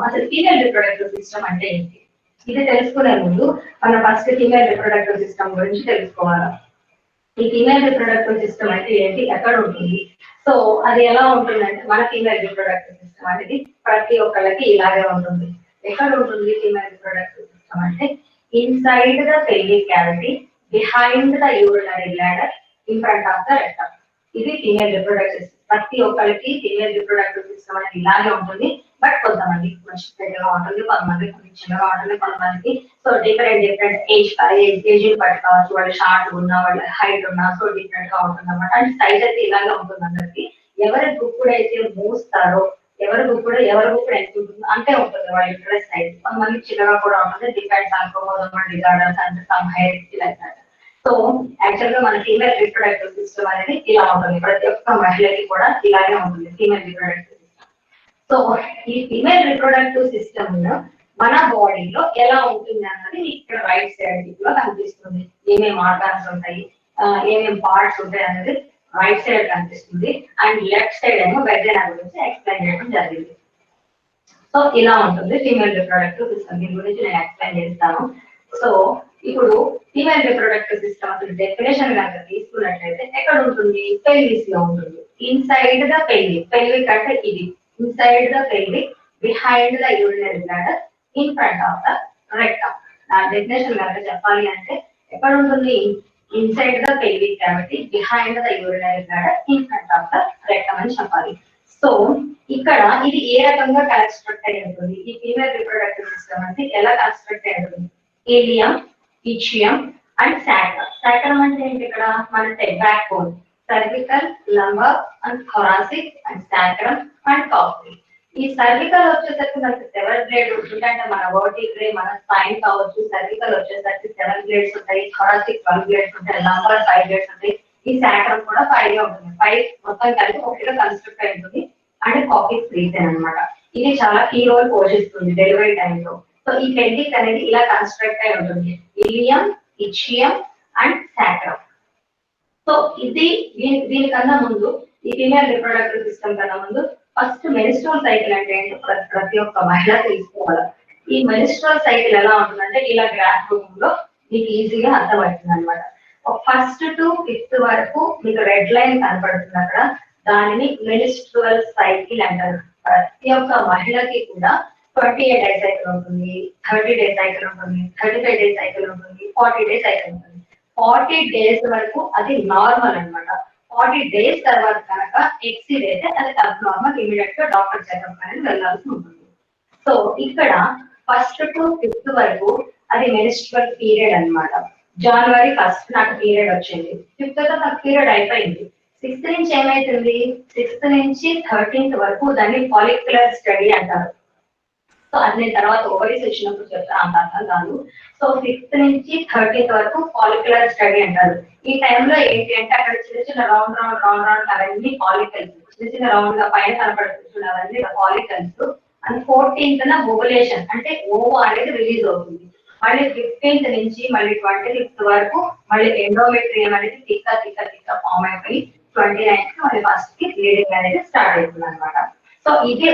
అసలు female reproductive system అంటే ఏంటి? ఇది తెలుసుకునే ముందు మనం ఫస్ట్ ఫీమేల్ రిప్రొడక్టివ్ సిస్టమ్ గురించి తెలుసుకోవాలి. ఈ ఫీమేల్ రిప్రొడక్టివ్ సిస్టమ్ అంటే ఏంటి, ఎక్కడ ఉంటుంది? సో అది ఎలా ఉంటుందంటే మన ఫీమేల్ రిప్రొడక్టివ్ సిస్టమ్ అనేది ప్రతి ఒక్కళ్ళకి ఇలాగే ఉంటుంది. ఎక్కడ ఉంటుంది ఫీమేల్ రిప్రొడక్టివ్ సిస్టమ్ అంటే inside the pelvic cavity, behind the urinary bladder, in front of the rectum. ఇది ఫీమేల్ రిప్రొడక్టివ్ సిస్టమ్. ప్రతి ఒక్కరికి ఫీమేల్ రిప్రొడక్టివ్ సిస్టమ్ అనేది ఇలాగే ఉంటుంది. బట్ కొంతమంది కొంచెం పెద్దగా ఉంటుంది, కొంతమంది కొంచెం చిన్నగా ఉంటుంది, కొంతమందికి సో డిఫరెంట్ ఏజ్ బట్టి కావచ్చు, వాళ్ళు షార్ట్ ఉన్నా వాళ్ళ హైట్ ఉన్నా సో డిఫరెంట్ గా ఉంటుంది అనమాట. అండ్ సైజ్ అయితే ఇలాగే ఉంటుంది అందరికి. ఎవరి గుప్పుడు అయితే మూస్తారో ఎవరి గుప్పుడు ఎంత ఉంటుందో అంతే ఉంటుంది వాళ్ళ ఇంట్రెస్ట్ సైజ్. కొంతమంది చిన్నగా కూడా ఉంటుంది, depends on chromosomal disorders and some hair like that. So actual గా మన ఫీమేల్ రిప్రొడక్టివ్ సిస్టమ్ అనేది ఇలా ఉంటుంది. ప్రతి ఒక్క మహిళకి కూడా ఇలాగే ఉంటుంది ఫీమేల్ రిప్రొడక్టివ్ సిస్టమ్. సో ఈ ఫీమేల్ రిప్రొడక్టివ్ సిస్టమ్ మన బాడీలో ఎలా ఉంటుంది అన్నది ఇక్కడ రైట్ సైడ్ లో కనిపిస్తుంది. ఏమేమి ఆర్గాన్స్ ఉంటాయి, ఏమేమి పార్ట్స్ ఉంటాయి అనేది రైట్ సైడ్ కనిపిస్తుంది. అండ్ లెఫ్ట్ సైడ్ ఏమో వెజైనా గురించి ఎక్స్ప్లెయిన్ చేయడం జరిగింది. సో ఇలా ఉంటుంది ఫీమేల్ రిప్రొడక్టివ్ సిస్టమ్. దీని గురించి నేను ఎక్స్ప్లెయిన్ చేస్తాను. సో ఇప్పుడు ఫీమేల్ రిప్రొడక్టివ్ సిస్టమ్ అసలు డెఫినేషన్ కనుక తీసుకున్నట్లయితే ఎక్కడ ఉంటుంది? పెల్విస్ లో ఉంటుంది. Inside the pelvic. పెల్విక్ అంటే ఇది inside the pelvic, behind the urinary bladder, in front of the rectum. నా డెఫినేషన్ కనుక చెప్పాలి అంటే ఎక్కడ ఉంటుంది? Inside the pelvic cavity, behind the urinary bladder, in front of the rectum అని చెప్పాలి. సో ఇక్కడ ఇది ఏ రకంగా కన్స్ట్రక్ట్ అయి ఉంటుంది? ఈ ఫీమేల్ రిప్రొడక్టివ్ సిస్టమ్ అంటే ఎలా కన్స్ట్రక్ట్ అయి ఉంటుంది? Ilium, ischium and sacrum. Sacrum అంటే ఏంటి? ఇక్కడ మన back bone, cervical, lumbar and thoracic and sacrum and coccyx. ఈ సర్వికల్ వచ్చేసరికి మనకి 7 బ్లేడ్ ఉంటుంది. అంటే మన వర్టిబ్రే, మన స్పైన్ కావచ్చు. సర్వికల్ వచ్చేసరికి 7 బ్లేడ్స్ ఉంటాయి, థొరాసిక్ 12 బ్లేడ్స్ ఉంటాయి, లంబర్ 5 బ్లేడ్స్ ఉంటాయి. ఈ సాక్రమ్ కూడా 5 ఉంటుంది. 5 మొత్తం కలిపి ఒకటిగా కన్స్ట్రక్ట్ అయి ఉంటుంది. అంటే కాక్సిక్ రీజన్ అన్నమాట. ఇది చాలా కీ రోల్ పోషిస్తుంది డెలివరీ టైంలో. సో ఈ పెల్విక్ అనేది ఇలా కన్స్ట్రక్ట్ అయి ఉంటుంది. Ilium, ischium and sacrum. So ఇది దీనికన్నా ముందు ఈ ఫీమేల్ రిప్రొడక్టివ్ సిస్టమ్ కన్నా ముందు ఫస్ట్ మెన్స్ట్రువల్ సైకిల్ అంటే ఏంటో ప్రతి ఒక్క మహిళ తెలుసుకోవాలి. ఈ మెన్స్ట్రువల్ సైకిల్ ఎలా ఉంటుందంటే ఇలా గ్రాఫ్ రూపంలో మీకు ఈజీగా అర్థమవుతుంది అనమాట. ఫస్ట్ టు ఫిఫ్త్ వరకు మీకు రెడ్ లైన్ కనపడుతుంది అక్కడ, దానిని మెన్స్ట్రువల్ సైకిల్ అంటారు. ప్రతి ఒక్క మహిళకి కూడా 28 డేస్ సైకిల్ ఉంటుంది, 30 డేస్ సైకిల్ ఉంటుంది, 35 డేస్ సైకిల్ ఉంటుంది, 40 డేస్ సైకిల్ ఉంటుంది. 40 డేస్ వరకు అది నార్మల్ అన్నమాట. 40 డేస్ తర్వాత కనుక ఎక్సీడ్ అయితే అది అబ్నార్మల్, ఇమీడియట్ గా డాక్టర్ చెకప్ అనేది వెళ్ళాల్సి ఉంటుంది. సో ఇక్కడ ఫస్ట్ టు ఫిఫ్త్ వరకు అది మెన్స్ట్రువల్ పీరియడ్ అన్నమాట. జనవరి 1 నాకు పీరియడ్ వచ్చింది, 5th నాకు పీరియడ్ అయిపోయింది. 6th నుంచి ఏమైతుంది? 6th నుంచి 13th వరకు దాన్ని ఫాలిక్యులర్ స్టడీ అంటారు. సో అది నేను తర్వాత ఓవరీస్ వచ్చినప్పుడు చెప్తాను, అంత అర్థం కాదు. సో 5th నుంచి 13th వరకు ఫాలిక్యులర్ స్టడీ అంటారు. ఈ టైంలో ఏంటి అంటే అక్కడ చిన్న చిన్న రౌండ్ అవన్నీ ఫాలికల్స్, చిన్న చిన్న రౌండ్ గా పైన కనపడుతుంది అవన్నీ ఫాలికల్స్. అండ్ 14th ఓవులేషన్ అంటే ఓవో అనేది రిలీజ్ అవుతుంది. మళ్ళీ 15th నుంచి మళ్ళీ 25th వరకు మళ్ళీ ఎండోమెట్రియం అనేది తిక్క ఫామ్ అయిపోయి 29th మళ్ళీ ఫస్ట్ కి బ్లీడింగ్ అనేది స్టార్ట్ అవుతుంది అనమాట. సో ఇదే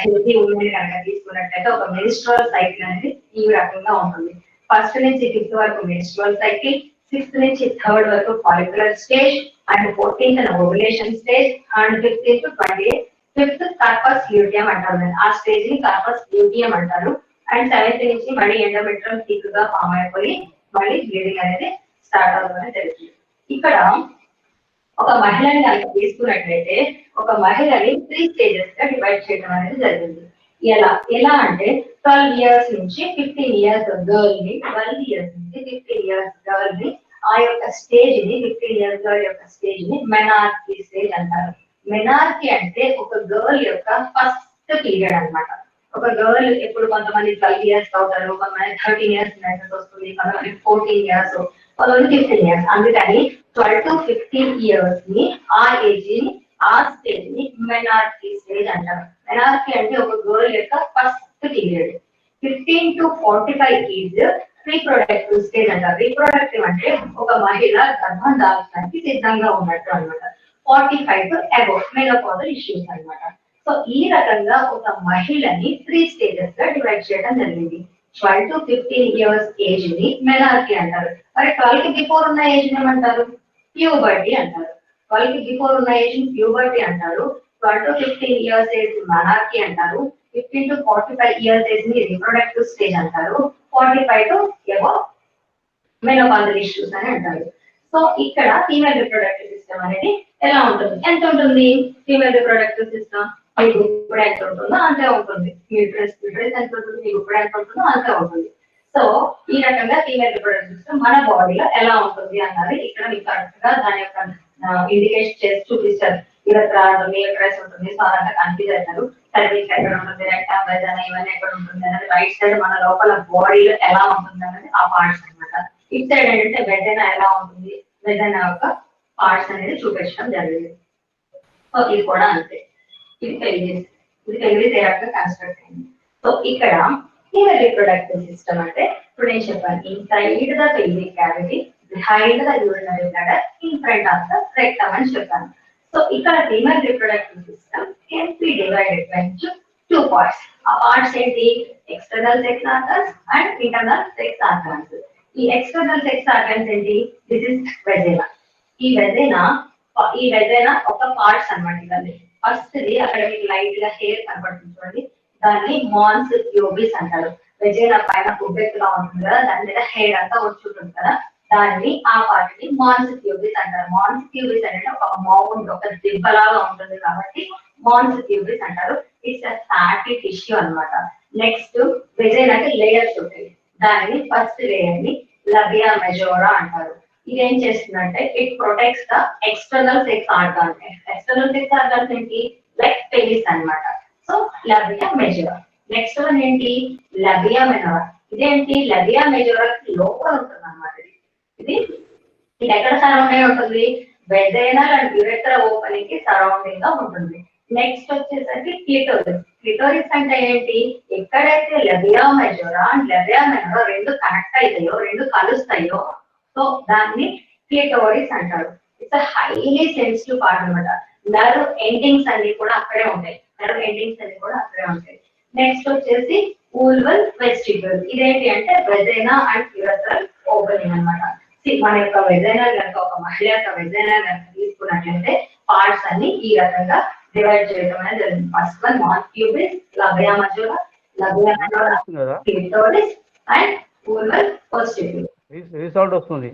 హెల్తీ ఉమెన్ కనుక తీసుకున్నట్లయితే ఒక మెన్స్ట్రువల్ సైకిల్ అనేది ఈ రకంగా ఉంటుంది. ఫస్ట్ నుంచి 5th వరకు మెన్స్ట్రువల్ సైకిల్, 6th నుంచి 3rd వరకు follicular stage, and 14th ovulation stage, and 15th to 28th 5th corpus luteum అంటారు. ఆ స్టేజ్ ని కార్పస్ ల్యూటియం అంటారు. అండ్ 7th నుంచి మళ్ళీ ఎండోమెట్రియం థిక్ గా ఫామ్ అయిపోయి మళ్ళీ బ్లీడింగ్ అనేది స్టార్ట్ అవుతుందని తెలుస్తుంది. ఇక్కడ ఒక మహిళని కనుక తీసుకున్నట్లయితే ఒక మహిళని 3 స్టేజెస్ గా డివైడ్ చేయడం అనేది జరిగింది. ఎలా అంటే 12 ఇయర్స్ నుంచి 15 ఇయర్స్ గర్ల్ ని, 12 ఇయర్స్ నుంచి 15 ఇయర్స్ గర్ల్ ని, ఆ యొక్క స్టేజ్ ని 15 ఇయర్స్ గర్ల్ యొక్క స్టేజ్ ని మెనార్కీ స్టేజ్ అంటారు. మెనార్కీ అంటే ఒక గర్ల్ యొక్క ఫస్ట్ పీరియడ్ అన్నమాట. ఒక గర్ల్ ఎప్పుడు కొంతమంది 12 ఇయర్స్ అవుతారు, కొంతమంది 13 ఇయర్స్ మెన్సెస్ వస్తుంది, కొంతమంది 14 ఇయర్స్, కొంతమంది 15 ఇయర్స్. అందుకని 12 to 15 ఇయర్స్ ని ఆ ఏజ్ ని ఆ స్టేజ్ ని మెనార్కీ స్టేజ్ అంటారు. మెనార్కీ అంటే ఒక గర్ల్ యొక్క first period. 15 to 45 is reproductive stage అంటారు. రీప్రొడక్టివ్ అంటే ఒక మహిళ గర్భం దాల్చడానికి సిద్ధంగా ఉన్నట్టు అనమాట. 45 to అబౌవ్ మెనోపాజల్ ఇష్యూస్ అనమాట. సో ఈ రకంగా ఒక మహిళని 3 స్టేజెస్ గా డివైడ్ చేయడం జరిగింది. 12 to 15 ఇయర్స్ ఏజ్ ని మెనార్కీ అంటారు. మరి 12 కి బిఫోర్ ఉన్న ఏజ్ ఏమంటారు? ప్యూబర్టీ అంటారు. 12 కి బిఫోర్ ఉన్న ఏజ్ ప్యూబర్టీ అంటారు. 12 to 15 ఇయర్స్ ఏజ్ మెనార్కీ అంటారు. 15 to 45 ఇయర్స్ ఏజ్ ని రిప్రొడక్టివ్ స్టేజ్ అంటారు. 45 to above మెనోపాజల్ ఇష్యూస్ అని అంటారు. సో ఇక్కడ ఫీమేల్ రిప్రొడక్టివ్ సిస్టమ్ అనేది ఎలా ఉంటుంది? ఎంత ఉంటుంది ఫీమేల్ రిప్రొడక్టివ్ సిస్టమ్? మీకు ఇప్పుడు ఎంత ఉంటుందో అంతే ఉంటుంది. యూట్రస్ ఎంత ఉంటుంది, మీకు ఇప్పుడు ఎంత ఉంటుందో అంతే ఉంటుంది. సో ఈ రకంగా ఫీమేల్ రిప్రొడక్టివ్ సిస్టమ్ మన బాడీలో ఎలా ఉంటుంది అన్నది ఇక్కడ మీకు కరెక్ట్ గా దాని యొక్క ఇండికేట్ చేసి చూపిస్తారు. యురత్రా ఉంటుంది, యూట్రస్ ఉంటుంది, సో అదంతా కన్ఫ్యూజ్ అవుతారు. సర్వీస్ ఎక్కడ ఉంటుంది, రెక్టమ్, వెజైనా ఇవన్నీ ఎక్కడ ఉంటుంది అనేది రైట్ సైడ్ మన లోపల బాడీలో ఎలా ఉంటుంది అనేది ఆ పార్ట్స్ అనమాట. ఇట్ సైడ్ ఏంటంటే వెజైనా ఎలా ఉంటుంది, వెజైనా యొక్క పార్ట్స్ అనేది చూపించడం జరిగింది. సో ఇది కూడా అంతే. ఇది పెల్విస్ ఏ రకంగా కన్స్ట్రక్ట్ అయింది. సో ఇక్కడ ఫీమేల్ రిప్రొడక్టివ్ సిస్టమ్ అంటే ఇప్పుడు నేను చెప్పాను, inside the pelvic cavity, behind the urinary bladder, in front of the rectum అని చెప్పాను. సో ఇక్కడ female reproductive system can be divided into 2 parts. ఆ పార్ట్స్ ఏంటి? External sex organs and internal sex organs. ఈ ఎక్స్టర్నల్ సెక్స్ ఆర్గన్స్ ఏంటి? This is vagina. ఈ vagina ఒక parts అన్నమాట. ఇవన్నీ ఫస్ట్ ది అక్కడ మీకు లైట్ గా హెయిర్ కనబడుతుంది చూడండి, దాన్ని మాన్స్ ప్యూబిస్ అంటారు. వెజైనా పైన కొవ్వెత్తుగా ఉంటుంది కదా, దాని మీద హెయిర్ అంతా వచ్చుంటుంది కదా, దాన్ని ఆ పార్ట్ ని మాన్స్ ప్యూబిస్ అంటారు. మాన్స్ ప్యూబిస్ అంటే ఒక మౌండ్, ఒక దిబ్బలాగా ఉంటుంది కాబట్టి మాన్స్ ప్యూబిస్ అంటారు. ఇట్స్ అ ఫ్యాటీ టిష్యూ అన్నమాట. నెక్స్ట్ వెజైనాకి లేయర్స్ ఉంటాయి. దానిని ఫస్ట్ లేయర్ ని లబియా మెజోరా అంటారు. ఇది ఏం చేస్తుందంటే it protects the external sex organ. External sex organs ఏంటి? లైక్ పెనిస్ అన్నమాట. So లబియా majora. నెక్స్ట్ వన్ ఏంటి? లబియా మెనోరా. ఇదేంటి? లబియా మెజోరా లోపల ఉంటుంది అన్నమాట. ఇది ఎక్కడ సరౌండ్ అయి ఉంటుంది? వెజైనల్ అండ్ యురెత్రా ఓపెనింగ్ కి సరౌండింగ్ గా ఉంటుంది. నెక్స్ట్ వచ్చేసరికి క్లిటోరిస్. క్లిటోరిస్ అంటే ఏంటి? ఎక్కడైతే లబియా మెజోరా అండ్ లబియా మెనోరా రెండు కనెక్ట్ అవుతాయో, రెండు కలుస్తాయో, సో దాన్ని క్లిటోరిస్ అంటారు. ఇట్స్ హైలీ సెన్సిటివ్ పార్ట్ అనమాట. నర్వ్ ఎండింగ్స్ అన్ని కూడా అక్కడే ఉంటాయి. నెక్స్ట్ వచ్చేసి ఊల్వల్ వెస్టిబ్యూల్. ఇదేంటి అంటే వెజైనా అండ్ యురెథ్రల్ ఓపెనింగ్ అన్నమాట. మన యొక్క వెజైనా కనుక, ఒక మహిళ యొక్క వెజైనా కనుక తీసుకున్నట్లయితే పార్ట్స్ అన్ని ఈ రకంగా డివైడ్ చేయడం అనేది జరిగింది. First one mons pubis, labia majora, labia minora, clitoris and vulval vestibule. Result వస్తుంది.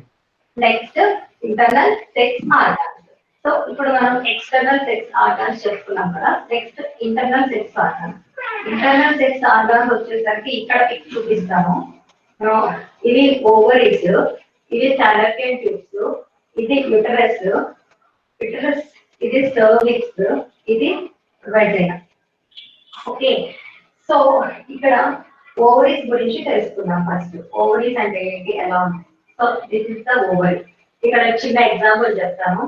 Next internal sex organs. So ఇప్పుడు మనం ఎక్స్టర్నల్ సెక్స్ ఆర్గాన్స్ చెప్పుకున్నాం కదా, next internal sex organs. Internal sex organs వచ్చేసరికి ఇక్కడ చూపిస్తాను. ఇది ఓవరీస్, ఇది సాలకియన్ ట్యూబ్స్, ఇది యుటరస్, ఇది సర్విక్స్, ఇది వెజైనా. ఓకే, సో ఇక్కడ ఓవరీస్ గురించి తెలుసుకుందాం. ఫస్ట్ ఓవరీస్ అంటే ఏంటి, ఎలా ఉంది? So this is the ovary. ఇక్కడ చిన్న ఎగ్జాంపుల్ చెప్తాను.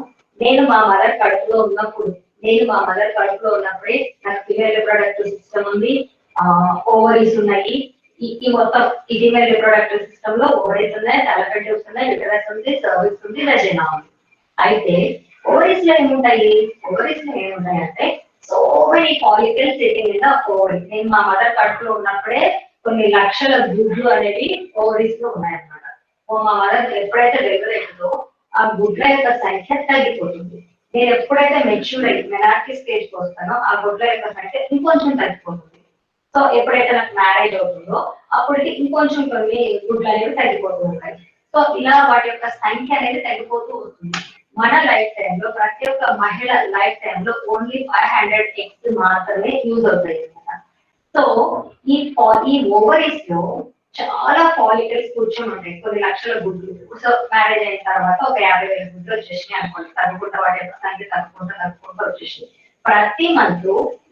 నేను మా మదర్ కడుపులో ఉన్నప్పుడే నాకు ఫీమేల్ రిప్రొడక్టివ్ సిస్టమ్ ఉంది, ఓవరీస్ ఉన్నాయి. ఈ మొత్తం ఈ ఫీమేల్ రిప్రొడక్టివ్ సిస్టమ్ లో ఓవరీస్ ఉన్నాయి, సాలకియన్ ట్యూబ్స్ ఉన్నాయి, యుటరస్ ఉంది, సర్విక్స్ ఉంది, వెజైనా ఉంది. అయితే ఓవరీస్ లో ఏముంటాయంటే so many follicles sitting in the ovary. నేను మా మదర్ కడుపులో ఉన్నప్పుడే కొన్ని లక్షల గుడ్లు అనేవి ఓవరీస్ లో ఉన్నాయన్నమాట. మా మదర్ ఎప్పుడైతే డెలివరీ అవుతుందో ఆ గుడ్ల యొక్క సంఖ్య తగ్గిపోతుంది. నేను ఎప్పుడైతే మెచ్యూర్ అయ్యి మెనార్కీ స్టేజ్ కి వస్తానో ఆ గుడ్ల యొక్క సంఖ్య ఇంకొంచెం తగ్గిపోతుంది. సో ఎప్పుడైతే నాకు మ్యారేజ్ అవుతుందో అప్పటికి ఇంకొంచెం కొన్ని గుడ్లు అనేవి తగ్గిపోతూ ఉంటాయి. సో ఇలా వాటి యొక్క సంఖ్య అనేది తగ్గిపోతూ వస్తుంది. మన లైఫ్ టైంలో, ప్రతి ఒక్క మహిళ లైఫ్ టైంలో ఓన్లీ 500 ఎగ్స్ మాత్రమే యూజ్ అవుతాయి అన్నమాట. సో ఈ ఓవరీస్ లో చాలా ఫాలికల్స్ కూర్చొని ఉంటాయి, కొన్ని లక్షల గుడ్లు. సో మ్యారేజ్ అయిన తర్వాత ఒక 50,000 గుడ్లు వచ్చేసినాయి అనుకోండి, తగ్గుకుంటా వాటి యొక్క సంఖ్య తగ్గుకుంటూ వచ్చేసింది. ప్రతి మంత్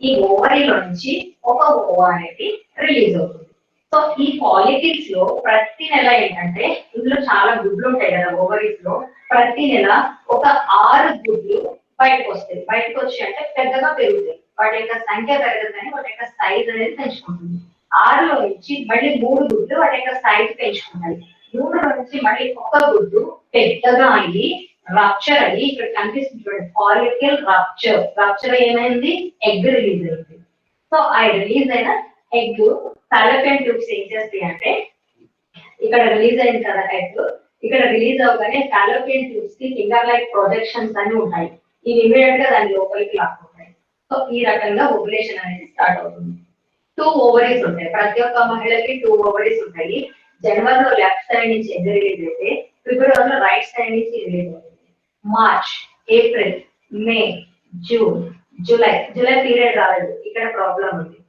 ఈ ఓవరీలో నుంచి ఒక ఓవా అనేది రిలీజ్ అవుతుంది. సో ఈ ఫాలికల్స్ లో ప్రతి నెల ఏంటంటే ఇందులో చాలా గుడ్లు ఉంటాయి కదా ఓవరీస్ లో, ప్రతి నెల ఒక 6 గుడ్లు బయటకు వస్తాయి. బయటకు వచ్చి అంటే పెద్దగా పెరుగుతాయి. వాటి యొక్క సంఖ్య పెరగదు కానీ వాటి యొక్క సైజ్ అనేది పెంచుకుంటుంది. 6లో నుంచి మళ్ళీ 3 గుడ్లు వాటి యొక్క సైజ్ పెంచుకుంటాయి. 3లో నుంచి మళ్ళీ ఒక గుడ్డు పెద్దగా అయ్యి రప్చర్ అయ్యి ఇక్కడ కనిపిస్తుంది ఫాలికల్ రప్చర్ ఏమైంది ఎగ్ రిలీజ్ అయింది. సో ఆ రిలీజ్ అయిన ఎగ్ ఫాలోపియన్ ట్యూబ్స్ ఏం చేస్తాయి అంటే ఇక్కడ రిలీజ్ అయింది కదా ఎగ్, ఇక్కడ రిలీజ్ అవగానే ఫాలోపియన్ ట్యూబ్స్ కి ఫింగర్ లైక్ ప్రొజెక్షన్స్ అన్ని ఉంటాయి. ఇవి ఇమీడియట్ గా దాని లోపలికి లాక్కుంటాయి. సో ఈ రకంగా ఓవ్యులేషన్ అనేది స్టార్ట్ అవుతుంది. 2 ఓవరీస్ ఉంటాయి, ప్రతి ఒక్క మహిళకి 2 ఓవరీస్ ఉంటాయి. జనవరిలో లెఫ్ట్ సైడ్ నుంచి ఎగ్ రిలీజ్ అయితే ఫిబ్రవరిలో రైట్ సైడ్ నుంచి రిలీజ్ అవుతుంది. మార్చ్, ఏప్రిల్, మే, జూన్, జూలై పీరియడ్ రాలేదు, ఇక్కడ ప్రాబ్లం ఉంది.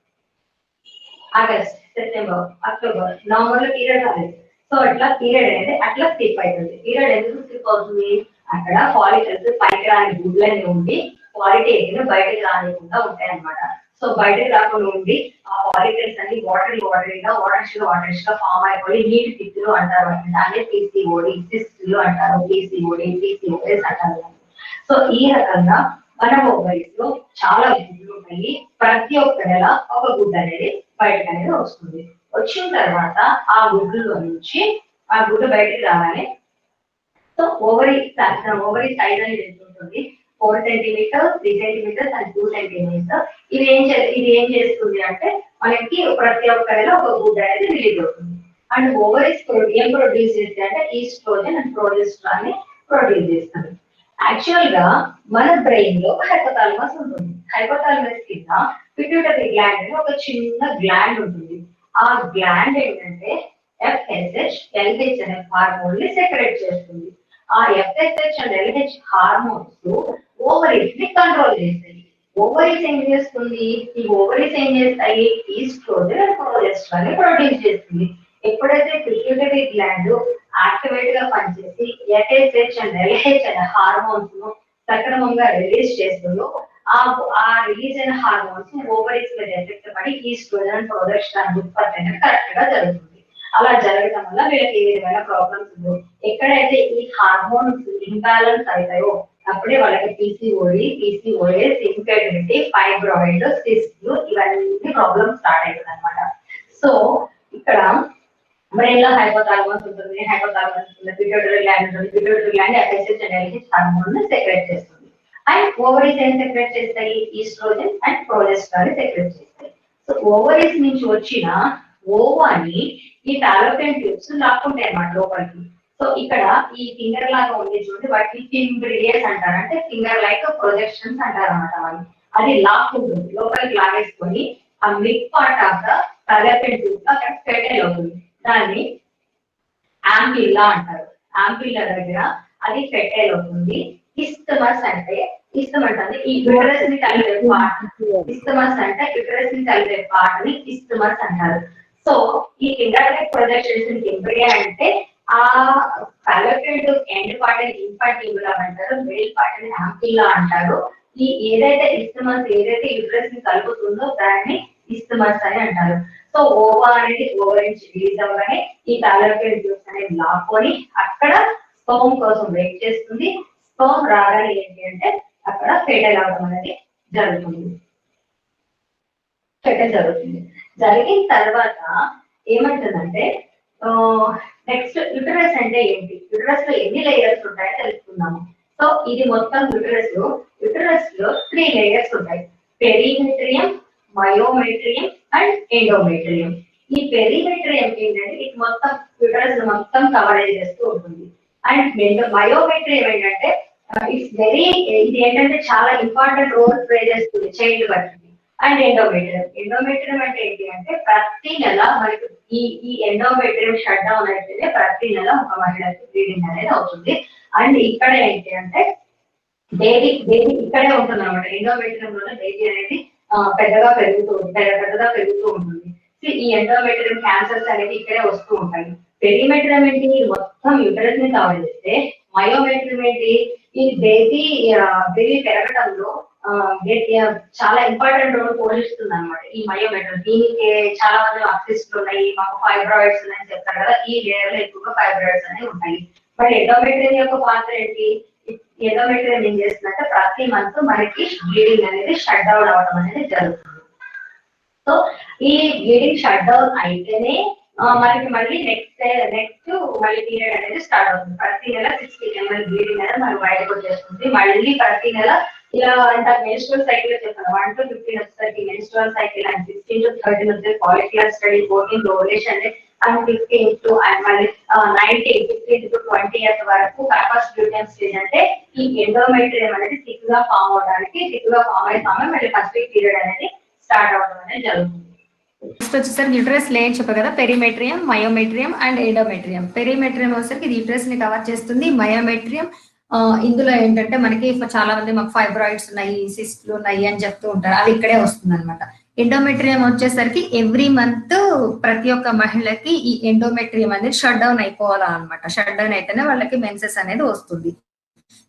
ఆగస్ట్, సెప్టెంబర్, అక్టోబర్, నవంబర్ లో పీరియడ్ రాలేదు. సో అట్లా పీరియడ్ అనేది అట్లా స్కిప్ అవుతుంది. పీరియడ్ ఎందుకు స్కిప్ అవుతుంది? అక్కడ ఫాలికల్స్ పైకి రాని గుడ్లన్నీ ఉండి క్వాలిటీ ఎగ్ బయటకు రానికుండా ఉంటాయి అన్నమాట. సో బయటకు రాకుండా ఉండి ఆ ఫాలికల్స్ అన్ని వాటరిష్ గా ఫామ్ అయిపోయి నీటి తిత్తులు అంటారు. దాన్ని పీసీఓడి సిస్టులు అంటారు, పీసీఓఎస్ అంటారు. సో ఈ రకంగా మన ఓవరీస్ లో చాలా గుడ్లు ఉంటాయి. ప్రతి ఒక్క నెల ఒక గుడ్డు అనేది బయటకు అనేది వస్తుంది. వచ్చిన తర్వాత ఆ గుడ్లలో నుంచి ఆ గుడ్డు బయటకు రాగానే సో ఓవరీ సైజ్ అనేది ఎంత ఉంటుంది? 4 సెంటీమీటర్, 3 సెంటీమీటర్స్ అండ్ 2 సెంటీమీటర్. ఇది ఏం చేస్తుంది అంటే మనకి ప్రతి ఒక్క నెల ఒక గుడ్డు అనేది రిలీజ్ అవుతుంది. అండ్ ఓవరీస్ ఏం ప్రొడ్యూస్ చేస్తాయి అంటే ఈస్ట్రోజన్ అండ్ ప్రొజెస్ట్రాన్ ని ప్రొడ్యూస్ చేస్తుంది. యాక్చువల్ గా మన బ్రెయిన్ లో హైపోథాలమస్ ఉంటుంది. హైపోథాలమస్ కింద పిట్యూటరీ గ్లాండ్ అని ఒక చిన్న గ్లాండ్ ఉంటుంది. ఆ గ్లాండ్ ఏంటంటే FSH, LH అనే హార్మోన్ ని సెక్రెట్ చేస్తుంది. ఆ FSH and LH hormones ovaries ని కంట్రోల్ చేస్తాయి. ఓవరీస్ ఏం చేస్తుంది? ఈ ఓవరీస్ ఏం చేస్తాయి? ఈస్ట్రోజన్ అండ్ ప్రొజెస్ట్రాన్ ని ప్రొడ్యూస్ చేస్తుంది. ఎప్పుడైతే పిట్యూటరీ గ్లాండ్ యాక్టివేట్ గా పనిచేసి FSH అండ్ LH అనే హార్మోన్స్ ను సక్రమంగా రిలీజ్ చేస్తుందో ఆ రిలీజ్ అయిన హార్మోన్స్ ఓవరీస్ మీద ఎఫెక్ట్ పడి ఈస్ట్రోజన్ అండ్ ప్రొజెస్ట్రాన్ ఉత్పత్తి అనేది కరెక్ట్ గా జరుగుతుంది. అలా జరగడం వల్ల వీళ్ళకి ఏ విధమైన ప్రాబ్లమ్స్ ఉండవు. ఎక్కడైతే ఈ హార్మోన్స్ ఇంబ్యాలెన్స్ అవుతాయో అప్పుడే వాళ్ళకి PCOS, ఇన్ఫెర్టిలిటీ, ఫైబ్రాయిడ్, సిస్ట్లు ఇవన్నీ ప్రాబ్లమ్స్ స్టార్ట్ అవుతుంది అనమాట. సో ఇక్కడ బ్రెయిన్ లో హైపోథాలమస్ ఉంటుంది, పిట్యూటరీ గ్లాండ్ ఉంటుంది. Pituitary gland FSH and LH hormone ని సెక్రెట్ చేస్తుంది. అండ్ ఓవరీస్ ఏం సెక్రెట్ చేస్తాయి? ఈస్ట్రోజన్ అండ్ ప్రొజెస్ట్రాన్ సెక్రెట్ చేస్తాయి. సో ఓవరీస్ నుంచి వచ్చిన ఓవాని ఈ ఫాలోపియన్ ట్యూబ్స్ లాక్కుంటాయి అన్నమాట లోపలికి. సో ఇక్కడ ఈ ఫింగర్ లాగా ఉంది చూడండి, వాటిని ఫింబ్రియేస్ అంటారు, అంటే ఫింగర్ లైక్ ప్రొజెక్షన్స్ అంటారు అన్నమాట. అది లాక్కుంటుంది, లోపలికి లాగేసుకొని ఆ mid part of the Fallopian tube అక్కడ ఫెటైల్ అవుతుంది. దాన్ని యాంపిల్లా అంటారు. యాంపిల్లా దగ్గర అది ఫెటైల్ అవుతుంది. ఇస్తమస్ అంటే ఈ యుటరస్ ని కలిపే పార్ట్. ఇస్తమస్ అంటే యుటరస్ ని కలిపే పార్ట్ ని ఇస్తమస్ అంటారు. సో ఈ ఇండైరెక్ట్ ప్రొజెక్షన్ ఎంబ్రియా అంటే ఆ ఫాలోపియన్ ట్యూబ్ ఎండ్ పార్ట్ ని ఇన్ఫాంటిబులా అంటారు, మిడిల్ పార్ట్ ని యాంపిల్లా అంటారు. ఈ ఏదైతే ఇస్తమస్ యుటరస్ ని కలుపుతుందో దాన్ని ఇస్తమస్ అని అంటారు. సో ఓవా అనేది ఓవర్ నుంచి రిలీజ్ అవ్వగానే ఈ ఫాలోపియన్ ట్యూబ్స్ అనేది లాక్కొని అక్కడ స్పర్మ్ కోసం వెయిట్ చేస్తుంది. స్పర్మ్ రాగానే ఏంటి అంటే అక్కడ ఫెటైల్ అవడం అనేది జరుగుతుంది. జరిగిన తర్వాత ఏమంటుందంటే నెక్స్ట్ యుటరస్ అంటే ఏంటి? యుటరస్ లో ఎన్ని లేయర్స్ ఉంటాయో తెలుసుకుందాము. సో ఇది మొత్తం యుటరస్ లో 3 లేయర్స్ ఉంటాయి. Perimetrium, myometrium and endometrium. ఈ పెరిమెట్రియం ఏంటంటే ఇది మొత్తం యుటరస్ మొత్తం కవరేజ్ చేస్తూ ఉంటుంది. అండ్ మయోమెట్రియం ఏంటంటే ఇది ఏంటంటే చాలా ఇంపార్టెంట్ రోల్ ప్లే చేస్తుంది చైల్డ్ బర్త్. అండ్ ఎండోమెట్రియం అంటే ఏంటి అంటే ప్రతి నెల మనకి ఈ ఎండోమెట్రియం షట్ డౌన్ అయితేనే ప్రతి నెల ఒక మహిళకి బ్లీడింగ్ అనేది అవుతుంది. అండ్ ఇక్కడ ఏంటి అంటే బేబీ ఇక్కడే ఉంటుంది అనమాట. ఎండోమెట్రియం లోనే బేబీ అనేది పెద్దగా పెరుగుతూ ఉంటుంది. ఈ ఎండోమెట్రియం క్యాన్సర్స్ అనేది ఇక్కడే వస్తూ ఉంటాయి. పెరిమెట్రియం ఏంటి? మొత్తం యుటరస్ ని కవర్ చేస్తే మయోమెట్రియం ఏంటి? ఈ బేబీ పెరగడంలో చాలా ఇంపార్టెంట్ రోల్ పోషిస్తుంది అనమాట ఈ మయోమెట్రియం. దీనికి చాలా మంది ఆక్సిస్ట్లు ఉన్నాయి, మాకు ఫైబ్రాయిడ్స్ ఉన్నాయని చెప్తారు కదా, ఈ లేయర్ లో ఎక్కువగా ఫైబ్రాయిడ్స్ అనేవి ఉంటాయి. మరి ఎండోమెట్రియం యొక్క పాత్ర ఏంటి? ఎండోమెట్రియం ఏం చేస్తుందంటే ప్రతి మంత్ మనకి బ్లీడింగ్ అనేది షట్ డౌన్ అవడం అనేది జరుగుతుంది. సో ఈ బ్లీడింగ్ షట్ డౌన్ అయితేనే మనకి మళ్ళీ నెక్స్ట్ మళ్ళీ పీరియడ్ అనేది స్టార్ట్ అవుతుంది. ప్రతి నెల 60 ml బ్లీడింగ్ అనేది మనకు బయటకు వచ్చేస్తుంది. మళ్ళీ ప్రతి నెల ఇలా అంత మెన్స్ట్రువల్ సైకిల్ చెప్పాను 1 to 15 వచ్చేసరికి మెన్స్ట్రువల్ సైకిల్ అండ్ 16 to 13 వచ్చే follicular study 14 ovulation and 15 to and మళ్ళీ 19 15 to 20 years వరకు కార్పస్ ల్యూటియం స్టేజ్ అంటే ఈ ఎండోమెట్రియం అనేది థిక్ గా ఫామ్ అవడానికి మళ్ళీ ఫస్ట్ పీరియడ్ అనేది స్టార్ట్ అవడం అనేది జరుగుతుంది. నెక్స్ట్ వచ్చేసరికి యూట్రస్ లేయర్ చెప్పారు కదా, perimetrium, myometrium and endometrium. Perimetrium వచ్చేసరికి ఇది యూట్రస్ ని కవర్ చేస్తుంది. మయోమెట్రియం ఇందులో ఏంటంటే మనకి చాలా మంది మాకు ఫైబ్రాయిడ్స్ ఉన్నాయి, సిస్ట్లు ఉన్నాయి అని చెప్తూ ఉంటారు, అది ఇక్కడే వస్తుంది అనమాట. ఎండోమెట్రియం వచ్చేసరికి ఎవ్రీ మంత్ ప్రతి ఒక్క మహిళకి ఈ ఎండోమెట్రియం అనేది షట్ డౌన్ అయిపోవాలా అనమాట. షట్ డౌన్ అయితేనే వాళ్ళకి మెన్సెస్ అనేది వస్తుంది.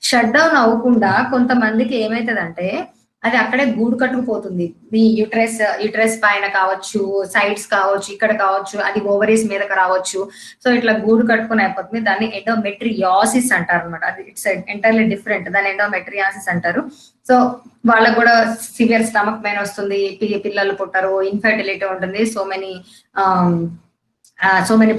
షట్ డౌన్ అవ్వకుండా కొంతమందికి ఏమైతుందంటే అది అక్కడే గూడు కట్టుకుపోతుంది. ఈ యూట్రస్ పైన కావచ్చు, సైడ్స్ కావచ్చు, ఇక్కడ కావచ్చు, అది ఓవరీస్ మీదకి రావచ్చు. సో ఇట్లా గూడు కట్టుకుని అయిపోతుంది. దాన్ని ఎండోమెట్రియాసిస్ అంటారు అనమాట. అది ఇట్స్ ఎంటైర్లీ డిఫరెంట్. దాన్ని ఎండోమెట్రియాసిస్ అంటారు. సో వాళ్ళకు కూడా సివియర్ స్టమక్ పెయిన్ వస్తుంది, పిల్లలు పుట్టరు, ఇన్ఫర్టిలిటీ ఉంటుంది, so many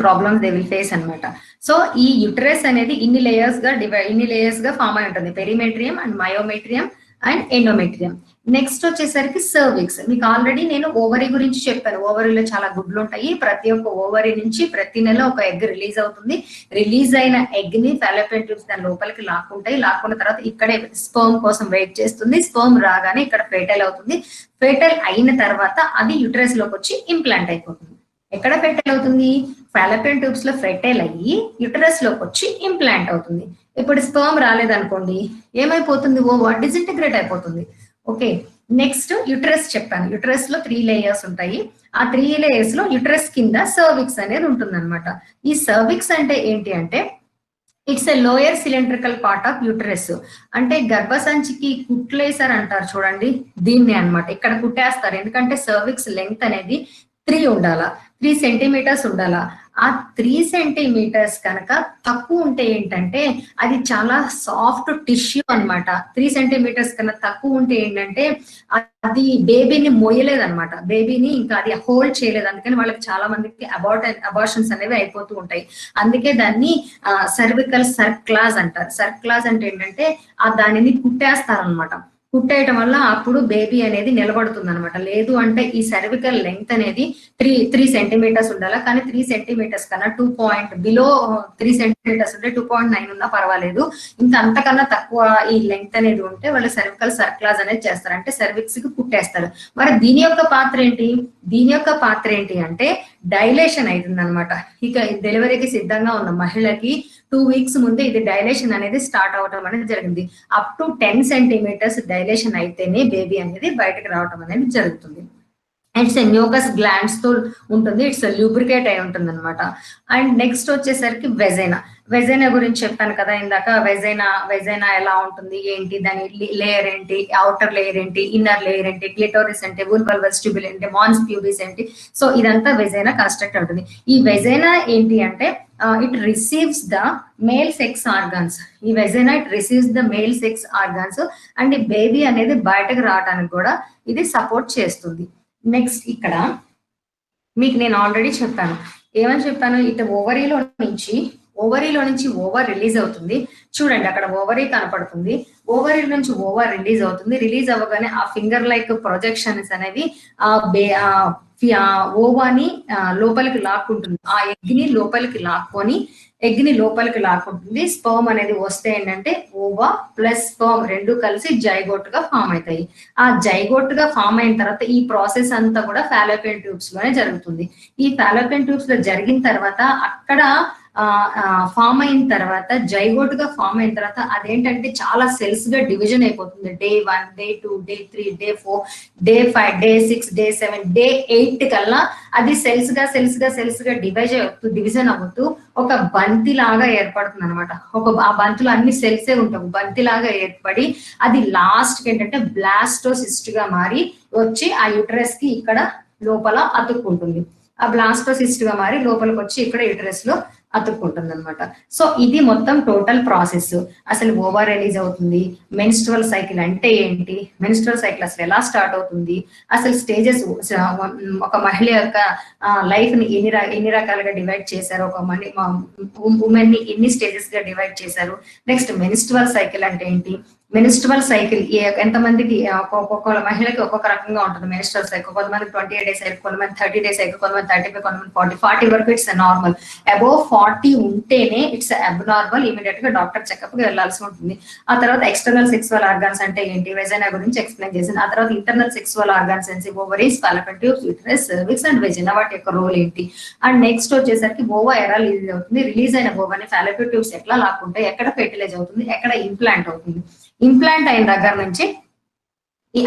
problems they will face అనమాట. సో ఈ యూట్రస్ అనేది ఇన్ని లేయర్స్ గా ఫామ్ అయి ఉంటుంది. Perimetrium and myometrium and endometrium. Next వచ్చేసరికి సర్విక్స్. మీకు ఆల్రెడీ నేను ఓవరీ గురించి చెప్పాను. ఓవరీలో చాలా గుడ్లు ఉంటాయి. ప్రతి ఒక్క ఓవరీ నుంచి ప్రతి నెల ఒక ఎగ్ రిలీజ్ అవుతుంది. రిలీజ్ అయిన ఎగ్ ని ఫాలోపియన్ ట్యూబ్స్ దాని లోపలికి లాక్కుంటాయి. లాక్కున్న తర్వాత ఇక్కడే స్పర్మ్ కోసం వెయిట్ చేస్తుంది. స్పర్మ్ రాగానే ఇక్కడ ఫెర్టైల్ అవుతుంది. ఫెర్టైల్ అయిన తర్వాత అది యూట్రస్ లోకి వచ్చి ఇంప్లాంట్ అయిపోతుంది. ఎక్కడ ఫెర్టైల్ అవుతుంది? ఫాలోపియన్ ట్యూబ్స్ లో ఫెర్టైల్ అయ్యి యూటరస్ లోకి వచ్చి ఇంప్లాంట్ అవుతుంది. ఇప్పుడు స్పర్మ్ రాలేదనుకోండి, ఏమైపోతుంది? డిసింటిగ్రేట్ అయిపోతుంది. ఓకే, నెక్స్ట్ యూటరస్ చెప్పాను. యూటరస్ లో 3 లేయర్స్ ఉంటాయి. ఆ 3 లేయర్స్ లో యూటరస్ కింద సర్విక్స్ అనేది ఉంటుంది అనమాట. ఈ సర్విక్స్ అంటే ఏంటి అంటే it's a lower cylindrical part of uterus. అంటే గర్భసంచికి కుట్లేసారు అంటారు చూడండి, దీన్ని అనమాట. ఇక్కడ కుట్టేస్తారు. ఎందుకంటే సర్విక్స్ లెంగ్త్ అనేది 3 ఉండాలా, 3 సెంటీమీటర్స్ ఉండాలా. ఆ 3 సెంటీమీటర్స్ కనుక తక్కువ ఉంటే ఏంటంటే అది చాలా సాఫ్ట్ టిష్యూ అనమాట. 3 సెంటీమీటర్స్ కన్నా తక్కువ ఉంటే ఏంటంటే అది బేబీని మొయ్యలేదన్నమాట. బేబీని ఇంకా అది హోల్డ్ చేయలేదు. అందుకని వాళ్ళకి చాలా మందికి అబార్షన్స్ అనేవి అయిపోతూ ఉంటాయి. అందుకే దాన్ని సర్వికల్ సర్క్లాజ్ అంటారు. సర్క్లాజ్ అంటే ఏంటంటే దానిని కుట్టేస్తారనమాట. కుట్టేయటం వల్ల అప్పుడు బేబీ అనేది నిలబడుతుంది అనమాట. లేదు అంటే ఈ సర్వికల్ లెంగ్త్ అనేది 3 సెంటీమీటర్స్ ఉండాలి. కానీ 3 సెంటీమీటర్స్ కన్నా 3 సెంటీమీటర్స్ ఉంటే 2.9 ఉన్నా పర్వాలేదు. ఇంకా అంతకన్నా తక్కువ ఈ లెంగ్త్ అనేది ఉంటే వాళ్ళు సర్వికల్ సర్క్లాజ్ అనేది చేస్తారు, అంటే సర్విక్స్ కి కుట్టేస్తారు. మరి దీని యొక్క పాత్ర ఏంటి? దీని యొక్క పాత్ర ఏంటి అంటే డైలేషన్ అవుతుంది అనమాట. ఇక డెలివరీకి సిద్ధంగా ఉన్న మహిళకి 2 వీక్స్ ముందే ఇది డైలేషన్ అనేది స్టార్ట్ అవటం అనేది జరిగింది. అప్ టు 10 సెంటీమీటర్స్ డైలేషన్ అయితేనే బేబీ అనేది బయటకు రావటం అనేది జరుగుతుంది. ఇట్స్ మ్యూకస్ గ్లాండ్స్ తో ఉంటుంది. ఇట్స్ లూబ్రికేట్ అయి ఉంటుంది అనమాట. అండ్ నెక్స్ట్ వచ్చేసరికి వెజైనా గురించి చెప్పాను కదా ఇందాక. వెజైనా ఎలా ఉంటుంది ఏంటి, దాని లేయర్ ఏంటి, అవుటర్ లేయర్ ఏంటి, ఇన్నర్ లేయర్ ఏంటి, క్లిటోరిస్ ఏంటి, వూల్వల్ వెస్టిబ్యుల్ ఏంటి, మాన్స్ ప్యూబిస్ ఏంటి. సో ఇదంతా వెజైనా కన్స్ట్రక్ట్ ఉంటుంది. ఈ వెజైనా ఏంటి అంటే it receives the male sex organs. ఈ వెజైనా it receives the male sex organs and ఈ బేబీ అనేది బయటకు రావడానికి కూడా ఇది సపోర్ట్ చేస్తుంది. నెక్స్ట్ ఇక్కడ మీకు నేను ఆల్రెడీ చెప్పాను. ఏమని చెప్పాను? ఇటు ఓవరీలో నుంచి ఓవర్ రిలీజ్ అవుతుంది. చూడండి, అక్కడ ఓవరీ కనపడుతుంది. ఓవరీ నుంచి ఓవర్ రిలీజ్ అవుతుంది. రిలీజ్ అవ్వగానే ఆ ఫింగర్ లైక్ ప్రొజెక్షన్స్ అనేవి ఓవాని లోపలికి లాక్కుంటుంది. ఆ ఎగ్ ని లోపలికి లాక్కుంటుంది. స్పర్మ్ అనేది వస్తే ఏంటంటే ఓవా ప్లస్ స్పర్మ్ రెండు కలిసి జైగోట్ గా ఫామ్ అవుతాయి. ఆ జైగోట్ గా ఫామ్ అయిన తర్వాత ఈ ప్రాసెస్ అంతా కూడా ఫాలోపియన్ ట్యూబ్స్ లోనే జరుగుతుంది. ఈ ఫాలోపియన్ ట్యూబ్స్ లో జరిగిన తర్వాత అక్కడ ఫామ్ అయిన తర్వాత జైగోట్ గా ఫామ్ అయిన తర్వాత అదేంటంటే చాలా సెల్స్ గా డివిజన్ అయిపోతుంది. Day 1, Day 2, Day 3, Day 4, Day 5, Day 6, Day 7, Day 8 కల్లా అది సెల్స్ గా డివిజన్ అవుతూ ఒక బంతి లాగా ఏర్పడుతుంది అనమాట. ఆ బంతిలో అన్ని సెల్సే ఉంటాయి. బంతి లాగా ఏర్పడి అది లాస్ట్ కి ఏంటంటే బ్లాస్టోసిస్ట్ గా మారి వచ్చి ఆ యూటరస్ కి ఇక్కడ లోపల అతుక్కుంటుంది. ఆ బ్లాస్టోసిస్ట్ గా మారి లోపలికి వచ్చి ఇక్కడ యూటరస్ లో అతుక్కుంటుంది అనమాట. సో ఇది మొత్తం టోటల్ ప్రాసెస్. అసలు ఓవర్ రిలీజ్ అవుతుంది, మెన్స్ట్రువల్ సైకిల్ అంటే ఏంటి, మెన్స్ట్రువల్ సైకిల్ అసలు ఎలా స్టార్ట్ అవుతుంది, అసలు స్టేజెస్ ఒక మహిళ యొక్క లైఫ్ ని ఎన్ని రకాలుగా డివైడ్ చేశారు, ఒక ఉమెన్ ని ఎన్ని స్టేజెస్ గా డివైడ్ చేశారు. నెక్స్ట్ మెన్స్ట్రువల్ సైకిల్ అంటే ఏంటి, మెన్స్ట్రువల్ సైకిల్ ఎంతమందికి ఒక్కొక్క మహిళకి ఒక్కొక్క రకంగా ఉంటుంది మెన్స్ట్రువల్ సైకిల్. కొంతమంది 28 డేస్ సైకిల్, కొంతమంది 30 డేస్ సైకిల్, కొంతమంది 35, కొంతమంది 40 వరకు ఇట్స్ నార్మల్. అబోవ్ 40 ఉంటేనే ఇట్స్ అబ్నార్మల్, ఇమీడియట్ గా డాక్టర్ చెకప్ కి వెళ్లాల్సి ఉంటుంది. ఆ తర్వాత ఎక్స్టర్నల్ సెక్సువల్ ఆర్గాన్స్ అంటే ఏంటి, వెజైనా గురించి ఎక్స్ప్లెయిన్ చేసింది. ఆ తర్వాత ఇంటర్నల్ సెక్సువల్ ఆర్గాన్స్ ఏంటి, ovaries, Fallopian tubes, uterus, cervix and vagina, వాటి యొక్క రోల్ ఏంటి. అండ్ నెక్స్ట్ వచ్చేసరికి ఓవా ఎలా రిలీజ్ అవుతుంది, రిలీజ్ అయిన ఓవాని ఫాలోపియన్ ట్యూబ్స్ ఎట్లా లాక్కుంటాయి, ఎక్కడ ఫెర్టిలైజ్ అవుతుంది, ఎక్కడ ఇంప్లాంట్ అవుతుంది. ఇంప్లాంట్ అయిన దగ్గర నుంచి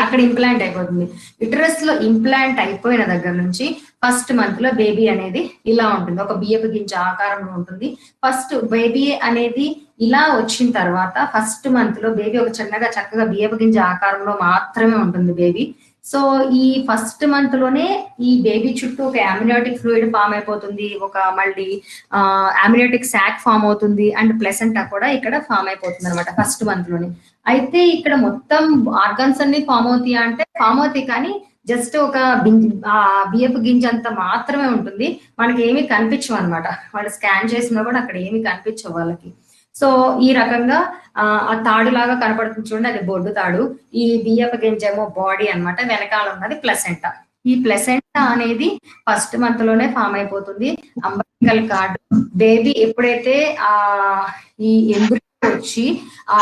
అక్కడ ఇంప్లాంట్ అయిపోతుంది. యుటరస్ లో ఇంప్లాంట్ అయిపోయిన దగ్గర నుంచి ఫస్ట్ మంత్ లో బేబీ అనేది ఇలా ఉంటుంది, ఒక బియ్యపు గింజ ఆకారంలో ఉంటుంది. ఫస్ట్ బేబీ అనేది ఇలా వచ్చిన తర్వాత ఫస్ట్ మంత్ లో బేబీ ఒక చిన్నగా చక్కగా బియ్యపు గింజ ఆకారంలో మాత్రమే ఉంటుంది బేబీ. సో ఈ ఫస్ట్ మంత్ లోనే ఈ బేబీ చుట్టూ ఒక అమ్నియోటిక్ ఫ్లూయిడ్ ఫామ్ అయిపోతుంది, ఒక మళ్ళీ అమ్నియోటిక్ సాక్ ఫామ్ అవుతుంది, అండ్ ప్లెసెంటా కూడా ఇక్కడ ఫామ్ అయిపోతుంది అనమాట ఫస్ట్ మంత్ లోనే. అయితే ఇక్కడ మొత్తం ఆర్గన్స్ అన్ని ఫామ్ అవుతాయి అంటే ఫామ్ అవుతాయి, కానీ జస్ట్ ఒక బియ్యపు గింజ అంత మాత్రమే ఉంటుంది, మనకి ఏమీ కనిపించవు అనమాట. వాళ్ళు స్కాన్ చేసినా కూడా అక్కడ ఏమీ కనిపించవు వాళ్ళకి. సో ఈ రకంగా ఆ తాడు లాగా కనపడుతుంది చూడండి, అది బొడ్డు తాడు. ఈ బియ్యపు గింజేమో బాడీ అన్నమాట, వెనకాల ఉన్నది ప్లసెంటా. ఈ ప్లసెంటా అనేది ఫస్ట్ మంత్ లోనే ఫామ్ అయిపోతుంది. అంబలికల్ కార్డ్ బేబీ ఎప్పుడైతే ఈ ఎంబ్రియో వచ్చి ఆ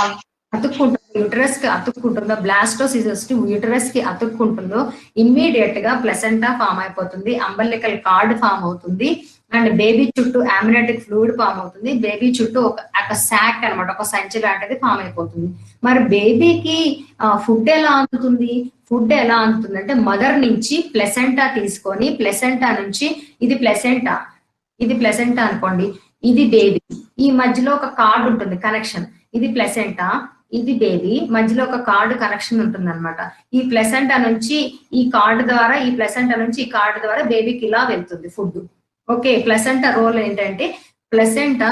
అతుక్కుంటుందో, యూటరస్ కి అతుక్కుంటుందో, బ్లాస్టోసిస్ యూటరస్ కి అతుక్కుంటుందో ఇమ్మీడియట్ గా ప్లసెంటా ఫామ్ అయిపోతుంది, అంబలికల్ కార్డ్ ఫామ్ అవుతుంది, అండ్ బేబీ చుట్టూ అమ్నియోటిక్ ఫ్లూయిడ్ ఫామ్ అవుతుంది. బేబీ చుట్టూ ఒక సాక్ అనమాట, ఒక సంచి లాంటిది ఫామ్ అయిపోతుంది. మరి బేబీకి ఫుడ్ ఎలా అందుతుంది, ఫుడ్ ఎలా అందుతుంది అంటే మదర్ నుంచి ప్లెసెంటా తీసుకొని, ప్లెసెంటా నుంచి ఇది ప్లెసెంటా అనుకోండి, ఇది బేబీ, ఈ మధ్యలో ఒక కార్డ్ ఉంటుంది కనెక్షన్, ఇది ప్లెసెంటా, ఇది బేబీ, మధ్యలో ఒక కార్డు కనెక్షన్ ఉంటుంది అనమాట. ఈ ప్లెసెంటా నుంచి ఈ కార్డు ద్వారా, ఈ ప్లెసెంటా నుంచి ఈ కార్డు ద్వారా బేబీకి ఇలా వెళ్తుంది ఫుడ్. ఓకే, ప్లెసెంటా రోల్ ఏంటంటే ప్లెసెంటా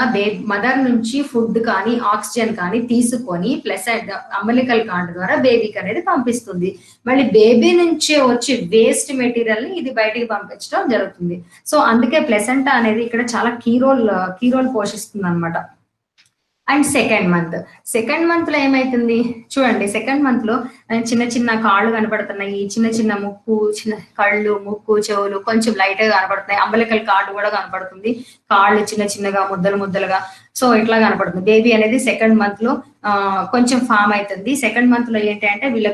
మదర్ నుంచి ఫుడ్ కానీ ఆక్సిజన్ కానీ తీసుకొని ప్లెసెంటా అంబలికల్ కార్డ్ ద్వారా బేబీకి అనేది పంపిస్తుంది. మళ్ళీ బేబీ నుంచే వచ్చి వేస్ట్ మెటీరియల్ ని ఇది బయటికి పంపించడం జరుగుతుంది. సో అందుకే ప్లెసెంటా అనేది ఇక్కడ చాలా కీ రోల్ పోషిస్తుంది అనమాట. అండ్ సెకండ్ మంత్ లో ఏమైతుంది చూడండి, సెకండ్ మంత్ లో చిన్న చిన్న కాళ్ళు కనపడుతున్నాయి, చిన్న చిన్న ముక్కు, చిన్న కళ్ళు, ముక్కు, చెవులు కొంచెం లైట్ గా కనపడుతున్నాయి, అంబలికల్ కార్డు కూడా కనపడుతుంది, కాళ్ళు చిన్న చిన్నగా ముద్దలుగా. సో ఇట్లా కనపడుతుంది. బేబీ అనేది సెకండ్ మంత్ లో కొంచెం ఫామ్ అవుతుంది. సెకండ్ మంత్ లో ఏంటి అంటే వీళ్ళ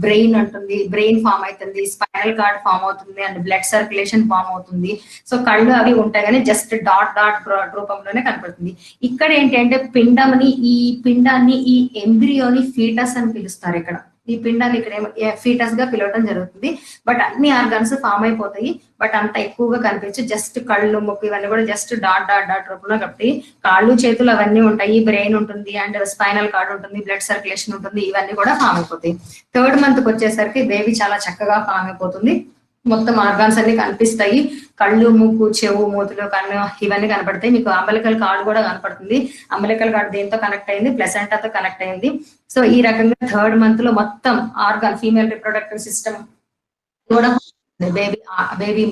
బ్రెయిన్ ఫామ్ అవుతుంది, స్పైనల్ కార్డ్ ఫామ్ అవుతుంది, అండ్ బ్లడ్ సర్క్యులేషన్ ఫామ్ అవుతుంది. సో కళ్ళు అవి ఉంటాయి కానీ జస్ట్ డాట్ రూపంలోనే కనపడుతుంది. ఇక్కడ ఏంటి అంటే ఈ పిండాన్ని ఈ ఎంబ్రియోని ఫీటస్ అని పిలుస్తారు. ఇక్కడ ఈ పిండాన్ని ఇక్కడ ఫీటస్ గా పిలవడం జరుగుతుంది. బట్ అన్ని ఆర్గాన్స్ ఫామ్ అయిపోతాయి, బట్ అంత ఎక్కువగా కనిపించు. జస్ట్ కళ్ళు, ముక్కు ఇవన్నీ కూడా జస్ట్ డాట్ రూపంలో, కాబట్టి కాళ్ళు చేతులు అవన్నీ ఉంటాయి, బ్రెయిన్ ఉంటుంది, అండ్ స్పైనల్ కార్డ్ ఉంటుంది, బ్లడ్ సర్క్యులేషన్ ఉంటుంది, ఇవన్నీ కూడా ఫామ్ అయిపోతాయి. థర్డ్ మంత్ కి వచ్చేసరికి బేబీ చాలా చక్కగా ఫామ్ అయిపోతుంది, మొత్తం ఆర్గాన్స్ అన్ని కనిపిస్తాయి, కళ్ళు, ముక్కు, చెవు, మూతులు, కన్ను ఇవన్నీ కనపడతాయి. మీకు అంబలికల్ కార్డ్ కూడా కనపడుతుంది. అంబలికల్ కార్డ్ దేంతో కనెక్ట్ అయింది, ప్లెసెంటాతో కనెక్ట్ అయింది. సో ఈ రకంగా థర్డ్ మంత్ లో మొత్తం ఆర్గాన్, ఫీమేల్ రిప్రొడక్టివ్ సిస్టమ్ కూడా బేబీ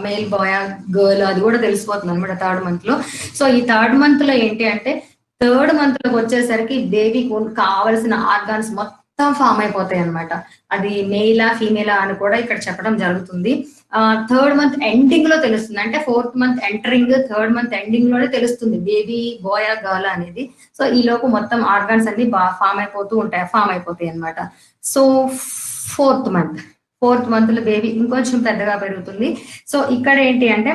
మేల్ బాయ్ గర్ల్ అది కూడా తెలిసిపోతుంది అనమాట థర్డ్ మంత్ లో. సో ఈ థర్డ్ మంత్ లో ఏంటి అంటే థర్డ్ మంత్ లోకి వచ్చేసరికి బేబీకి కావలసిన ఆర్గాన్స్ మొత్తం ఫామ్ అయిపోతాయి అనమాట. అది మెయిలా ఫీమేలా అని కూడా ఇక్కడ చెప్పడం జరుగుతుంది. థర్డ్ మంత్ ఎండింగ్ లో తెలుస్తుంది, అంటే fourth month entering, third month ending లోనే తెలుస్తుంది బేబీ బాయ్ గర్ల్ అనేది. సో ఈ లోపు మొత్తం ఆర్గాన్స్ అన్ని ఫామ్ అయిపోతాయి అనమాట. సో ఫోర్త్ మంత్ లో బేబీ ఇంకొంచెం పెద్దగా పెరుగుతుంది. సో ఇక్కడ ఏంటి అంటే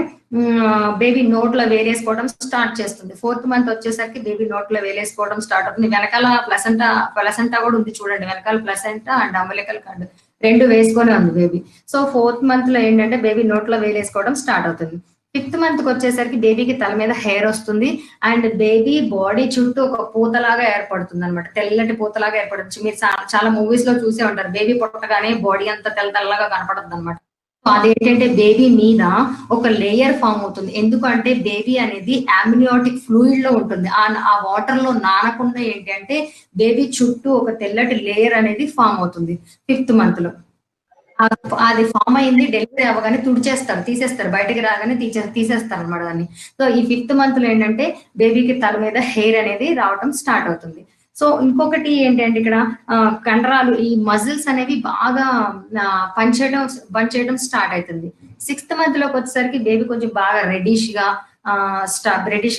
బేబీ నోట్లో వేలేసుకోవడం స్టార్ట్ చేస్తుంది. ఫోర్త్ మంత్ వచ్చేసరికి బేబీ నోట్లో వేలేసుకోవడం స్టార్ట్ అవుతుంది. వెనకాల ప్లసెంటా కూడా ఉంది చూడండి, వెనకాల ప్లసెంటా అండ్ అంబలికల్ కార్డ్ రెండు వేసుకొని ఉంది బేబీ. సో ఫోర్త్ మంత్ లో ఏంటంటే బేబీ నోట్లో వేలేసుకోవడం స్టార్ట్ అవుతుంది. ఫిఫ్త్ మంత్ కి వచ్చేసరికి బేబీకి తల మీద హెయిర్ వస్తుంది, అండ్ బేబీ బాడీ చుట్టూ ఒక పూతలాగా ఏర్పడుతుంది అనమాట, తెల్లటి పూతలాగా ఏర్పడుతుంది. మీరు చాలా మూవీస్ లో చూసే ఉంటారు, బేబీ పుట్టగానే బాడీ అంతా తెల్లగా కనపడుతుంది అనమాట. అదేంటంటే బేబీ మీద ఒక లేయర్ ఫామ్ అవుతుంది. ఎందుకంటే బేబీ అనేది అమ్నియోటిక్ ఫ్లూయిడ్ లో ఉంటుంది. ఆ వాటర్ లో నానకుండా ఏంటి అంటే బేబీ చుట్టూ ఒక తెల్లటి లేయర్ అనేది ఫామ్ అవుతుంది 5th మంత్ లో. అది ఫామ్ అయింది, డెలివరీ అవ్వగానే తుడిచేస్తారు, తీసేస్తారు, బయటికి రాగానే తీసేస్తారు అనమాట దాన్ని. సో ఈ 5th మంత్ లో ఏంటంటే బేబీకి తల మీద హెయిర్ అనేది రావటం స్టార్ట్ అవుతుంది. సో ఇంకొకటి ఏంటంటే ఇక్కడ కండరాలు, ఈ మజిల్స్ అనేవి బాగా పనిచేయడం స్టార్ట్ అవుతుంది. 6th మంత్ లోకి వచ్చేసరికి బేబీ కొంచెం బాగా రెడిష్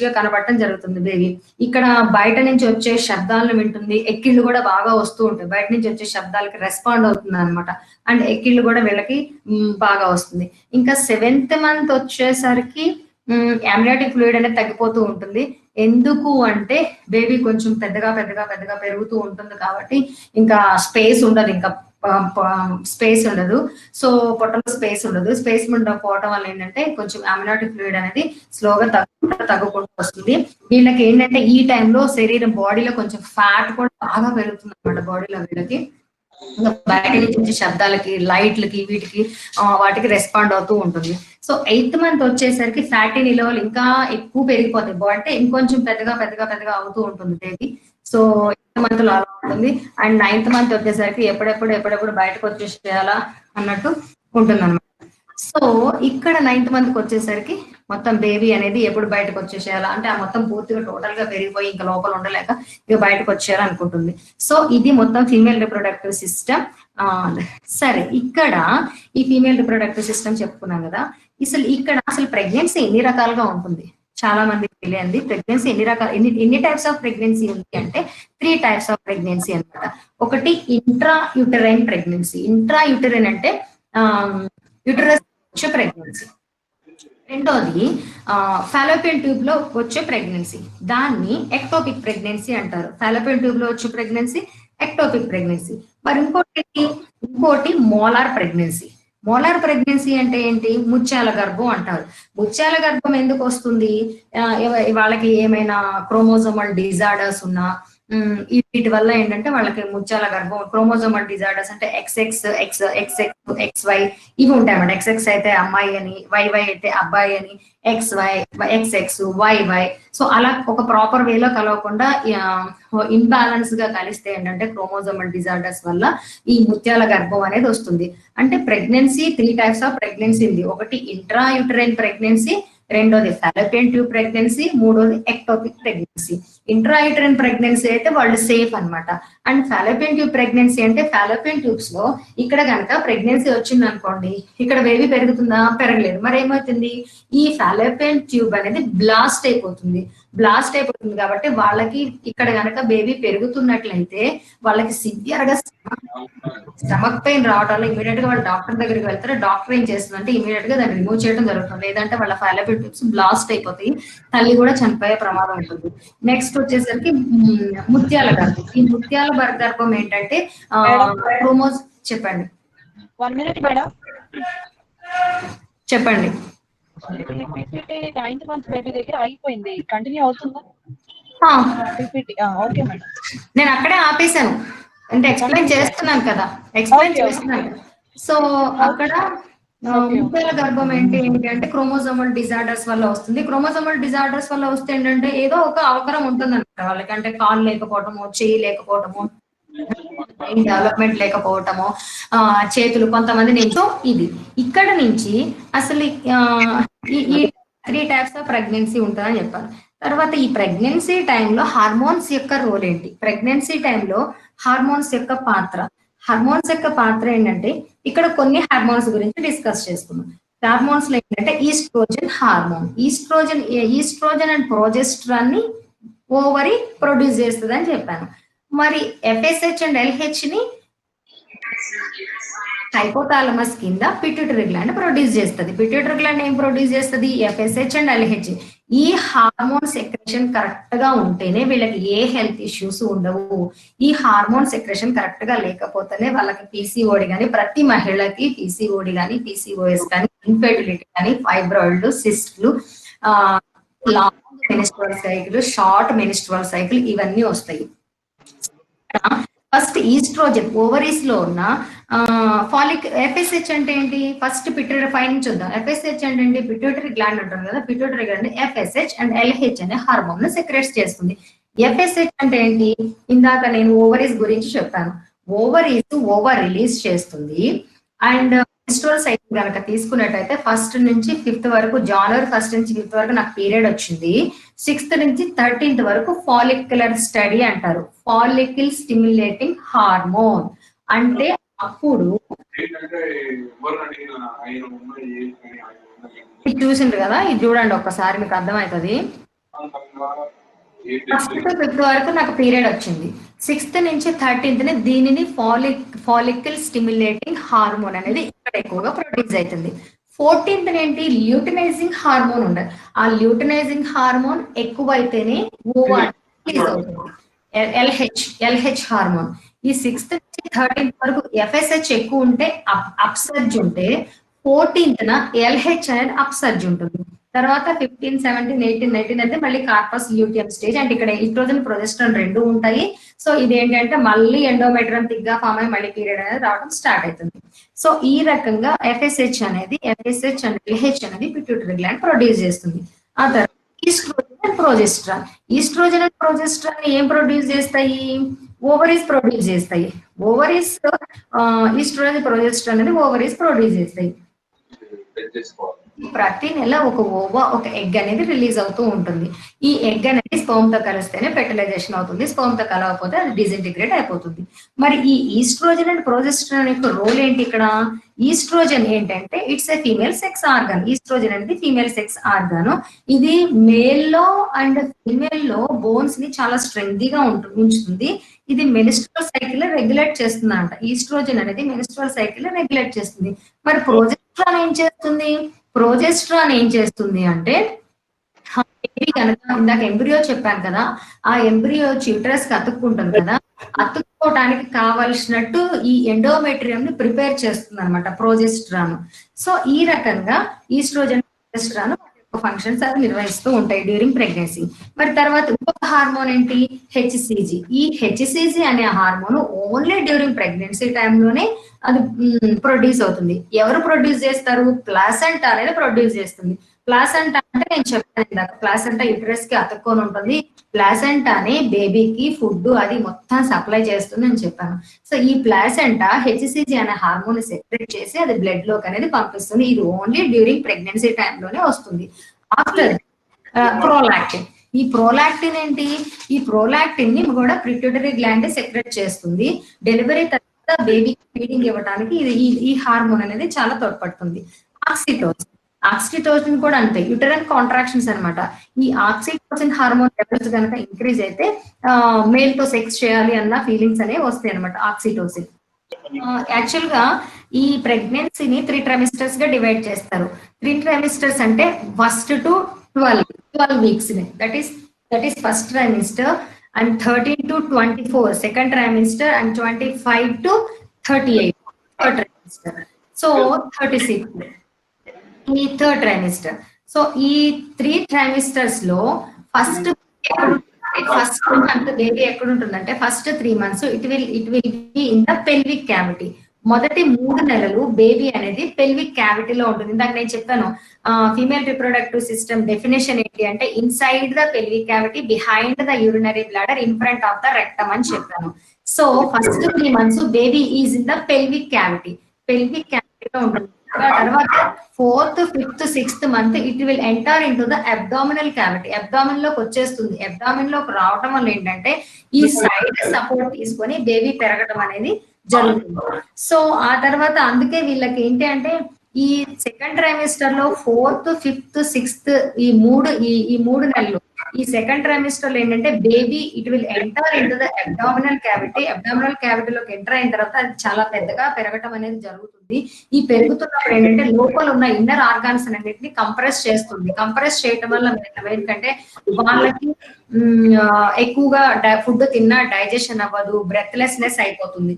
గా కనబడటం జరుగుతుంది బేబీ. ఇక్కడ బయట నుంచి వచ్చే శబ్దాలను వింటుంది, ఎక్కిళ్ళు కూడా బాగా వస్తూ ఉంటాయి, బయట నుంచి వచ్చే శబ్దాలకి రెస్పాండ్ అవుతుంది అనమాట. అండ్ ఎక్కిళ్ళు కూడా వీళ్ళకి బాగా వస్తుంది. ఇంకా 7th మంత్ వచ్చేసరికి అమ్నియోటిక్ ఫ్లూయిడ్ అనేది తగ్గిపోతూ ఉంటుంది. ఎందుకు అంటే బేబీ కొంచెం పెద్దగా పెరుగుతూ ఉంటుంది కాబట్టి ఇంకా స్పేస్ ఉండదు, ఇంకా స్పేస్ ఉండదు. సో పొట్టలో స్పేస్ ఉండదు. స్పేస్ ఉండకపోవడం వల్ల ఏంటంటే కొంచెం అమ్నియోటిక్ ఫ్లూయిడ్ అనేది స్లోగా తగ్గుకుంటూ వస్తుంది. వీళ్ళకి ఏంటంటే ఈ టైంలో శరీరం బాడీలో కొంచెం ఫ్యాట్ కూడా బాగా పెరుగుతుంది అనమాట బాడీలో వీళ్ళకి. ఇంకా బయట నుంచి వచ్చే శబ్దాలకి, లైట్లకి, వీటికి వాటికి రెస్పాండ్ అవుతూ ఉంటుంది. సో 8th మంత్ వచ్చేసరికి ఫ్యాటీ నిల్వలు ఇంకా ఎక్కువ పెరిగిపోతాయి, అంటే ఇంకొంచెం పెద్దగా అవుతూ ఉంటుంది బేబీ. సో 8th మంత్ లో అలా ఉంటుంది. అండ్ 9th మంత్ వచ్చేసరికి ఎప్పుడెప్పుడు బయటకు వచ్చేసేయాలా అన్నట్టు ఉంటుంది అనమాట. సో ఇక్కడ 9th మంత్ కి వచ్చేసరికి మొత్తం బేబీ అనేది ఎప్పుడు బయటకు వచ్చేసేయాలా అంటే ఆ మొత్తం పూర్తిగా టోటల్ గా పెరిగిపోయి ఇంకా లోపల ఉండలేక ఇక బయటకు వచ్చేయాలనుకుంటుంది. సో ఇది మొత్తం ఫీమేల్ రిప్రొడక్టివ్ సిస్టమ్. సరే, ఇక్కడ ఈ ఫీమేల్ రిప్రొడక్టివ్ సిస్టమ్ చెప్పుకున్నాం కదా. అసలు ప్రెగ్నెన్సీ ఎన్ని రకాలుగా ఉంటుంది చాలా మందికి తెలియంది. ప్రెగ్నెన్సీ ఎన్ని టైప్స్ ఆఫ్ ప్రెగ్నెన్సీ ఉంది అంటే 3 టైప్స్ ఆఫ్ ప్రెగ్నెన్సీ అనమాట. ఒకటి intra uterine pregnancy. Intra uterine అంటే యూటరస్ వచ్చే ప్రెగ్నెన్సీ. రెండోది ఫాలోపియన్ ట్యూబ్ లో వచ్చే ప్రెగ్నెన్సీ, దాన్ని ఎక్టోపిక్ ప్రెగ్నెన్సీ అంటారు. ఫాలోపియన్ ట్యూబ్ లో వచ్చే ప్రెగ్నెన్సీ ఎక్టోపిక్ ప్రెగ్నెన్సీ. మరి ఇంకోటి మోలార్ ప్రెగ్నెన్సీ. మోలార్ ప్రెగ్నెన్సీ అంటే ఏంటి? ముత్యాల గర్భం అంటారు. ముత్యాల గర్భం ఎందుకు వస్తుంది? వాళ్ళకి ఏమైనా క్రోమోజోమల్ డిజార్డర్స్ ఉన్నా వీటి వల్ల ఏంటంటే వాళ్ళకి ముత్యాల గర్భం, క్రోమోజోమల్ డిజార్డర్స్ అంటే XXXY ఇవి ఉంటాయన్నమాట. XX అయితే అమ్మాయి అని, YY అయితే అబ్బాయి అని, XX YY. సో అలా ఒక ప్రాపర్ వేలో కలవకుండా ఇన్బ్యాలెన్స్ గా కలిస్తే ఏంటంటే క్రోమోజోమల్ డిజార్డర్స్ వల్ల ఈ ముత్యాల గర్భం అనేది వస్తుంది. అంటే ప్రెగ్నెన్సీ 3 టైప్స్ ఆఫ్ ప్రెగ్నెన్సీ ఉంది. ఒకటి ఇంట్రా యూటరైన్ ప్రెగ్నెన్సీ, రెండోది ఫాలోపియన్ ట్యూబ్ ప్రెగ్నెన్సీ, మూడోది ectopic pregnancy. Intra uterine pregnancy అయితే వాళ్ళు సేఫ్ అనమాట. అండ్ ఫాలోపియన్ ట్యూబ్ ప్రెగ్నెన్సీ అంటే ఫాలోపియన్ ట్యూబ్స్ లో ఇక్కడ కనుక ప్రెగ్నెన్సీ వచ్చింది అనుకోండి, ఇక్కడ బేబీ పెరుగుతుందా? పెరగలేదు. మరి ఏమవుతుంది? ఈ ఫాలోపియన్ ట్యూబ్ అనేది బ్లాస్ట్ అయిపోతుంది కాబట్టి వాళ్ళకి ఇక్కడ కనుక బేబీ పెరుగుతున్నట్లయితే వాళ్ళకి సివియర్ గా స్టమక్ పెయిన్ రావడం వల్ల ఇమీడియట్ గా వాళ్ళ డాక్టర్ దగ్గరికి వెళ్తారు. డాక్టర్ ఏం చేస్తుందంటే ఇమీడియట్ గా దాన్ని రిమూవ్ చేయడం జరుగుతుంది. లేదంటే వాళ్ళ ఫాలోపియన్ ట్యూబ్స్ బ్లాస్ట్ అయిపోతాయి, తల్లి కూడా చనిపోయే ప్రమాదం ఉంటుంది. నెక్స్ట్ వచ్చేసరికి ముత్యాల గర్భం. ఈ ముత్యాల గర్భం ఏంటంటే క్రోమోజ్ చెప్పండి. 1 minute మేడం. చెప్పండి. 9th మంత్ బేబీ దగ్గర అయిపోయింది, కంటిన్యూ అవుతుందా? Okay madam. నేను అక్కడే ఆపేశాను అంటే ఎక్స్ప్లెయిన్ చేస్తున్నాను కదా. సో అక్కడ ముత్యాల గర్భం ఏంటి అంటే క్రోమోజోమల్ డిజార్డర్స్ వల్ల వస్తుంది. క్రోమోజోమల్ డిజార్డర్స్ వల్ల వస్తే ఏంటంటే ఏదో ఒక అవకరం ఉంటుంది అనమాట వాళ్ళకి. అంటే కాలు లేకపోవటము, చెయ్యి లేకపోవటము, డెవలప్మెంట్ లేకపోవటము, చేతులు కొంతమంది నుంచి. ఇది ఇక్కడ నుంచి అసలు ఈ 3 టైప్స్ ఆఫ్ ప్రెగ్నెన్సీ ఉంటుందని చెప్పారు. తర్వాత ఈ ప్రెగ్నెన్సీ టైంలో హార్మోన్స్ యొక్క రోల్ ఏంటి? ప్రెగ్నెన్సీ టైంలో హార్మోన్స్ యొక్క పాత్ర ఏంటంటే ఇక్కడ కొన్ని హార్మోన్స్ గురించి డిస్కస్ చేసుకున్నాం. హార్మోన్స్ లో ఏంటంటే estrogen hormone. Estrogen and progesterone ని ఓవరీ ప్రొడ్యూస్ చేస్తుంది అని చెప్పాను. మరి FSH అండ్ LH ని హైపోథాలమస్ కింద పిట్యూటరీ గ్లాండ్ ప్రొడ్యూస్ చేస్తుంది. పిట్యూటరీ గ్లాండ్ ఏం ప్రొడ్యూస్ చేస్తుంది? FSH and LH. ఈ హార్మోన్ సెక్రెషన్ కరెక్ట్ గా ఉంటేనే వీళ్ళకి ఏ హెల్త్ ఇష్యూస్ ఉండవు. ఈ హార్మోన్ సెక్రెషన్ కరెక్ట్ గా లేకపోతేనే వాళ్ళకి PCOD కానీ, ప్రతి మహిళకి PCOD కానీ, PCOS కానీ, ఇన్ఫెర్టిలిటీ కానీ, ఫైబ్రాయిడ్, సిస్ట్లు, long menstrual cycle, short menstrual cycle ఇవన్నీ వస్తాయి. ఫస్ట్ ఈస్ట్రోజన్ ఓవరీస్ లో ఉన్న ఫాలిక్ ఎఫ్ఎస్హెచ్ అంటే ఏంటి ఫస్ట్ పిట్యూటరీ పై నుంచి చూద్దాం. ఎఫ్ఎస్హెచ్ అంటే ఏంటి పిట్యూటరీ గ్లాండ్ ఉంటుంది కదా, pituitary gland FSH and LH అనే హార్మోన్ ను సెక్రెట్ చేస్తుంది. ఎఫ్ఎస్హెచ్ అంటే ఏంటి, ఇందాక నేను ఓవరీస్ గురించి చెప్పాను. ఓవర్ రిలీజ్ చేస్తుంది. అండ్ మెన్స్ట్రువల్ సైకిల్ కనుక తీసుకున్నట్టయితే ఫస్ట్ నుంచి ఫిఫ్త్ వరకు, జనవరి ఫస్ట్ నుంచి ఫిఫ్త్ వరకు నాకు పీరియడ్ వచ్చింది. 6th నుంచి 13th వరకు ఫాలిక్యులర్ స్టడీ అంటారు. ఫాలికిల్ స్టిమ్యులేటింగ్ హార్మోన్ అంటే అప్పుడు ఇది చూసిండ్రు కదా, ఇది చూడండి ఒక్కసారి మీకు అర్థమవుతుంది. ఫస్ట్ టు ఫిఫ్త్ వరకు నాకు పీరియడ్ వచ్చింది. 6th నుంచి 13th దీనిని ఫాలికల్ స్టిమ్యులేటింగ్ హార్మోన్ అనేది ఇక్కడ ఎక్కువగా ప్రొడ్యూస్ అవుతుంది. 14th ఏంటి, ల్యూటినైజింగ్ హార్మోన్ ఉండదు. ఆ ల్యూటినైజింగ్ హార్మోన్ ఎక్కువైతేనే రిలీజ్ అవుతుంది, ఎల్హెచ్ హార్మోన్. ఈ 6th నుంచి 13th వరకు ఎఫ్ఎస్హెచ్ ఎక్కువ ఉంటే అప్సర్జ్ ఉంటే 14th ఎల్హెచ్ అనేది అప్సర్జ్ ఉంటుంది. తర్వాత 15, 17, 18, 19 అయితే మళ్ళీ కార్పస్ ల్యూటియం స్టేజ్. అంటే ఇక్కడ ఈస్ట్రోజన్ ప్రొజెస్ట్రాన్ రెండు ఉంటాయి. సో ఇది ఏంటంటే మళ్ళీ ఎండోమెట్రియం థిక్ గా ఫామ్ అయ్యి మళ్ళీ పీరియడ్ అనేది రావడం స్టార్ట్ అవుతుంది. సో ఈ రకంగా ఎఫ్ఎస్హెచ్ అండ్ ఎల్హెచ్ అనేది పిట్యూటరీ గ్లాండ్ ప్రొడ్యూస్ చేస్తుంది. ఆ తర్వాత estrogen and progesterone. Estrogen and progesterone ఏం ప్రొడ్యూస్ చేస్తాయి, ఓవరీస్ ప్రొడ్యూస్ చేస్తాయి. ఓవరీస్ ఈస్ట్రోజన్ ప్రొజెస్ట్రాన్ అనేది ఓవరీస్ ప్రొడ్యూస్ చేస్తాయి. ప్రతి నెల ఒక ఎగ్ అనేది రిలీజ్ అవుతూ ఉంటుంది. ఈ ఎగ్ అనేది స్పర్మ్ తో కలిస్తేనే ఫెర్టిలైజేషన్ అవుతుంది. స్పర్మ్ తో కలవకపోతే అది డిసింటిగ్రేట్ అయిపోతుంది. మరి ఈ ఈస్ట్రోజన్ అండ్ ప్రొజెస్ట్రాన్ యొక్క రోల్ ఏంటి ఇక్కడ? ఈస్ట్రోజన్ ఏంటంటే it's a female sex organ. Estrogen అనేది ఫీమేల్ సెక్స్ ఆర్గాన్. ఇది మేల్ లో అండ్ ఫీమేల్ లో బోన్స్ ని చాలా స్ట్రెంగ్తీగా ఉంచుతుంది. ఇది మెన్స్ట్రువల్ సైకిల్ రెగ్యులేట్ చేస్తుంది అంట. ఈస్ట్రోజన్ అనేది మెన్స్ట్రువల్ సైకిల్ రెగ్యులేట్ చేస్తుంది. మరి ప్రొజెస్ట్రాన్ ఏం చేస్తుంది అంటే కనుక ఇందాక ఎంబ్రియో చెప్పాను కదా, ఆ ఎంబ్రియో యూటరస్ కి అతుక్కుంటుంది కదా, అతుక్కోవడానికి కావలసినట్టు ఈ ఎండోమెట్రియం ని ప్రిపేర్ చేస్తుంది అనమాట ప్రొజెస్ట్రాన్. సో ఈ రకంగా ఈస్ట్రోజన్ ప్రొజెస్ట్రాన్ ఫంక్షన్స్ అవి నిర్వహిస్తూ ఉంటాయి డ్యూరింగ్ ప్రెగ్నెన్సీ. మరి తర్వాత ఇంకొక హార్మోన్ ఏంటి, హెచ్సిజి. ఈ హెచ్సిజి అనే హార్మోన్ ఓన్లీ డ్యూరింగ్ ప్రెగ్నెన్సీ టైంలోనే అది ప్రొడ్యూస్ అవుతుంది. ఎవరు ప్రొడ్యూస్ చేస్తారు, ప్లాసెంటా అనేది ప్రొడ్యూస్ చేస్తుంది. ప్లాసెంటా అంటే నేను చెప్పాను ఇందాక, ప్లాసెంటా యుటరస్ కి అతుక్కొని ఉంటుంది. ప్లాసెంటాని బేబీకి ఫుడ్ అది మొత్తం సప్లై చేస్తుంది అని చెప్పాను. సో ఈ ప్లాసెంటా హెచ్సిజి అనే హార్మోన్ సెక్రెట్ చేసి అది బ్లడ్ లోకి అనేది పంపిస్తుంది. ఇది ఓన్లీ డ్యూరింగ్ ప్రెగ్నెన్సీ టైంలోనే వస్తుంది. After prolactin. ఈ ప్రోలాక్టిన్ ఏంటి, ఈ ప్రోలాక్టిన్ ని కూడా పిట్యూటరీ గ్లాండ్ సెక్రెట్ చేస్తుంది. డెలివరీ తర్వాత బేబీకి ఫీడింగ్ ఇవ్వడానికి ఈ హార్మోన్ అనేది చాలా తోడ్పడుతుంది. ఆక్సిటోసిన్ కూడా అంతే, యుటరన్ కాంట్రాక్షన్స్ అనమాట. ఈ ఆక్సిటోసిన్ హార్మోన్ లెవెల్స్ కనుక ఇంక్రీజ్ అయితే మేల్ తో సెక్స్ చేయాలి అన్న ఫీలింగ్స్ అనేవి వస్తాయి అనమాట. ఆక్సిటోసిన్ యాక్చువల్ గా ఈ ప్రెగ్నెన్సీని 3 ట్రైమిస్టర్స్ గా డివైడ్ చేస్తారు. 3 ట్రైమిస్టర్స్ అంటే first to 12 weeks that is first trimester, and 13 to 24 second trimester, and 25 to 38 third trimester. So 36 ఈ థర్డ్ ట్రైమిస్టర్. సో ఈ 3 trimesters లో ఫస్ట్ మంత్ బేబీ ఎక్కడ ఉంటుందంటే first 3 months it will be in the pelvic cavity. మొదటి 3 నెలలు baby అనేది pelvic క్యావిటీలో ఉంటుంది. ఇందాక నేను చెప్పాను ఫీమేల్ రిప్రొడక్టివ్ సిస్టమ్ డెఫినేషన్ ఏంటి అంటే inside the pelvic cavity, behind the urinary bladder, in front of the rectum అని చెప్పాను. So first 3 months baby is in the pelvic క్యావిటీలో ఉంటుంది. తర్వాత 4th, 5th, 6th month it will enter into the abdominal cavity. Abdomen లోకి వచ్చేస్తుంది. Abdomen లోకి రావటం వల్ల ఏంటంటే ఈ సైడ్ సపోర్ట్ తీసుకొని బేబీ పెరగడం అనేది జరుగుతుంది. సో ఆ తర్వాత అందుకే వీళ్ళకి ఏంటి అంటే ఈ సెకండ్ ట్రైమిస్టర్ లో 4th, 5th, 6th ఈ మూడు నెలలు ఈ సెకండ్ ట్రైమిస్టర్ లో ఏంటంటే baby it will enter into the abdominal క్యావిటీలోకి ఎంటర్ అయిన తర్వాత అది చాలా పెద్దగా పెరగటం అనేది జరుగుతుంది. ఈ పెరుగుతున్నప్పుడు ఏంటంటే లోపల ఉన్న ఇన్నర్ ఆర్గాన్స్ అన్నింటినీ కంప్రెస్ చేస్తుంది. కంప్రెస్ చేయటం వల్ల ఏంటంటే వాళ్ళకి ఎక్కువగా ఫుడ్ తిన్నా డైజెషన్ అవ్వదు, బ్రెత్లెస్నెస్ అయిపోతుంది,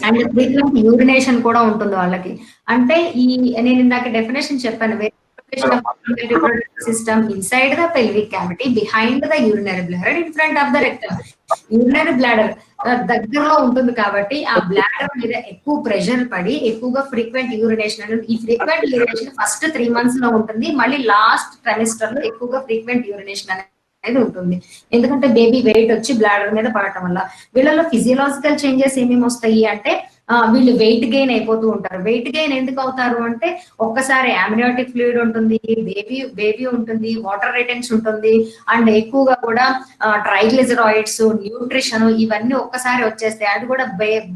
అండ్ ఫ్రీక్వెంట్ యూరినేషన్ కూడా ఉంటుంది వాళ్ళకి. అంటే నేను ఇందాక డెఫినేషన్ చెప్పాను, location of female reproductive system inside the pelvic cavity, behind the urinary bladder, in front of the rectum. Urinary bladder దగ్గరలో ఉంటుంది కాబట్టి ఆ బ్లాడర్ మీద ఎక్కువ ప్రెషర్ పడి ఎక్కువగా ఫ్రీక్వెంట్ యూరినేషన్ అనేది, ఈ ఫ్రీక్వెంట్ యూరినేషన్ ఫస్ట్ 3 months లో ఉంటుంది, మళ్ళీ లాస్ట్ ట్రైమిస్టర్ లో ఎక్కువగా ఫ్రీక్వెంట్ యూరినేషన్ అనేది ఉంటుంది. ఎందుకంటే బేబీ వెయిట్ వచ్చి బ్లాడర్ మీద పడటం వల్ల. వీళ్ళలో ఫిజియలాజికల్ చేంజెస్ ఏమేమి వస్తాయి అంటే వీళ్ళు వెయిట్ గెయిన్ అయిపోతూ ఉంటారు. వెయిట్ గెయిన్ ఎందుకు అవుతారు అంటే ఒక్కసారి అమ్నియోటిక్ ఫ్లూయిడ్ ఉంటుంది, బేబీ ఉంటుంది, వాటర్ రిటెన్స్ ఉంటుంది, అండ్ ఎక్కువగా కూడా ట్రైగ్లిజరాయిడ్స్, న్యూట్రిషన్ ఇవన్నీ ఒక్కసారి వచ్చేస్తాయి. అది కూడా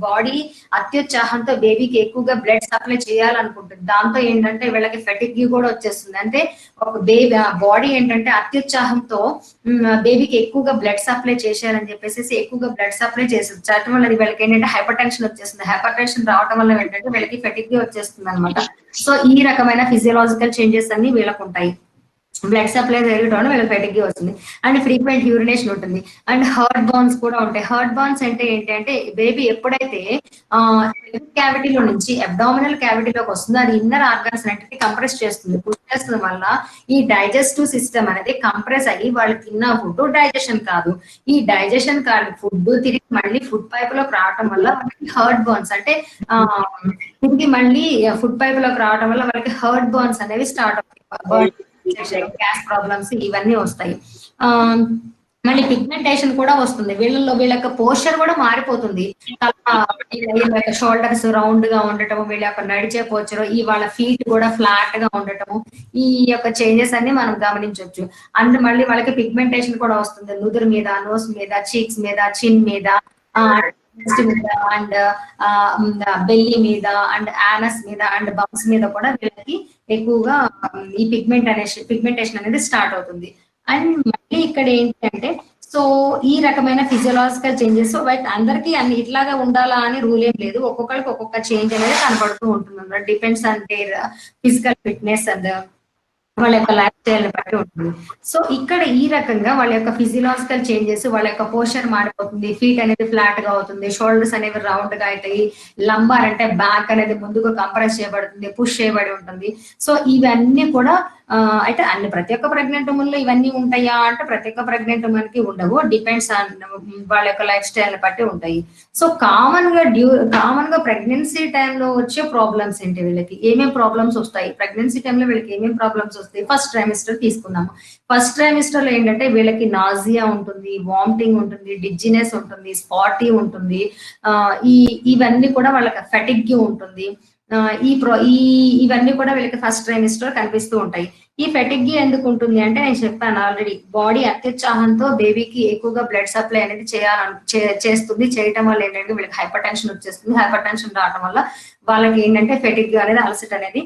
బాడీ అత్యుత్సాహంతో బేబీకి ఎక్కువగా బ్లడ్ సప్లై చేయాలనుకుంటుంది. దాంతో ఏంటంటే వీళ్ళకి ఫెటిగ్ కూడా వచ్చేస్తుంది. అంటే ఒక బాడీ ఏంటంటే అత్యుత్సాహంతో బేబీకి ఎక్కువగా బ్లడ్ సప్లై చేసేయాలని చెప్పేసి ఎక్కువగా బ్లడ్ సప్లై చేస్తుంది. చేయటం వల్ల వీళ్ళకి ఏంటంటే హైపర్ టెన్షన్ వచ్చేస్తుంది. హైపర్ టెన్షన్ రావడం వల్ల ఏంటంటే వీళ్ళకి ఫెటిగ్ వచ్చేస్తుంది అనమాట. సో ఈ రకమైన ఫిజియలాజికల్ చేంజెస్ అన్ని వీళ్ళకు ఉంటాయి. బ్లడ్ సప్లై జరగడం వీళ్ళకి ఫెటిగ్ వస్తుంది, అండ్ ఫ్రీక్వెంట్ యూరినేషన్ ఉంటుంది, అండ్ హర్ట్ బాన్స్ కూడా ఉంటాయి. హర్ట్ బాన్స్ అంటే ఏంటి అంటే బేబీ ఎప్పుడైతే క్యావిటీలో నుంచి అబ్డామినల్ క్యావిటీలోకి వస్తుందో అది ఇన్నర్ ఆర్గాన్స్ అన్నిటికీ కంప్రెస్ చేస్తుంది. పుష్ చేస్తుంది వల్ల ఈ డైజెస్టివ్ సిస్టమ్ అనేది కంప్రెస్ అయ్యి వాళ్ళు తిన్న ఫుడ్ డైజెషన్ కాదు, ఈ డైజెషన్ కాదు ఫుడ్ తిరిగి మళ్ళీ ఫుడ్ పైప్ లోకి రావడం వల్ల వాళ్ళకి హర్ట్ బాన్స్ అంటే తిరిగి మళ్ళీ ఫుడ్ పైప్ లోకి రావడం వల్ల వాళ్ళకి హర్ట్ బాన్స్ అనేవి స్టార్ట్ అవుతాయి. గ్యాస్ ప్రాబ్లమ్స్ ఇవన్నీ వస్తాయి. మళ్ళీ పిగ్మెంటేషన్ కూడా వస్తుంది. వీళ్ళ యొక్క పోస్చర్ కూడా మారిపోతుంది. షోల్డర్స్ రౌండ్ గా ఉండటము, వీళ్ళ యొక్క నడిచే పోస్చర్, ఈ వాళ్ళ ఫీట్ కూడా ఫ్లాట్ గా ఉండటము, ఈ యొక్క చేంజెస్ అన్ని మనం గమనించవచ్చు. అండ్ మళ్ళీ వాళ్ళకి పిగ్మెంటేషన్ కూడా వస్తుంది. నుదురు మీద, నోస్ మీద, చీక్స్ మీద, చిన్ మీద, అండ్ బెల్లి మీద, అండ్ యానస్ మీద, అండ్ బమ్స్ మీద కూడా వీళ్ళకి ఎక్కువగా ఈ పిగ్మెంటేషన్ అనేది స్టార్ట్ అవుతుంది. అండ్ మళ్ళీ ఇక్కడ ఏంటంటే సో ఈ రకమైన ఫిజియలాజికల్ చేంజెస్ బట్ అందరికీ అన్ని ఇట్లాగా ఉండాలా అని రూల్ ఏం లేదు. ఒక్కొక్కరికి ఒక్కొక్క చేంజ్ అనేది కనబడుతూ ఉంటుంది. Depends on their physical fitness and వాళ్ళ యొక్క లైఫ్ స్టైల్ బట్టి ఉంటుంది. సో ఇక్కడ ఈ రకంగా వాళ్ళ యొక్క ఫిజియలాజికల్ చేంజెస్, వాళ్ళ యొక్క పోస్చర్ మారిపోతుంది, ఫీట్ అనేది ఫ్లాట్ గా అవుతుంది, షోల్డర్స్ అనేవి రౌండ్ గా అవుతాయి, లంబార్ అంటే బ్యాక్ అనేది ముందుకు కంప్రెస్ చేయబడుతుంది, పుష్ చేయబడి ఉంటుంది. సో ఇవన్నీ కూడా అయితే అన్ని ప్రతి ఒక్క ప్రెగ్నెంట్ ఉమెన్లో ఇవన్నీ ఉంటాయా అంటే ప్రతి ఒక్క ప్రెగ్నెంట్ ఉమెన్ కి ఉండవు. డిపెండ్స్ ఆన్ వాళ్ళ యొక్క లైఫ్ స్టైల్ బట్టి ఉంటాయి. సో కామన్ గా ప్రెగ్నెన్సీ టైంలో వచ్చే ప్రాబ్లమ్స్ ఏంటి, వీళ్ళకి ఏమేమి ప్రాబ్లమ్స్ వస్తాయి, ప్రెగ్నెన్సీ టైంలో వీళ్ళకి ఏమేమి ప్రాబ్లమ్స్ వస్తాయి. ఫస్ట్ ట్రైమిస్టర్ తీసుకుందాము. ఫస్ట్ ట్రైమిస్టర్ లో ఏంటంటే వీళ్ళకి నాజియా ఉంటుంది, వామిటింగ్ ఉంటుంది, డిజినెస్ ఉంటుంది, స్పాటీ ఉంటుంది, ఇవన్నీ కూడా వాళ్ళకి ఫెటిగ్ ఉంటుంది. ఇవన్నీ కూడా వీళ్ళకి ఫస్ట్ ట్రైమిస్టర్ కనిపిస్తూ ఉంటాయి. ఈ ఫెటిగ్ ఎందుకు ఉంటుంది అంటే నేను చెప్పాను ఆల్రెడీ, బాడీ అత్యుత్సాహంతో బేబీకి ఎక్కువగా బ్లడ్ సప్లై అనేది చేస్తుంది. చేయటం వల్ల ఏంటంటే వీళ్ళకి హైపర్ టెన్షన్ వచ్చేస్తుంది. హైపర్ టెన్షన్ రావడం వల్ల వాళ్ళకి ఏంటంటే ఫెటిగ్ అనేది అలసట అనేది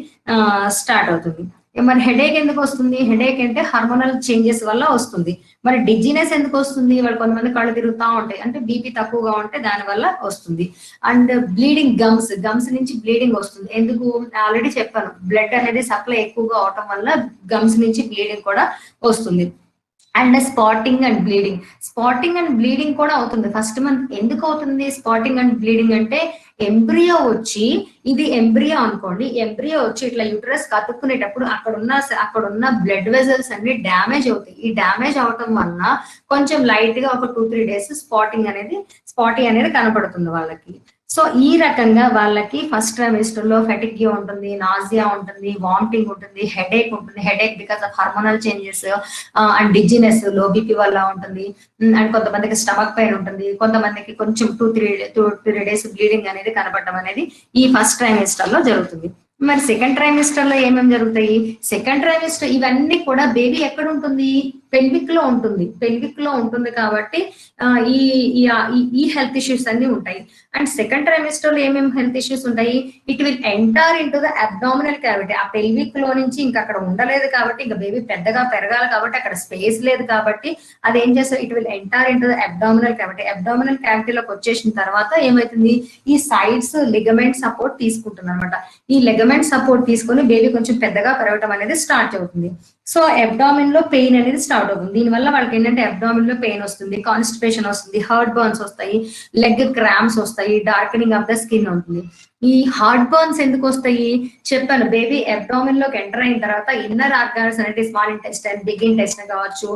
స్టార్ట్ అవుతుంది. మరి హెడేక్ ఎందుకు వస్తుంది? హెడేక్ అంటే హార్మోనల్ చేంజెస్ వల్ల వస్తుంది. మరి డిజినెస్ ఎందుకు వస్తుంది? వాళ్ళు కొంతమంది కళ్ళు తిరుగుతూ ఉంటాయి, అంటే బీపీ తక్కువగా ఉంటే దాని వల్ల వస్తుంది. అండ్ బ్లీడింగ్, గమ్స్ నుంచి బ్లీడింగ్ వస్తుంది. ఎందుకు? ఆల్రెడీ చెప్పాను, బ్లడ్ అనేది సప్లై ఎక్కువగా అవటం వల్ల గమ్స్ నుంచి బ్లీడింగ్ కూడా వస్తుంది. అండ్ స్పాటింగ్ అండ్ బ్లీడింగ్ కూడా అవుతుంది ఫస్ట్ మంత్. ఎందుకు అవుతుంది స్పాటింగ్ అండ్ బ్లీడింగ్ అంటే ఎంబ్రియో వచ్చి, ఇది ఎంబ్రియో అనుకోండి, ఎంబ్రియో వచ్చి ఇట్లా యూటరస్ కతుక్కునేటప్పుడు అక్కడున్న బ్లడ్ వెజల్స్ అన్ని డ్యామేజ్ అవుతాయి. ఈ డ్యామేజ్ అవటం వలన కొంచెం లైట్ గా ఒక 2-3 days స్పాటీ అనేది కనపడుతుంది వాళ్ళకి. సో ఈ రకంగా వాళ్ళకి ఫస్ట్ ట్రైమిస్టర్ లో ఫెటిగ్ ఉంటుంది, నాజియా ఉంటుంది, వామిటింగ్ ఉంటుంది, headache because of hormonal changes, and dizziness low BP వల్ల ఉంటుంది, అండ్ కొంతమందికి స్టమక్ పెయిన్ ఉంటుంది, కొంతమందికి కొంచెం 2-3 days బ్లీడింగ్ అనేది కనపడడం అనేది ఈ ఫస్ట్ ట్రైమిస్టర్ లో జరుగుతుంది. మరి సెకండ్ ట్రైమిస్టర్ లో ఏమేమి జరుగుతాయి? సెకండ్ ట్రైమిస్టర్ ఇవన్నీ కూడా బేబీ ఎక్కడ ఉంటుంది? పెల్విక్ లో ఉంటుంది కాబట్టి ఈ హెల్త్ ఇష్యూస్ అన్ని ఉంటాయి. అండ్ సెకండ్ ట్రైమిస్టర్ లో ఏమేమి హెల్త్ ఇష్యూస్ ఉంటాయి? It will enter into the abdominal cavity. ఆ పెల్విక్ లో నుంచి ఇంకా అక్కడ ఉండలేదు కాబట్టి, ఇంకా బేబీ పెద్దగా పెరగాలి కాబట్టి అక్కడ స్పేస్ లేదు కాబట్టి అది ఏం చేస్తారు? It will enter into the abdominal cavity. Abdominal క్యావిటీలోకి వచ్చేసిన తర్వాత ఏమవుతుంది? ఈ సైడ్స్ లిగమెంట్ సపోర్ట్ తీసుకుంటుంది అనమాట. ఈ లిగమెంట్ సపోర్ట్ తీసుకొని బేబీ కొంచెం పెద్దగా పెరగడం అనేది స్టార్ట్ అవుతుంది. సో అబ్డామిన్ లో పెయిన్ అనేది స్టార్ట్ అవుతుంది. దీనివల్ల వాళ్ళకి ఏంటంటే అబ్డామిన్ లో పెయిన్ వస్తుంది, కాన్స్టిపేషన్ వస్తుంది, హర్ట్ బర్న్స్ వస్తాయి, లెగ్ క్రాంప్స్ వస్తాయి, డార్కెనింగ్ ఆఫ్ ద స్కిన్ ఉంటుంది. ఈ హార్ట్ బర్న్స్ ఎందుకు వస్తాయి చెప్పాను. బేబీ అబ్డామిన్ లోకి ఎంటర్ అయిన తర్వాత ఇన్నర్ ఆర్గాన్స్ అంటే స్మాల్ ఇంటెస్టైన్, బిగ్ ఇంటెస్టైన్ కావచ్చు,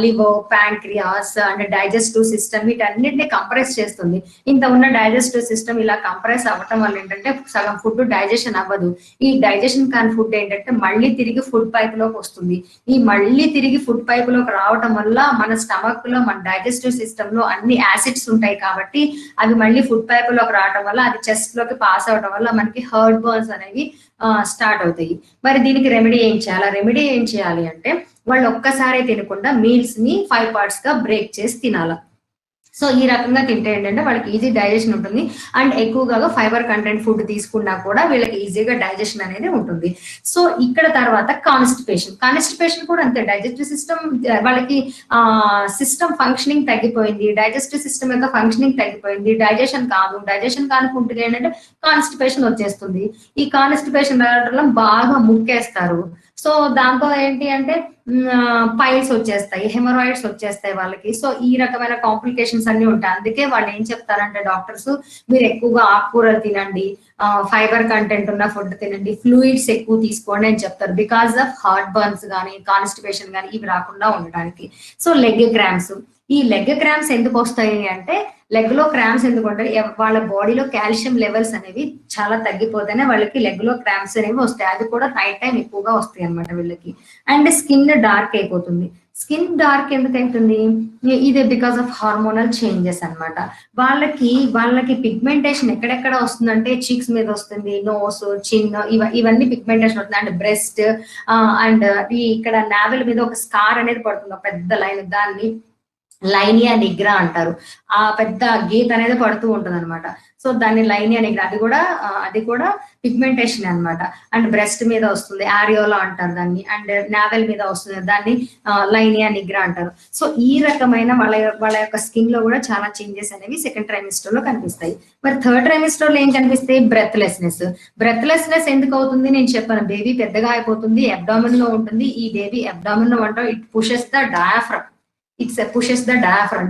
liver, pancreas and digestive system వీటన్నిటిని కంప్రెస్ చేస్తుంది. ఇంత ఉన్న డైజెస్టివ్ సిస్టమ్ ఇలా కంప్రెస్ అవ్వటం వల్ల ఏంటంటే సగం ఫుడ్ డైజెషన్ అవ్వదు. ఈ డైజెషన్ కాని ఫుడ్ ఏంటంటే మళ్ళీ తిరిగి ఫుడ్ పైప్ లోకి వస్తుంది. ఈ మళ్ళీ తిరిగి ఫుడ్ పైప్ లోకి రావటం వల్ల మన స్టమక్ లో, మన డైజెస్టివ్ సిస్టమ్ లో అన్ని యాసిడ్స్ ఉంటాయి కాబట్టి అవి మళ్ళీ ఫుడ్ పైప్ లోకి రావటం వల్ల అది చెస్ట్ లోకి పాస్ అవడం వల్ల మనకి హార్ట్ బర్న్స్ అనేవి స్టార్ట్ అవుతాయి. మరి దీనికి రెమెడీ ఏం చేయాలి? రెమెడీ ఏం చేయాలి అంటే వాళ్ళు ఒక్కసారి తినకుండా మీల్స్ ని 5 పార్ట్స్ గా బ్రేక్ చేసి తినాలి. సో ఈ రకంగా తింటే ఏంటంటే వాళ్ళకి ఈజీ డైజెషన్ ఉంటుంది అండ్ ఎక్కువగా ఫైబర్ కంటెంట్ ఫుడ్ తీసుకున్నా కూడా వీళ్ళకి ఈజీగా డైజెషన్ అనేది ఉంటుంది. సో ఇక్కడ తర్వాత కాన్స్టిపేషన్ కూడా అంతే. డైజెస్టివ్ సిస్టమ్ వాళ్ళకి సిస్టమ్ ఫంక్షనింగ్ తగ్గిపోయింది, డైజెస్టివ్ సిస్టమ్ యొక్క ఫంక్షనింగ్ తగ్గిపోయింది, డైజెషన్ కాని ఫుడ్ ఏంటంటే కాన్స్టిపేషన్ వచ్చేస్తుంది. ఈ కాన్స్టిపేషన్ రావడం బాగా ముక్కేస్తారు. సో దాంతో ఏంటి అంటే పైల్స్ వచ్చేస్తాయి, హెమరాయిడ్స్ వచ్చేస్తాయి వాళ్ళకి. సో ఈ రకమైన కాంప్లికేషన్స్ అన్ని ఉంటాయి. అందుకే వాళ్ళు ఏం చెప్తారంటే డాక్టర్స్, మీరు ఎక్కువగా ఆకుకూరలు తినండి, ఫైబర్ కంటెంట్ ఉన్న ఫుడ్ తినండి, ఫ్లూయిడ్స్ ఎక్కువ తీసుకోండి అని చెప్తారు. బికాస్ ఆఫ్ హార్ట్ బర్న్స్ కానీ కాన్స్టిపేషన్ కానీ ఇవి రాకుండా ఉండడానికి. సో లెగ్ క్రాంప్స్, ఈ లెగ్ క్రాంప్స్ ఎందుకు వస్తాయి అంటే లెగ్ లో క్రాంప్స్ ఎందుకు ఉంటాయి, వాళ్ళ బాడీలో కాల్షియం లెవెల్స్ అనేవి చాలా తగ్గిపోతేనే వాళ్ళకి లెగ్ లో క్రాంప్స్ అనేవి వస్తాయి. అది కూడా నైట్ టైం ఎక్కువగా వస్తాయి అనమాట వీళ్ళకి. అండ్ స్కిన్ డార్క్ అయిపోతుంది. స్కిన్ డార్క్ ఎందుకు అవుతుంది? ఇదే బికాస్ ఆఫ్ హార్మోనల్ చేంజెస్ అన్నమాట. వాళ్ళకి పిగ్మెంటేషన్ ఎక్కడెక్కడ వస్తుందంటే చీక్స్ మీద వస్తుంది, నోస్, చిన్, ఇవన్నీ పిగ్మెంటేషన్ వస్తుంది. అండ్ బ్రెస్ట్ అండ్ ఇక్కడ నావెల్ మీద ఒక స్కార్ అనేది పడుతుంది, ఒక పెద్ద లైన్, దాన్ని లైనియా నిగ్రా అంటారు. ఆ పెద్ద గీత అనేది పడుతూ ఉంటుంది అనమాట. సో దాన్ని లైనియా నిగ్రా, అది కూడా పిగ్మెంటేషన్ అన్నమాట. అండ్ బ్రెస్ట్ మీద వస్తుంది, ఆరియోలా అంటారు దాన్ని. అండ్ నావెల్ మీద వస్తుంది, దాన్ని లైనియా నిగ్రా అంటారు. సో ఈ రకమైన వాళ్ళ యొక్క స్కిన్ లో కూడా చాలా చేంజెస్ అనేవి సెకండ్ ట్రైమిస్టర్ లో కనిపిస్తాయి. మరి థర్డ్ ట్రైమిస్టర్ లో ఏం కనిపిస్తాయి? బ్రెత్లెస్నెస్ ఎందుకు అవుతుంది నేను చెప్పాను. బేబీ పెద్దగా అయిపోతుంది, అబ్డామిన్ లో ఉంటుంది. ఈ బేబీ అబ్డామిన్ లో ఉంటాం, it pushes the diaphragm.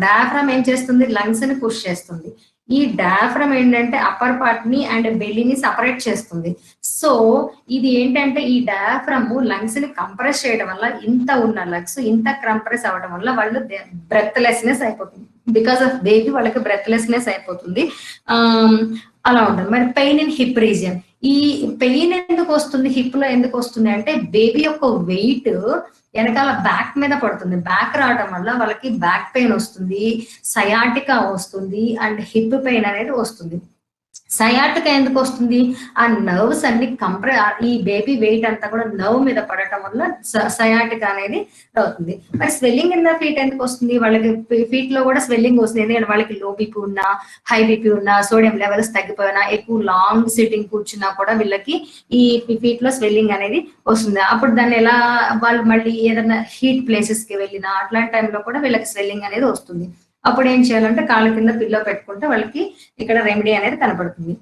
Diaphragm ఏం చేస్తుంది? లంగ్స్ ని పుష్ చేస్తుంది. ఈ డయాఫ్రమ్ ఏంటంటే అప్పర్ పార్ట్ ని అండ్ బెల్లీని సపరేట్ చేస్తుంది. సో ఇది ఏంటంటే ఈ డయాఫ్రమ్ లంగ్స్ ని కంప్రెస్ చేయడం వల్ల ఇంత ఉన్న లంగ్స్ ఇంత కంప్రెస్ అవ్వడం వల్ల వాళ్ళు బ్రెత్లెస్నెస్ అయిపోతుంది. బికాస్ ఆఫ్ బేబీ వాళ్ళకి బ్రెత్లెస్నెస్ అయిపోతుంది. అలా ఉంటుంది. మరి పెయిన్ ఇన్ హిప్ రీజియన్, ఈ పెయిన్ ఎందుకు వస్తుంది, హిప్ లో ఎందుకు వస్తుంది అంటే బేబీ యొక్క వెయిట్ వెనకాల బ్యాక్ మీద పడుతుంది. బ్యాక్ రావడం వల్ల వాళ్ళకి బ్యాక్ పెయిన్ వస్తుంది, సయాటికా వస్తుంది అండ్ హిప్ పెయిన్ అనేది వస్తుంది. సయాటికా ఎందుకు వస్తుంది? ఆ నర్వ్స్ అన్ని ఈ బేబీ వెయిట్ అంతా కూడా నర్వ్ మీద పడటం వల్ల సయాటికా అనేది అవుతుంది. మరి స్వెల్లింగ్ ఇన్ ద ఫీట్ ఎందుకు వస్తుంది? వాళ్ళకి ఫీట్ లో కూడా స్వెల్లింగ్ వస్తుంది. ఎందుకంటే వాళ్ళకి లో బీపీ ఉన్నా, హై బీపీ ఉన్నా, సోడియం లెవెల్స్ తగ్గిపోయినా, ఎక్కువ లాంగ్ సిట్టింగ్ కూర్చున్నా కూడా వీళ్ళకి ఈ ఫీట్ లో స్వెల్లింగ్ అనేది వస్తుంది. అప్పుడు దాన్ని ఎలా వాళ్ళు మళ్ళీ ఏదైనా హీట్ ప్లేసెస్ కి వెళ్ళినా అట్లాంటి టైంలో కూడా వీళ్ళకి స్వెల్లింగ్ అనేది వస్తుంది. అప్పుడు ఏం చేయాలంటే కాళ్ళ కింద పిల్లో పెట్టుకుంటే వాళ్ళకి ఇక్కడ రెమెడీ అనేది కనపడుతుంది.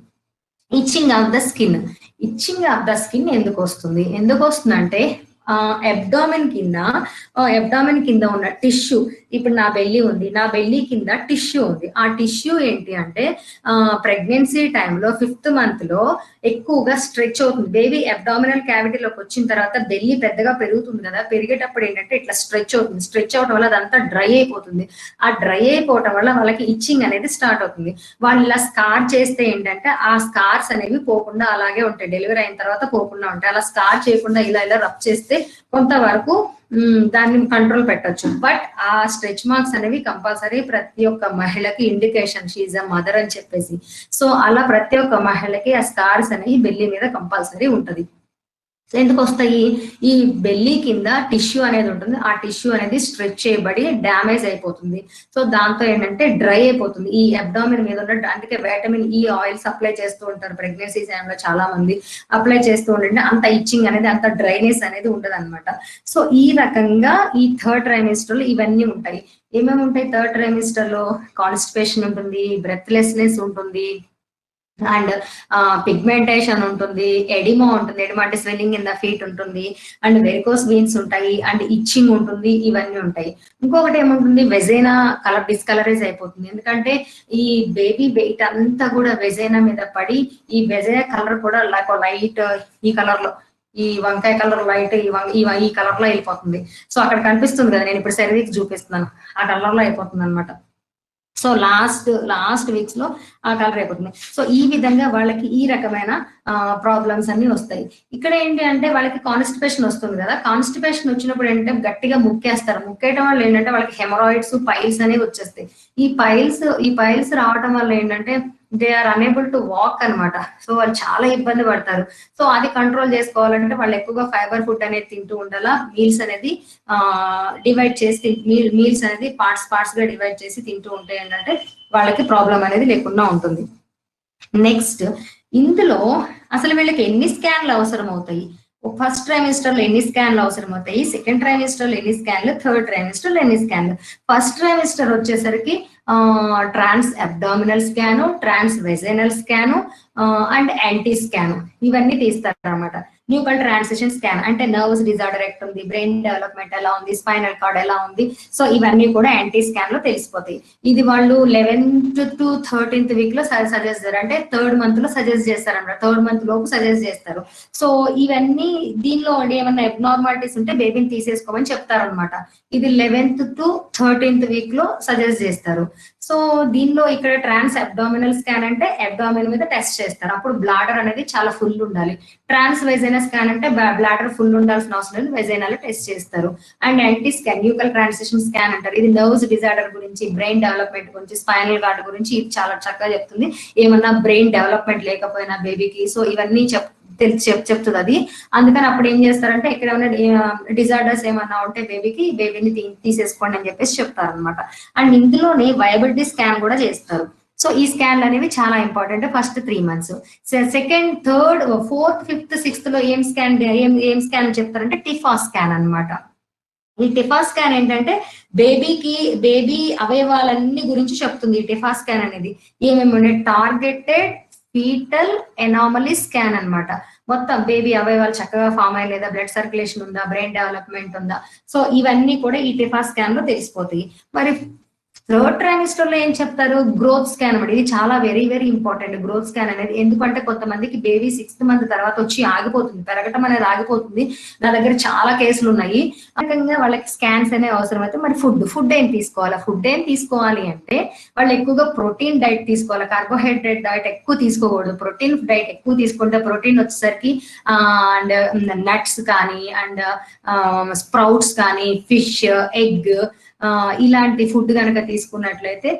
ఇచ్చింగ్ ఆఫ్ ద స్కిన్ ఎందుకు వస్తుందంటే అబ్డామిన్ కింద ఉన్న టిష్యూ, ఇప్పుడు నా బెల్లీ ఉంది, నా బెల్లీ కింద టిష్యూ ఉంది. ఆ టిష్యూ ఏంటి అంటే ప్రెగ్నెన్సీ టైంలో 5th month లో ఎక్కువగా స్ట్రెచ్ అవుతుంది. బేబీ అబ్డామినల్ క్యావిటీలోకి వచ్చిన తర్వాత బెల్లీ పెద్దగా పెరుగుతుంది కదా, పెరిగేటప్పుడు ఏంటంటే ఇట్లా స్ట్రెచ్ అవుతుంది. స్ట్రెచ్ అవడం వల్ల అదంతా డ్రై అయిపోతుంది. ఆ డ్రై అయిపోవటం వల్ల వాళ్ళకి ఇచ్చింగ్ అనేది స్టార్ట్ అవుతుంది. వాళ్ళు ఇలా స్కార్ చేస్తే ఏంటంటే ఆ స్కార్స్ అనేవి పోకుండా అలాగే ఉంటాయి, డెలివరీ అయిన తర్వాత పోకుండా ఉంటాయి. అలా స్కార్ చేయకుండా ఇలా రబ్ చేస్తే కొంతవరకు దాన్ని కంట్రోల్ పెట్టొచ్చు. బట్ ఆ స్ట్రెచ్ మార్క్స్ అనేవి కంపల్సరీ ప్రతి ఒక్క మహిళకి ఇండికేషన్ షీఈ్ అ మదర్ అని చెప్పేసి. సో అలా ప్రతి ఒక్క మహిళకి ఆ స్కార్స్ అనేవి బెల్లీ మీద కంపల్సరీ ఉంటది. ఎందుకు వస్తాయి? ఈ బెల్లీ కింద టిష్యూ అనేది ఉంటుంది, ఆ టిష్యూ అనేది స్ట్రెచ్ చేయబడి డ్యామేజ్ అయిపోతుంది. సో దాంతో ఏంటంటే డ్రై అయిపోతుంది ఈ అబ్డామిన్ మీద ఉన్న. అందుకే వైటమిన్ ఈ ఆయిల్స్ అప్లై చేస్తూ ఉంటారు ప్రెగ్నెన్సీ టైంలో, చాలా మంది అప్లై చేస్తూ ఉంటే అంత ఇచ్చింగ్ అనేది, అంత డ్రైనెస్ అనేది ఉండదు అనమాట. సో ఈ రకంగా ఈ థర్డ్ ట్రైమిస్టర్ లో ఇవన్నీ ఉంటాయి. ఏమేమి ఉంటాయి థర్డ్ ట్రైమిస్టర్ లో? కాన్స్టిపేషన్ ఉంటుంది, బ్రెత్లెస్నెస్ ఉంటుంది, అండ్ పిగ్మెంటేషన్ ఉంటుంది, ఎడిమా ఉంటుంది, ఎడిమా అంటే స్వెల్లింగ్ ఇన్ ద ఫీట్ ఉంటుంది, అండ్ వెరికోస్ వెయిన్స్ ఉంటాయి, అండ్ ఇచ్చింగ్ ఉంటుంది, ఇవన్నీ ఉంటాయి. ఇంకొకటి ఏముంటుంది, వెజైనా కలర్ డిస్కలరైజ్ అయిపోతుంది. ఎందుకంటే ఈ బేబీ వెయిట్ అంతా కూడా వెజైనా మీద పడి ఈ వెజైనా కలర్ కూడా లైట్ ఈ కలర్ లో, ఈ వంకాయ కలర్ లైట్ ఈ కలర్ లో అయిపోతుంది. సో అక్కడ కనిపిస్తుంది కదా, నేను ఇప్పుడు సర్వీకి చూపిస్తున్నాను, ఆ కలర్ లో అయిపోతుంది అనమాట. సో లాస్ట్ వీక్స్ లో ఆ కలర్ అయిపోతుంది. సో ఈ విధంగా వాళ్ళకి ఈ రకమైన ప్రాబ్లమ్స్ అన్ని వస్తాయి. ఇక్కడ ఏంటి అంటే వాళ్ళకి కాన్స్టిపేషన్ వస్తుంది కదా, కాన్స్టిపేషన్ వచ్చినప్పుడు ఏంటంటే గట్టిగా ముక్కేస్తారు. ముక్కేయడం వల్ల ఏంటంటే వాళ్ళకి హెమరాయిడ్స్, పైల్స్ అనేవి వచ్చేస్తాయి. ఈ పైల్స్ రావడం వల్ల ఏంటంటే they are unable to walk అనమాట. సో వాళ్ళు చాలా ఇబ్బంది పడతారు. సో అది కంట్రోల్ చేసుకోవాలంటే వాళ్ళు ఎక్కువగా ఫైబర్ ఫుడ్ అనేది తింటూ ఉండాలా. మీల్స్ అనేది డివైడ్ చేసి మీల్స్ అనేది పార్ట్స్ గా డివైడ్ చేసి తింటూ ఉంటే ఏంటంటే వాళ్ళకి ప్రాబ్లం అనేది లేకుండా ఉంటుంది. నెక్స్ట్, ఇందులో అసలు వీళ్ళకి ఎన్ని స్కాన్లు అవసరం అవుతాయి? ఫస్ట్ ట్రైమిస్టర్ లో ఎన్ని స్కాన్లు అవసరం అవుతాయి, సెకండ్ ట్రైమిస్టర్ లో ఎన్ని స్కాన్లు, థర్డ్ ట్రైమిస్టర్ లో ఎన్ని స్కాన్లు? ఫస్ట్ ట్రైమిస్టర్ వచ్చేసరికి trans abdominal scan, trans vaginal scan and anti scan ఇవన్నీ తీస్తారు అనమాట. న్యూకల్ ట్రాన్సిషన్ స్కాన్ అంటే నర్వ్స్ డిజార్డర్ ఎక్కడ ఉంది, బ్రెయిన్ డెవలప్మెంట్ ఎలా ఉంది, స్పైనల్ కార్డ్ ఎలా ఉంది, సో ఇవన్నీ కూడా యాంటీ స్కాన్ లో తెలిసిపోతాయి. ఇది వాళ్ళు 11th to 13th వీక్ లో సజెస్ట్ చేస్తారు, అంటే థర్డ్ మంత్ లో సజెస్ట్ చేస్తారు అనమాట. థర్డ్ మంత్ లోపు సజెస్ట్ చేస్తారు. సో ఇవన్నీ దీనిలో ఏమన్నా అబ్నార్మాలిటీస్ ఉంటే బేబీని తీసేసుకోమని చెప్తారనమాట. ఇది 11th to 13th వీక్ లో సజెస్ట్ చేస్తారు. సో దీనిలో ఇక్కడ ట్రాన్స్ అబ్డామినల్ స్కాన్ అంటే అబ్డామిన్ మీద టెస్ట్ చేస్తారు, అప్పుడు బ్లాడర్ అనేది చాలా ఫుల్ ఉండాలి. ట్రాన్స్ వెజైనా స్కాన్ అంటే బ్లాడర్ ఫుల్ ఉండాల్సిన అవసరం లేదు, వెజైనాలో టెస్ట్ చేస్తారు. And anti scan nuchal transition scan అంటారు, ఇది నర్వ్స్ డిజార్డర్ గురించి, బ్రెయిన్ డెవలప్మెంట్ గురించి, స్పైనల్ కార్డ్ గురించి ఇది చాలా చక్కగా చెప్తుంది. ఏమన్నా బ్రెయిన్ డెవలప్మెంట్ లేకపోయినా బేబీకి, సో ఇవన్నీ చెప్తుంది అది. అందుకని అప్పుడు ఏం చేస్తారంటే ఇక్కడ ఏమైనా డిజార్డర్స్ ఏమన్నా ఉంటే బేబీని తీసేసుకోండి అని చెప్పేసి చెప్తారు అనమాట. అండ్ ఇందులోనే వయబిలిటీ స్కాన్ కూడా చేస్తారు. సో ఈ స్కాన్లు అనేవి చాలా important first 3 months. Second, third, fourth, fifth, sixth లో ఏం స్కాన్ చెప్తారంటే టిఫా స్కాన్ అనమాట. ఈ టిఫా స్కాన్ ఏంటంటే బేబీ అవయవాలన్నీ గురించి చెప్తుంది. ఈ టిఫా స్కాన్ అనేది ఏమేమి టార్గెటెడ్ ఫీటల్ ఎనామలీ స్కాన్ అన్నమాట. మొత్తం బేబీ అవయవాలు చక్కగా ఫామ్ అయ్యి లేదా, బ్లడ్ సర్క్యులేషన్ ఉందా, బ్రెయిన్ డెవలప్మెంట్ ఉందా, సో ఇవన్నీ కూడా ఈ టిఫా స్కాన్ లో తెలిసిపోతాయి. మరి థర్డ్ ట్రైమిస్టర్ లో ఏం చెప్తారు, గ్రోత్ స్కాన్ అనమాట. ఇది చాలా very very important growth scan అనేది. ఎందుకంటే కొంతమందికి బేబీ 6th month తర్వాత వచ్చి ఆగిపోతుంది, పెరగటం అనేది ఆగిపోతుంది. నా దగ్గర చాలా కేసులు ఉన్నాయి. అందుకని వాళ్ళకి స్కాన్స్ అనేవి అవసరం అయితే మరి ఫుడ్ ఏం తీసుకోవాలి అంటే వాళ్ళు ఎక్కువగా ప్రోటీన్ డైట్ తీసుకోవాలి. కార్బోహైడ్రేట్ డైట్ ఎక్కువ తీసుకోకూడదు, ప్రోటీన్ డైట్ ఎక్కువ తీసుకుంటే ప్రోటీన్ వచ్చేసరికి అండ్ నట్స్ కానీ, అండ్ స్ప్రౌట్స్ కానీ, ఫిష్, ఎగ్ ఇలాంటి ఫుడ్ కనుక తీసుకున్నట్లయితే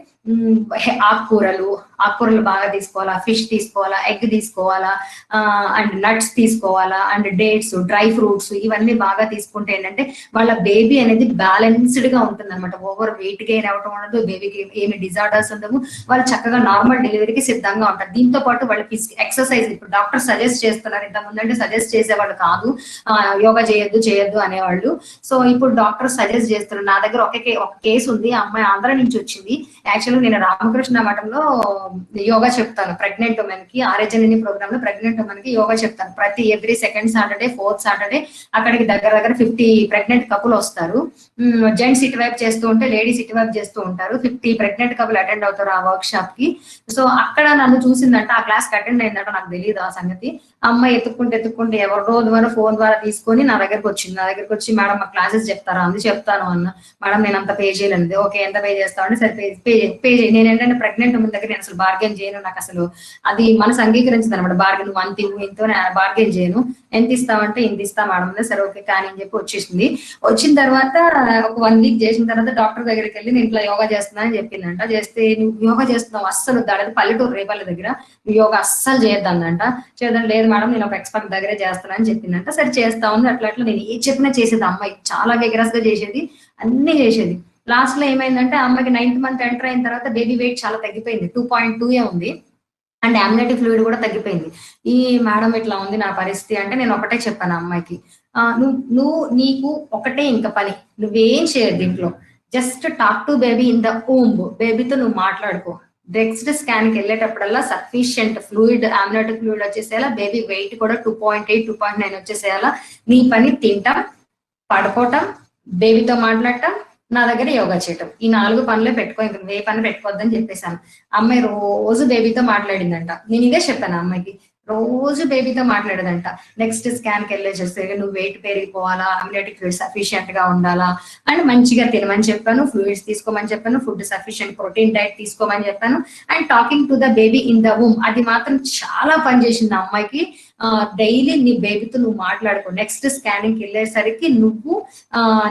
ఆకుకూరలు బాగా తీసుకోవాలా, ఫిష్ తీసుకోవాలా, ఎగ్ తీసుకోవాలా, అండ్ నట్స్ తీసుకోవాలా, అండ్ డేట్స్, డ్రై ఫ్రూట్స్ ఇవన్నీ బాగా తీసుకుంటే ఏంటంటే వాళ్ళ బేబీ అనేది బ్యాలెన్స్డ్ గా ఉంటుంది అనమాట. ఓవర్ వెయిట్ గెయిన్ అవ్వటం ఉండదు, బేబీకి ఏమి డిజార్డర్స్ ఉండవు, వాళ్ళు చక్కగా నార్మల్ డెలివరీకి సిద్ధంగా ఉంటారు. దీంతో పాటు వాళ్ళకి ఎక్సర్సైజ్ ఇప్పుడు డాక్టర్ సజెస్ట్ చేస్తున్నారు, ఇంత ముందంటే సజెస్ట్ చేసేవాళ్ళు కాదు, యోగా చేయొద్దు అనేవాళ్ళు. సో ఇప్పుడు డాక్టర్ సజెస్ట్ చేస్తున్నారు. నా దగ్గర ఒక కేసు ఉంది, ఆ అమ్మాయి ఆంధ్ర నుంచి వచ్చింది. యాక్చువల్గా నేను రామకృష్ణ మఠంలో యోగా చెప్తాను ప్రెగ్నెంట్ ఉమెన్ కి, ఆర్యజనని ప్రోగ్రామ్ లో ప్రెగ్నెంట్ ఉమెన్ కి యోగా చెప్తాను. ప్రతి every second Saturday, fourth Saturday అక్కడికి దగ్గర 50 ప్రెగ్నెంట్ కపుల్ వస్తారు. జెంట్స్ ఇటువైపు చేస్తూ ఉంటే లేడీస్ ఇటువైపు చేస్తూ ఉంటారు. 50 ప్రెగ్నెంట్ కపుల్ అటెండ్ అవుతారు ఆ వర్క్ షాప్ కి. సో అక్కడ నన్ను చూసిందంట, ఆ క్లాస్ కి అటెండ్ అయిందంట, నాకు తెలియదు ఆ సంగతి. అమ్మాయి ఎత్తుక్కుంటే ఎవరో ద్వారా ఫోన్ ద్వారా తీసుకొని నా దగ్గరకు వచ్చి మేడం మా క్లాసెస్ చెప్తారా అంది. చెప్తాను అన్న. మేడం నేను అంత పే చేయలేదు. ఓకే ఎంత పే చేస్తావు అంటే సరే పే చేయి. నేను ఏంటంటే ప్రెగ్నెంట్ ఉన్న దగ్గర నేను అసలు బార్గెన్ చేయను, నాకు అసలు అది మనసు అంగీకరించింది అనమాట. బార్గెన్ ఇంతో బార్గెన్ చేయను, ఎంత ఇస్తామంటే ఇంత ఇస్తా మేడం. సరే ఓకే కానీ అని చెప్పి వచ్చేసింది. వచ్చిన తర్వాత ఒక 1 week చేసిన తర్వాత డాక్టర్ దగ్గరికి వెళ్ళి నేను ఇట్లా యోగా చేస్తున్నా అని చెప్పిందంట. చేస్తే నువ్వు యోగా చేస్తున్నావు అస్సలు దాని పల్లెటూరు రేపల్లి దగ్గర యోగా అస్సలు చేయొద్దంట. చేద్దాం లేదు మేడం నేను ఒక ఎక్స్పర్ట్ దగ్గరే చేస్తాను అని చెప్పిందంట. సరే చేస్తా ఉంది. అట్లా నేను ఏ చెప్పినా చేసేది అమ్మాయి, చాలా విగ్రస్ గా చేసేది, అన్ని చేసేది. లాస్ట్ లో ఏమైందంటే అమ్మాయికి 9th month ఎంటర్ అయిన తర్వాత బేబీ వెయిట్ చాలా తగ్గిపోయింది, 2.2 ఉంది. అండ్ అమ్నియోటిక్ ఫ్లూయిడ్ కూడా తగ్గిపోయింది. ఈ మేడం ఇట్లా ఉంది నా పరిస్థితి అంటే నేను ఒకటే చెప్పాను అమ్మాయికి, నీకు ఒకటే ఇంకా పని, నువ్వేం చేయదు దీంట్లో, just talk to baby in the womb, బేబీతో నువ్వు మాట్లాడుకో, నెక్స్ట్ స్కాన్ కి వెళ్ళేటప్పుడల్లా సఫిషియంట్ ఫ్లూయిడ్ ఆమ్నియోటిక్ ఫ్లూయిడ్ వచ్చేసేయాలా, బేబీ వెయిట్ కూడా 2.8 2.9 వచ్చేసేయాలా. నీ పని తింటాం, పడుకోవటం, బేబీతో మాట్లాడటం, నా దగ్గర యోగా చేయటం, ఈ 4 పనులే పెట్టుకో, ఇంక ఏ పని పెట్టుకోవద్దని చెప్పేశాను. అమ్మాయి రోజు బేబీతో మాట్లాడిందంట. నేను ఇదే చెప్పాను అమ్మాయికి, రోజు బేబీతో మాట్లాడేదంట. నెక్స్ట్ స్కాన్ కి వెళ్ళేసేస్తే నువ్వు వెయిట్ పెరిగిపోవాలా, అమ్నియోటిక్ ఫ్లూయిడ్ సఫిషియంట్ గా ఉండాలా, అండ్ మంచిగా తినమని చెప్పాను, ఫ్లూయిడ్స్ తీసుకోమని చెప్పాను, ఫుడ్ సఫిషియంట్ ప్రోటీన్ డైట్ తీసుకోమని చెప్పాను. And talking to the baby in the womb, అది మాత్రం చాలా పనిచేసింది ఆ అమ్మాయికి. డైలీ నీ బేబీతో నువ్వు మాట్లాడుకో, నెక్స్ట్ స్కానింగ్ కి వెళ్ళేసరికి నువ్వు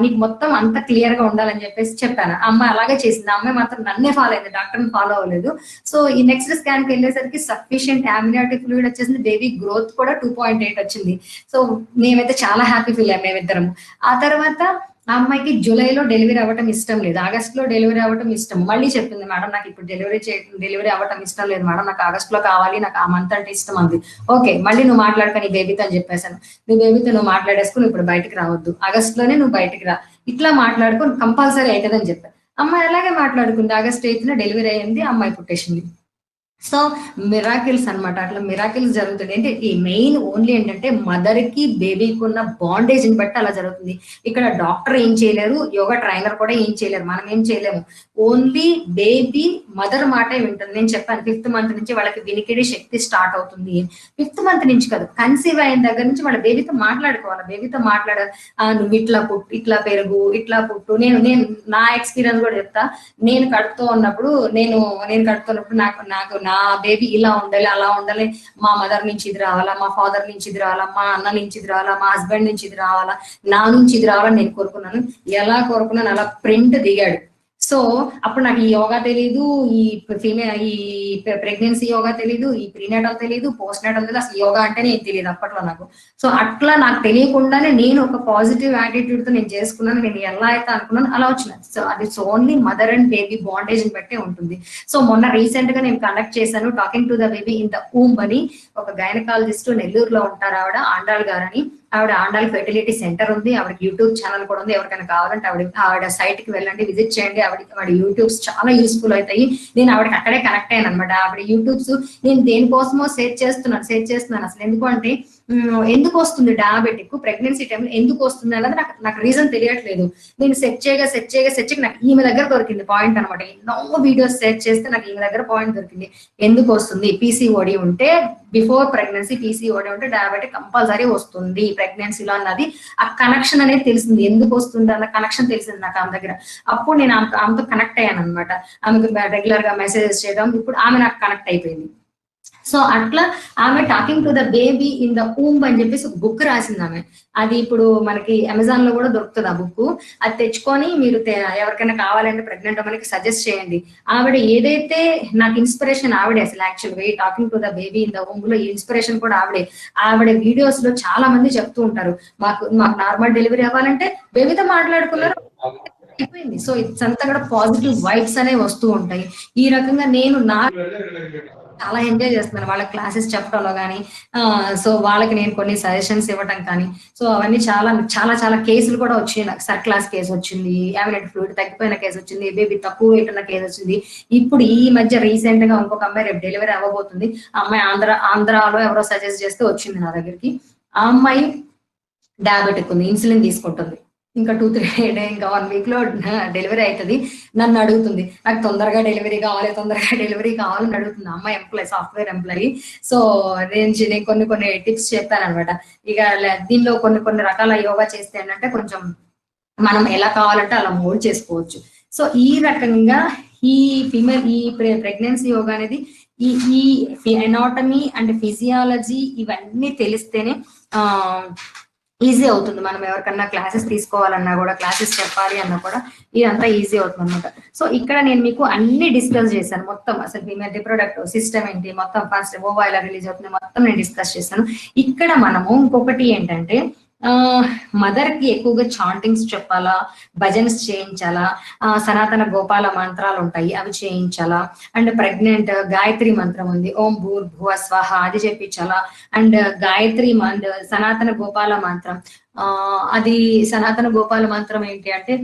నీకు మొత్తం అంత క్లియర్ గా ఉండాలని చెప్పేసి చెప్పాను. అమ్మాయి అలాగే చేసింది. అమ్మాయి మాత్రం నన్నే ఫాలో అయింది, డాక్టర్ని ఫాలో అవ్వలేదు. సో ఈ నెక్స్ట్ స్కాన్ కి వెళ్ళేసరికి సఫిషియంట్ అమ్నియోటిక్ ఫ్లూయిడ్ వచ్చేసింది, బేబీ గ్రోత్ కూడా 2.8 వచ్చింది. సో మేమైతే చాలా హ్యాపీ ఫీల్ అయ్యాం మేమిద్దరం. ఆ తర్వాత ఆ అమ్మాయికి జూలైలో డెలివరీ అవ్వటం ఇష్టం లేదు, ఆగస్ట్ లో డెలివరీ అవ్వటం ఇష్టం. మళ్ళీ చెప్పింది, మేడం నాకు ఇప్పుడు డెలివరీ అవ్వటం ఇష్టం లేదు మేడం, నాకు ఆగస్ట్ లో కావాలి, నాకు ఆ మంత్ అంటే ఇష్టం అంది. ఓకే, మళ్ళీ నువ్వు మాట్లాడుకో నీ బేబీతో అని చెప్పేశాను. నీ బేబీతో నువ్వు మాట్లాడేసుకుని ఇప్పుడు బయటికి రావద్దు, ఆగస్ట్ లోనే నువ్వు బయటికి రా, ఇట్లా మాట్లాడుకో కంపల్సరీ అవుతుందని చెప్పాను. అమ్మాయి అలాగే మాట్లాడుకుంది. ఆగస్ట్ 8న డెలివరీ అయ్యింది, అమ్మాయి పుట్టేసింది. సో మిరాకిల్స్ అన్నమాట. అట్లా మిరాకిల్స్ జరుగుతుంది. అంటే ఈ మెయిన్ ఓన్లీ ఏంటంటే మదర్ కి బేబీకి ఉన్న బాండేజ్ ని బట్టి అలా జరుగుతుంది. ఇక్కడ డాక్టర్ ఏం చేయలేరు, యోగా ట్రైనర్ కూడా ఏం చేయలేరు, మనం ఏం చేయలేము. ఓన్లీ బేబీ మదర్ మాటే వింటుంది. నేను చెప్పాను 5th మంత్ నుంచి వాళ్ళకి వినికిడి శక్తి స్టార్ట్ అవుతుంది. 5th మంత్ నుంచి కాదు, కన్సీవ్ అయిన దగ్గర నుంచి వాళ్ళ బేబీతో మాట్లాడుకోవాలి. బేబీతో మాట్లాడాలి, నువ్వు ఇట్లా పుట్టు, ఇట్లా పెరుగు, ఇట్లా పుట్టు. నేను నేను నా ఎక్స్పీరియన్స్ కూడా చెప్తా. నేను కడుపుతో ఉన్నప్పుడు నేను కడుపుతున్నప్పుడు నాకు నా బేబీ ఇలా ఉండాలి, అలా ఉండాలి, మా మదర్ నుంచి ఇది రావాలా, మా ఫాదర్ నుంచి ఇది రావాలా, మా అన్న నుంచి ఇది రావాలా, మా హస్బెండ్ నుంచి ఇది రావాలా, నా నుంచి ఇది రావాలని నేను కోరుకున్నాను. ఎలా కోరుకున్నాను అలా ప్రింట్ దిగాడు. సో అప్పుడు నాకు ఈ యోగా తెలీదు, ఈ ప్రెగ్నెన్సీ యోగా తెలీదు, ఈ ప్రీనేటల్ తెలీదు, పోస్ట్ నేటల్ తెలీదు, అసలు యోగా అంటేనే ఏం తెలియదు అప్పట్లో నాకు. సో అట్లా నాకు తెలియకుండానే నేను ఒక పాజిటివ్ యాటిట్యూడ్ తో నేను చేసుకున్నాను. నేను ఎలా అయితే అనుకున్నాను అలా వచ్చిన. సో అది only mother and baby bondage ని బట్టే ఉంటుంది. సో మొన్న రీసెంట్ గా నేను కండక్ట్ చేశాను talking to the baby in the womb అని. ఒక గైనకాలజిస్ట్ నెల్లూరులో ఉంటారు, ఆవిడ ఆండాల్ గారని. ఆవిడ ఆండాల్ ఫెర్టిలిటీ సెంటర్ ఉంది, ఆవిడకి యూట్యూబ్ ఛానల్ కూడా ఉంది. ఎవరికైనా కావాలంటే ఆవిడ సైట్ కి వెళ్ళండి, విజిట్ చేయండి. ఆవిడ యూట్యూబ్స్ చాలా యూస్ఫుల్ అవుతాయి. నేను ఆవిడకి అక్కడే కనెక్ట్ అయ్యాను అనమాట. ఆవిడ యూట్యూబ్స్ నేను దేనికోసమో షేర్ చేస్తున్నాను. అసలు ఎందుకు అంటే ఎందుకు వస్తుంది డయాబెటిక్ ప్రెగ్నెన్సీ టైంలో, ఎందుకు వస్తుంది అన్నది నాకు రీజన్ తెలియట్లేదు. నేను సెర్చ్ చేయగా నాకు ఈమె దగ్గర దొరికింది పాయింట్ అనమాట. ఎన్నో వీడియోస్ సెర్చ్ చేస్తే నాకు ఈమె దగ్గర పాయింట్ దొరికింది. ఎందుకు వస్తుంది, పీసీఓడి ఉంటే, బిఫోర్ ప్రెగ్నెన్సీ పీసీఓడి ఉంటే డయాబెటిక్ కంపల్సరీ వస్తుంది ప్రెగ్నెన్సీలో అన్నది. ఆ కనెక్షన్ అనేది తెలిసింది, ఎందుకు వస్తుంది అన్న కనెక్షన్ తెలిసింది నాకు ఆమె దగ్గర. అప్పుడు నేను ఆమెతో కనెక్ట్ అయ్యాను అనమాట. ఆమెకు రెగ్యులర్ గా మెసేజెస్ చేయడం, ఇప్పుడు ఆమె నాకు కనెక్ట్ అయిపోయింది. సో అట్లా ఆమె talking to the baby in the womb అని చెప్పేసి ఒక బుక్ రాసింది ఆమె. అది ఇప్పుడు మనకి అమెజాన్ లో కూడా దొరుకుతుంది ఆ బుక్. అది తెచ్చుకొని మీరు ఎవరికైనా కావాలంటే ప్రెగ్నెంట్ మనకి సజెస్ట్ చేయండి. ఆవిడ ఏదైతే నాకు ఇన్స్పిరేషన్ ఆవిడే అసలు యాక్చువల్గా talking to the baby in the womb లో ఇన్స్పిరేషన్ కూడా ఆవిడే. ఆవిడ వీడియోస్ లో చాలా మంది చెప్తూ ఉంటారు, మాకు నార్మల్ డెలివరీ అవ్వాలంటే బేబీతో మాట్లాడుకున్నారు అయిపోయింది. సో ఇదంతా కూడా పాజిటివ్ వైబ్స్ అనేవి వస్తూ ఉంటాయి. ఈ రకంగా నేను చాలా ఎంజాయ్ చేస్తున్నాను వాళ్ళ క్లాసెస్ చెప్పడంలో కానీ. సో వాళ్ళకి నేను కొన్ని సజెషన్స్ ఇవ్వటం కానీ. సో అవన్నీ చాలా చాలా చాలా కేసులు కూడా వచ్చినాయి. నాకు సర్క్లాస్ కేసు వచ్చింది, యామినెట్ ఫ్లూయిడ్ తగ్గిపోయిన కేసు వచ్చింది, బేబీ తక్కువ వెయిట్ ఉన్న కేసు వచ్చింది. ఇప్పుడు ఈ మధ్య రీసెంట్ గా ఇంకొక అమ్మాయి రేపు డెలివరీ అవ్వబోతుంది. ఆ అమ్మాయి ఆంధ్రాలో ఎవరో సజెస్ట్ చేస్తే వచ్చింది నా దగ్గరికి. ఆ అమ్మాయి డయాబెటిక్ ఉంది, ఇన్సులిన్ తీసుకుంటుంది. ఇంకా 2-3 డే ఇంకా 1 వీక్ లో డెలివరీ అవుతుంది. నన్ను అడుగుతుంది, నాకు తొందరగా డెలివరీ కావాలని అడుగుతుంది. అమ్మాయి ఎంప్లాయీ, సాఫ్ట్వేర్ ఎంప్లాయీ. సో నేను కొన్ని టిప్స్ చెప్పాను అనమాట. ఇక దీనిలో కొన్ని రకాల యోగా చేస్తే ఏంటంటే కొంచెం మనం ఎలా కావాలంటే అలా మోల్డ్ చేసుకోవచ్చు. సో ఈ రకంగా ఈ ప్రెగ్నెన్సీ యోగా అనేది ఈ ఎనాటమీ అండ్ ఫిజియాలజీ ఇవన్నీ తెలిస్తేనే ఈజీ అవుతుంది. మనం ఎవరికన్నా క్లాసెస్ తీసుకోవాలన్నా కూడా, క్లాసెస్ చెప్పాలి అన్నా కూడా ఇదంతా ఈజీ అవుతుంది అనమాట. సో ఇక్కడ నేను మీకు అన్ని డిస్కస్ చేశాను మొత్తం. అసలు ఫీమేల్ రిప్రొడక్టివ్ సిస్టమ్ ఏంటి, మొత్తం ఫస్ట్ ఓవా ఎలా రిలీజ్ అవుతుంది మొత్తం నేను డిస్కస్ చేశాను. ఇక్కడ మనము ఇంకొకటి ఏంటంటే మదర్ కి ఎక్కువగా చాంటింగ్స్ చెప్పాలా, భజన్స్ చేయించాలా, సనాతన గోపాల మంత్రాలు ఉంటాయి అవి చేయించాలా, అండ్ ప్రెగ్నెంట్ గాయత్రి మంత్రం ఉంది, ఓం భూర్భువ స్వాహ అది చెప్పించాలా. అండ్ గాయత్రి సనాతన గోపాల మంత్రం, అది సనాతన గోపాల మంత్రం ఏంటి అంటే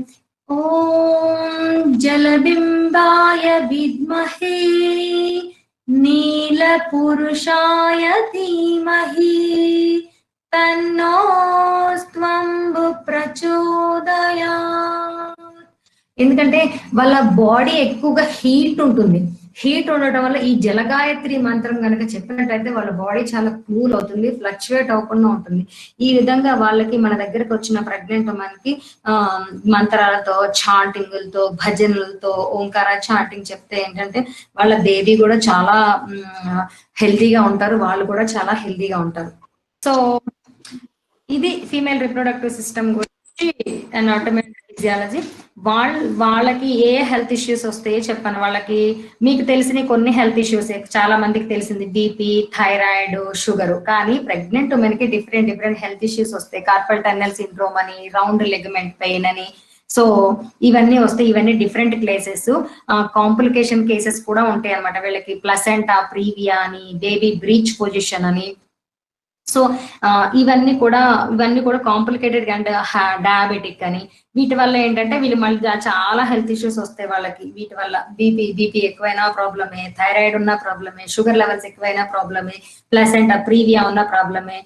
ఓం జలబింబాయ విద్మహే నీలపురుషాయ ధీమహి తన్నోస్త్వంబు ప్రచోదయాత్. ఎందుకంటే వాళ్ళ బాడీ ఎక్కువగా హీట్ ఉంటుంది. హీట్ ఉండటం వల్ల ఈ జలగాయత్రి మంత్రం కనుక చెప్పినట్టయితే వాళ్ళ బాడీ చాలా కూల్ అవుతుంది, ఫ్లక్చువేట్ అవ్వకుండా ఉంటుంది. ఈ విధంగా వాళ్ళకి మన దగ్గరకు వచ్చిన ప్రెగ్నెంట్ మనకి మంత్రాలతో, చాంటింగులతో, భజనలతో, ఓంకార చాంటింగ్ చెప్తే ఏంటంటే వాళ్ళ బేబీ కూడా చాలా హెల్తీగా ఉంటారు, వాళ్ళు కూడా చాలా హెల్తీగా ఉంటారు. సో ఇది ఫీమేల్ రిప్రొడక్టివ్ సిస్టమ్ గురించి అండ్ ఆటోమేటిక్ ఫిజియాలజీ. వాళ్ళకి ఏ హెల్త్ ఇష్యూస్ వస్తాయో చెప్పాను. వాళ్ళకి మీకు తెలిసిన కొన్ని హెల్త్ ఇష్యూస్ చాలా మందికి తెలిసింది బీపీ, థైరాయిడ్, షుగర్. కానీ ప్రెగ్నెంట్ ఉమెన్కి డిఫరెంట్ హెల్త్ ఇష్యూస్ వస్తాయి. కార్పల్ టన్నెల్ సిండ్రోమ్ అని, రౌండ్ లెగమెంట్ పెయిన్ అని. సో ఇవన్నీ వస్తాయి. ఇవన్నీ డిఫరెంట్ కేసెస్. కాంప్లికేషన్ కేసెస్ కూడా ఉంటాయి అన్నమాట. వీళ్ళకి ప్లసెంటా ప్రీవియా అని, బేబీ బ్రీచ్ పొజిషన్ అని. సో ఇవన్నీ కూడా కాంప్లికేటెడ్ అండ్ డయాబెటిక్ అని. వీటి వల్ల ఏంటంటే వీళ్ళు మళ్ళీ చాలా హెల్త్ ఇష్యూస్ వస్తాయి వాళ్ళకి. వీటి వల్ల బీపీ ఎక్కువైనా ప్రాబ్లమే, థైరాయిడ్ ఉన్న ప్రాబ్లమే, షుగర్ లెవెల్స్ ఎక్కువైనా ప్రాబ్లమే, ప్లసెంటా ప్రీవియా ఉన్న ప్రాబ్లమే,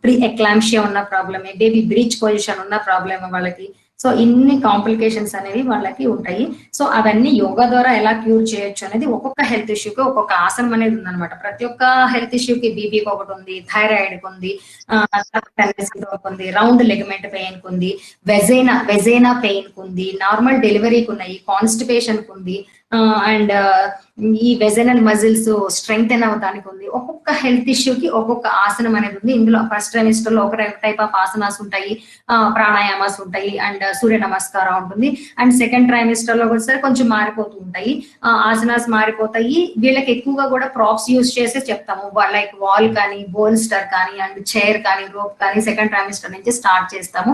ప్రీ ఎక్లాంషియా ఉన్న ప్రాబ్లమే, బేబీ బ్రీచ్ పొజిషన్ ఉన్న ప్రాబ్లమే వాళ్ళకి. సో ఇన్ని కాంప్లికేషన్స్ అనేవి వాళ్ళకి ఉంటాయి. సో అవన్నీ యోగా ద్వారా ఎలా క్యూర్ చేయొచ్చు అనేది ఒక్కొక్క హెల్త్ ఇష్యూకి ఒక్కొక్క ఆసనం అనేది ఉందన్నమాట. ప్రతి ఒక్క హెల్త్ ఇష్యూకి బీపీకి ఒకటి ఉంది, థైరాయిడ్ ఉంది, ఉంది, రౌండ్ లెగమెంట్ పెయిన్ ఉంది, వెజైనా పెయిన్ ఉంది, నార్మల్ డెలివరీకి ఉన్నాయి, కాన్స్టిపేషన్ ఉంది, అండ్ ఈ వెజనల్ మజిల్స్ స్ట్రెంగ్తెన్ అవడానికి ఉంది. ఒక్కొక్క హెల్త్ ఇష్యూకి ఒక్కొక్క ఆసనం అనేది ఉంది. ఇందులో ఫస్ట్ ట్రైమిస్టర్ లో ఒక టైప్ ఆఫ్ ఆసనాస్ ఉంటాయి, ప్రాణాయామాస్ ఉంటాయి, అండ్ సూర్య నమస్కారం ఉంటుంది. అండ్ సెకండ్ ట్రైమిస్టర్ లో కూడా కొంచెం మారిపోతూ ఉంటాయి, ఆసనాస్ మారిపోతాయి. వీళ్ళకి ఎక్కువగా కూడా ప్రాప్స్ యూజ్ చేసి చెప్తాము, లైక్ వాల్ కానీ, బోల్స్టర్ కానీ, అండ్ చైర్ కానీ, రోప్ కానీ సెకండ్ ట్రైమిస్టర్ నుంచి స్టార్ట్ చేస్తాము.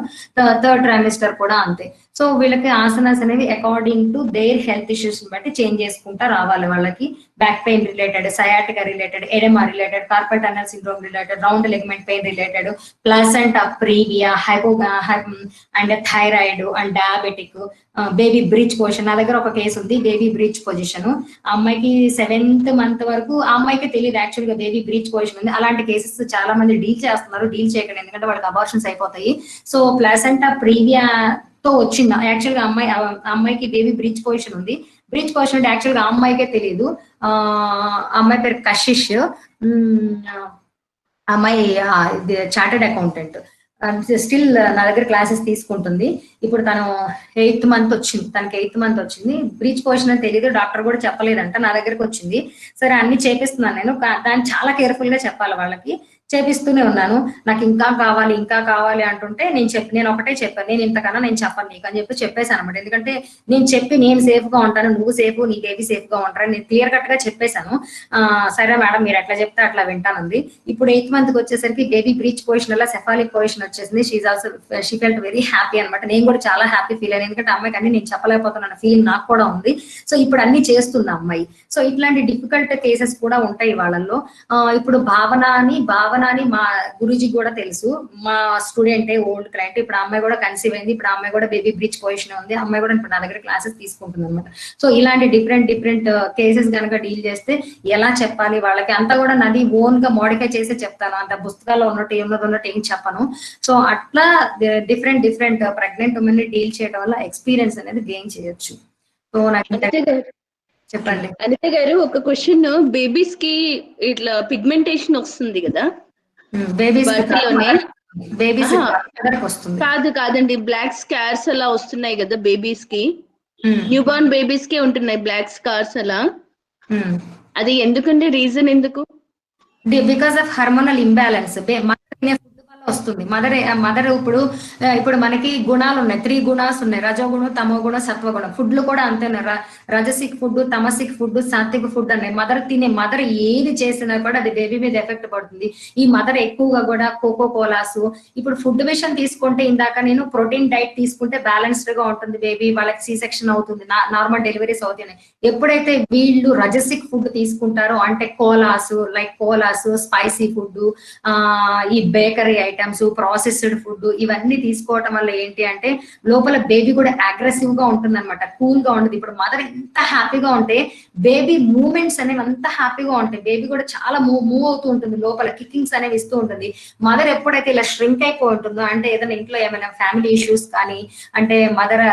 థర్డ్ ట్రైమిస్టర్ కూడా అంతే. సో వీళ్ళకి ఆసనాస్ అనేవి according to their health issues బట్టి చేంజ్ చేసుకుంటా రావాలి. వాళ్ళకి back pain related, sciatica related, oedema related, carpal tunnel syndrome related, round ligament pain related, placenta previa, and thyroid and diabetic, baby breech position. నా దగ్గర ఒక case ఉంది, baby breech position. ఆ అమ్మాయికి 7th month వరకు ఆ అమ్మాయికి తెలియదు యాక్చువల్ గా బేబీ బ్రీచ్ పొజిషన్ ఉంది. అలాంటి కేసెస్ చాలా మంది డీల్ చేస్తున్నారు. డీల్ చేయకండి, ఎందుకంటే వాళ్ళకి అబార్షన్స్ అయిపోతాయి. సో ప్లాసెంటా ప్రీవియా తో వచ్చింది యాక్చువల్ గా అమ్మాయికి బేబీ బ్రీచ్ పొజిషన్ ఉంది. బ్రీచ్ పొజిషన్ అంటే యాక్చువల్ గా అమ్మాయికే తెలియదు. అమ్మాయి పేరు కషిష్. అమ్మాయి చార్టెడ్ అకౌంటెంట్. స్టిల్ నా దగ్గర క్లాసెస్ తీసుకుంటుంది. ఇప్పుడు తను 8th month వచ్చింది. తనకి 8th month వచ్చింది. బ్రీచ్ పొజిషన్ అని తెలియదు, డాక్టర్ కూడా చెప్పలేదంట. నా దగ్గరకు వచ్చింది. సరే అన్ని చేపిస్తున్నాను నేను, దాన్ని చాలా కేర్ఫుల్ గా చెప్పాలి వాళ్ళకి. చేపిస్తూనే ఉన్నాను. నాకు ఇంకా కావాలి అంటుంటే నేను ఒకటే చెప్పాను, నేను ఇంతకన్నా నేను చెప్పను నీకు అని చెప్పేశాను అనమాట. ఎందుకంటే నేను సేఫ్ గా ఉంటాను, నువ్వు సేఫ్, నీ బేబీ సేఫ్ గా ఉంటారని నేను క్లియర్ కట్ గా చెప్పేశాను. సరే మేడం మీరు ఎట్లా చెప్తే అట్లా వింటానుంది. ఇప్పుడు 8th month వచ్చేసరికి బేబీ బ్రీచ్ పొజిషన్ వల్ల సెఫాలిక్ పొజిషన్ వచ్చేసింది. షీ ఫెల్ట్ వెరీ హ్యాపీ అనమాట. నేను కూడా చాలా హ్యాపీ ఫీల్ అయ్యాను, ఎందుకంటే అమ్మాయికి అన్ని నేను చెప్పలేకపోతున్నాను ఫీల్ నాకు కూడా ఉంది. సో ఇప్పుడు అన్ని చేస్తున్నా అమ్మాయి. సో ఇట్లాంటి డిఫికల్ట్ కేసెస్ కూడా ఉంటాయి వాళ్ళల్లో. ఇప్పుడు భావనాని మా గురూజీ కూడా తెలుసు, మా స్టూడెంటే, ఓల్డ్ క్లయింట్. ఇప్పుడు అమ్మాయి కూడా కన్సీవ్ అయింది. ఇప్పుడు అమ్మాయి కూడా బేబీ బ్రీచ్ పొజిషన్ ఉంది. అమ్మాయి కూడా ఇప్పుడు నా దగ్గర క్లాసెస్ తీసుకుంటుంది అనమాట. సో ఇలాంటి డిఫరెంట్ కేసెస్ కనుక డీల్ చేస్తే ఎలా చెప్పాలి వాళ్ళకి అంతా కూడా నాది ఓన్ గా మోడిఫై చేసి చెప్తాను. అంత పుస్తకాల్లో ఉన్నట్టు ఏం చెప్పను. సో అట్లా డిఫరెంట్ ప్రెగ్నెంట్ ఉమెన్ ని డీల్ చేయడం వల్ల ఎక్స్పీరియన్స్ అనేది గెయిన్ చేయొచ్చు. సో నాకు చెప్పండి అనిత గారు, ఒక క్వశ్చన్. బేబీస్ కి ఇట్లా పిగ్మెంటేషన్ వస్తుంది కదా బేబీస్ కాదండి, బ్లాక్ స్కార్స్ అలా వస్తున్నాయి కదా బేబీస్ కి, న్యూ బార్న్ బేబీస్ కి ఉంటున్నాయి బ్లాక్ స్కార్స్ అలా. అది ఎందుకంటే రీజన్ ఎందుకు? Because of hormonal imbalance. వస్తుంది. మదర్ ఇప్పుడు మనకి గుణాలు ఉన్నాయి, 3 గుణాస్ ఉన్నాయి, రజోగుణం, తమోగుణం, సత్వగుణం. ఫుడ్లు కూడా అంతేనా, రజసిక్ ఫుడ్, తమసిక్ ఫుడ్, సాత్విక ఫుడ్ అన్నాయి. మదర్ ఏది చేసినా కూడా అది బేబీ మీద ఎఫెక్ట్ పడుతుంది. ఈ మదర్ ఎక్కువగా కూడా కోకో కోలాస్. ఇప్పుడు ఫుడ్ విషయం తీసుకుంటే ఇందాక నేను ప్రోటీన్ డైట్ తీసుకుంటే బ్యాలెన్స్డ్ గా ఉంటుంది బేబీ, వాళ్ళకి సి సెక్షన్ అవుతుంది, నార్మల్ డెలివరీస్ అవుతున్నాయి. ఎప్పుడైతే వీళ్ళు రజసిక్ ఫుడ్ తీసుకుంటారో అంటే కోలాస్, స్పైసీ ఫుడ్, ఈ bakery items, items, processed food ఇవన్నీ తీసుకోవటం వల్ల ఏంటి అంటే లోపల బేబీ కూడా అగ్రెసివ్ గా ఉంటుంది అనమాట, కూల్ గా ఉంటుంది. ఇప్పుడు మదర్ ఎంత హ్యాపీగా ఉంటే బేబీ మూవ్మెంట్స్ అనేవి అంత హ్యాపీగా ఉంటాయి, బేబీ కూడా చాలా మూవ్ అవుతూ ఉంటుంది, లోపల కికింగ్స్ అనేవి ఇస్తూ ఉంటుంది. మదర్ ఎప్పుడైతే ఇలా ష్రింక్ అయిపోయి ఉంటుందో అంటే ఏదైనా ఇంట్లో ఏమైనా ఫ్యామిలీ ఇష్యూస్ కానీ, అంటే మదర్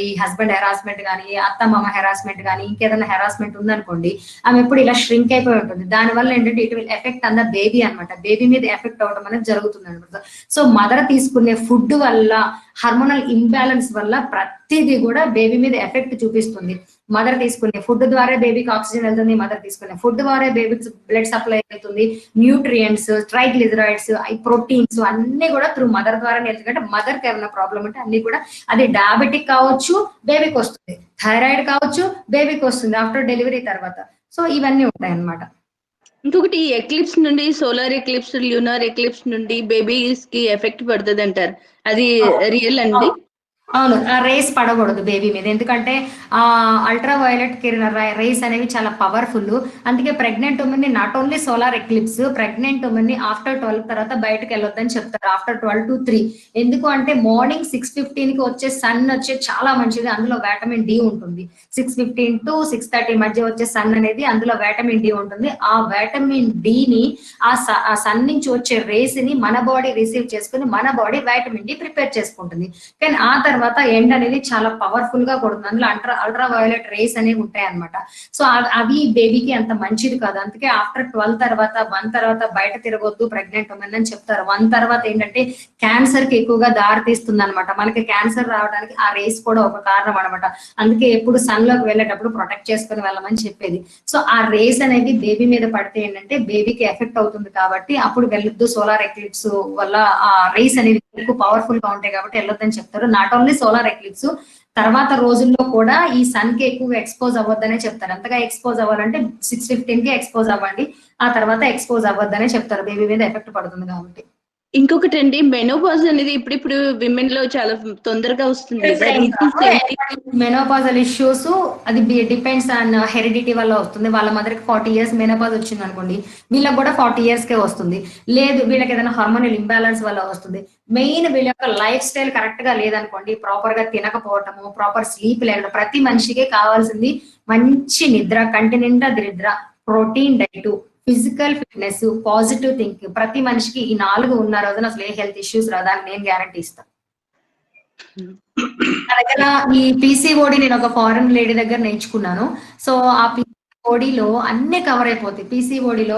ఈ హస్బెండ్ హెరాస్మెంట్ కానీ, అత్త మామ హెరాస్మెంట్ కానీ, ఇంకేదైనా హెరాస్మెంట్ ఉందనుకోండి, ఆమె ఎప్పుడు ఇలా ష్రింక్ అయిపోయి ఉంటుంది. దానివల్ల ఏంటంటే ఇట్ విల్ ఎఫెక్ట్ అన్న బేబీ అనమాట, బేబీ మీద ఎఫెక్ట్ అవడం అనేది జరుగుతుంది అనమాట. సో మదర్ తీసుకునే ఫుడ్ వల్ల, హార్మోనల్ ఇంబ్యాలెన్స్ వల్ల ప్రతిదీ కూడా బేబీ మీద ఎఫెక్ట్ చూపిస్తుంది. మదర్ తీసుకునే ఫుడ్ ద్వారా బేబీకి ఆక్సిజన్ వెళ్తుంది, మదర్ తీసుకునే ఫుడ్ ద్వారా బేబీకి బ్లడ్ సప్లై అవుతుంది, న్యూట్రియంట్స్, ట్రైగ్లిజరైడ్స్, ప్రోటీన్స్ అన్ని కూడా త్రూ మదర్ ద్వారానే వెళ్తుంది. అంటే మదర్ కి ఏమైనా ప్రాబ్లం అంటే అన్ని కూడా, అది డయాబెటిక్ కావచ్చు బేబీకి వస్తుంది, థైరాయిడ్ కావచ్చు బేబీకి వస్తుంది ఆఫ్టర్ డెలివరీ తర్వాత. సో ఇవన్నీ ఉంటాయి అన్నమాట. ఇంకొకటి ఎక్లిప్స్ నుండి, సోలార్ ఎక్లిప్స్, ల్యూనార్ ఎక్లిప్స్ నుండి బేబీస్ కి ఎఫెక్ట్ పడుతుంది అంటారు, అది రియల్ అండి? అవును, ఆ రేస్ పడకూడదు బేబీ మీద, ఎందుకంటే ఆ అల్ట్రా వైలెట్ కిరణ్ రేస్ అనేవి చాలా పవర్ఫుల్. అందుకే ప్రెగ్నెంట్ ఉమెన్ ని not only solar eclipse, pregnant women ని ఆఫ్టర్ 12 తర్వాత బయటకు వెళ్ళొద్దని చెప్తారు, ఆఫ్టర్ 12 to 3. ఎందుకు అంటే మార్నింగ్ 6:15 కి వచ్చే సన్ వచ్చే చాలా మంచిది, అందులో వైటమిన్ డి ఉంటుంది. 6:15 to 6:30 మధ్య వచ్చే సన్ అనేది, అందులో వైటమిన్ డి ఉంటుంది. ఆ వైటమిన్ డిని ఆ సన్ నుంచి వచ్చే రేస్ ని మన బాడీ రిసీవ్ చేసుకుని మన బాడీ వైటమిన్ డి ప్రిపేర్ చేసుకుంటుంది. కానీ ఆ తర్వాత ఎండ్ అనేది చాలా పవర్ఫుల్ గా కొడుతుంది, అందులో అల్ట్రా వైలెట్ రేస్ అనేవి ఉంటాయి అనమాట. సో అవి బేబీకి అంత మంచిది కాదు. అందుకే ఆఫ్టర్ 12 తర్వాత 1 తర్వాత బయట తిరగొద్దు ప్రెగ్నెంట్ ఉమెన్ అని చెప్తారు. 1 తర్వాత ఏంటంటే క్యాన్సర్ కి ఎక్కువగా దారి తీస్తుంది అనమాట. మనకి క్యాన్సర్ రావడానికి ఆ రేస్ కూడా ఒక కారణం అనమాట. అందుకే ఎప్పుడు సన్ లోకి వెళ్ళేటప్పుడు ప్రొటెక్ట్ చేసుకుని వెళ్ళమని చెప్పేది. సో ఆ రేస్ అనేది బేబీ మీద పడితే ఏంటంటే బేబీకి ఎఫెక్ట్ అవుతుంది, కాబట్టి అప్పుడు వెళ్ళొద్దు. సోలార్ ఎక్లిప్స్ వల్ల ఆ రేస్ అనేది ఎక్కువ పవర్ఫుల్ గా ఉంటాయి కాబట్టి వెళ్ళొద్దని చెప్తారు. నాట్ ఓన్లీ సోలార్ ఎక్లిప్స్, తర్వాత రోజుల్లో కూడా ఈ సన్ కి ఎక్కువగా ఎక్స్పోజ్ అవ్వద్దనే చెప్తారు. అంతగా ఎక్స్పోజ్ అవ్వాలంటే 6:15 కి ఎక్స్పోజ్ అవ్వండి, ఆ తర్వాత ఎక్స్పోజ్ అవ్వద్దనే చెప్తారు, బేబీ మీద ఎఫెక్ట్ పడుతుంది కాబట్టి. ఇంకొకటి అండి, మెనోపాజ్ అనేది ఇప్పుడు విమెన్ లో చాలా తొందరగా వస్తుంది కదా, రీజన్స్ ఏంటి? మెనోపాజల్ ఇష్యూస్ అది డిపెండ్స్ ఆన్ హెరిడిటీ వల్ల వస్తుంది. వాళ్ళ మదర్కి 40 years మెనోపాజ్ వచ్చింది అనుకోండి, వీళ్ళకి కూడా 40 years కే వస్తుంది. లేదు వీళ్ళకి ఏదైనా హార్మోనల్ ఇంబ్యాలెన్స్ వల్ల వస్తుంది. మెయిన్ వీళ్ళ యొక్క లైఫ్ స్టైల్ కరెక్ట్ గా లేదనుకోండి, ప్రాపర్ గా తినకపోవటము, ప్రాపర్ స్లీప్ లేకపోవడం. ప్రతి మనిషికి కావాల్సింది మంచి నిద్ర, కంటి నిండా నిద్ర, protein diet, physical fitness, positive thinking. ప్రతి మనిషికి ఈ 4 ఉన్న రోజున అసలు ఏ హెల్త్ ఇష్యూస్ రాదని నేను గ్యారంటీ ఇస్తాను. నా దగ్గర ఈ పీసీఓడి నేను ఒక ఫారెన్ లేడీ దగ్గర నేర్చుకున్నాను. సో ఆ పీసీఓడిలో అన్ని కవర్ అయిపోతాయి. పీసీఓడిలో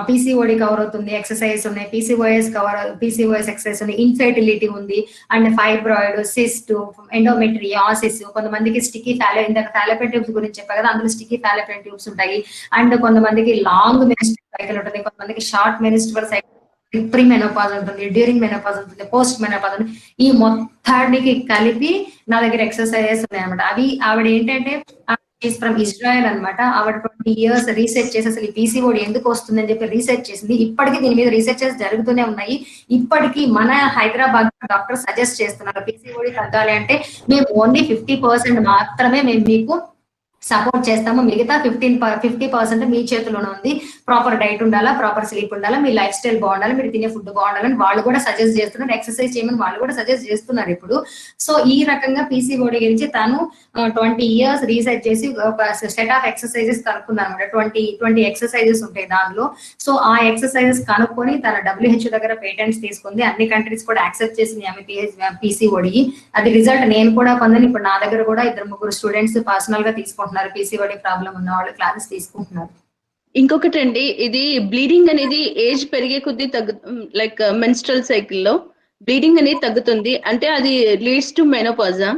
పీసీఓడి కవర్ అవుతుంది, ఎక్సర్సైజ్ ఉన్నాయి, పీసీఓఎస్ ఎక్సర్సైజ్ ఉంది, ఇన్ఫెర్టిలిటీ ఉంది, అండ్ ఫైబ్రాయిడ్, సిస్ట్, ఎండోమెట్రియాసిస్, కొంతమందికి స్టిక్కీ ఇందాక ఫాలోపియన్ ట్యూబ్స్ గురించి చెప్పా కదా, అందులో స్టిక్కీ ఫాలోపియన్ ట్యూబ్స్ ఉంటాయి. అండ్ కొంతమందికి లాంగ్ మెనిస్ట్రల్ సైకిల్ ఉంటుంది, కొంతమందికి short menstrual cycle, pre menopause ఉంటుంది, డ్యూరింగ్ మెనోపాజ్ ఉంటుంది, పోస్ట్ మెనోపాజ్ ఉంటుంది. ఈ మొత్తానికి కలిపి నా దగ్గర ఎక్సర్సైజెస్ ఉన్నాయి అనమాట. అవి ఆవిడ ఏంటంటే ఫ్రమ్ ఇజ్రాయెల్ అనమాట. ఆవిడ 20 years రీసెర్చ్ చేసి అసలు ఈ పీసీఓడి ఎందుకు వస్తుంది అని చెప్పి రీసెర్చ్ చేసింది. ఇప్పటికీ దీని మీద రీసెర్చెస్ జరుగుతూనే ఉన్నాయి. ఇప్పటికీ మన హైదరాబాద్ డాక్టర్ సజెస్ట్ చేస్తున్నారు, పీసీఓడి తగ్గాలి అంటే మేము ఓన్లీ 50% మాత్రమే మేము మీకు సపోర్ట్ చేస్తాము, మిగతా 50% మీ చేతిలోనే ఉంది. ప్రాపర్ డైట్ ఉండాలా, ప్రాపర్ స్లీప్ ఉండాలా, మీ లైఫ్ స్టైల్ బాగుండాలి, మీరు తినే ఫుడ్ బాగుండాలని వాళ్ళు కూడా సజెస్ట్ చేస్తున్నారు. ఎక్సర్సైజ్ చేయమని వాళ్ళు కూడా సజెస్ట్ చేస్తున్నారు ఇప్పుడు. సో ఈ రకంగా పీసీఓడి గురించి తను 20 years రీసెర్చ్ చేసి ఒక సెట్ ఆఫ్ ఎక్సర్సైజెస్ కనుక్కున్నారు అనమాట. 20 ఎక్సర్సైజెస్ ఉంటాయి దానిలో. సో ఆ ఎక్సర్సైజెస్ కనుక్కొని తన WHO దగ్గర పేటెంట్స్ తీసుకుంది, అన్ని కంట్రీస్ కూడా యాక్సెప్ట్ చేసింది ఆమె పీసీఓడి. అది రిజల్ట్ నేను కూడా పొందని, ఇప్పుడు నా దగ్గర కూడా 2-3 స్టూడెంట్స్ పర్సనల్ గా తీసుకుంటున్నారు, పీసీఓడి ప్రాబ్లం ఉన్న వాళ్ళు క్లాసెస్ తీసుకుంటున్నారు. ఇంకొకటి అండి, ఇది బ్లీడింగ్ అనేది ఏజ్ పెరిగే కొద్దీ లైక్ మెన్స్ట్రల్ సైకిల్లో బ్లీడింగ్ అనేది తగ్గుతుంది అంటే అది లీడ్స్ టు మెనోపాజా?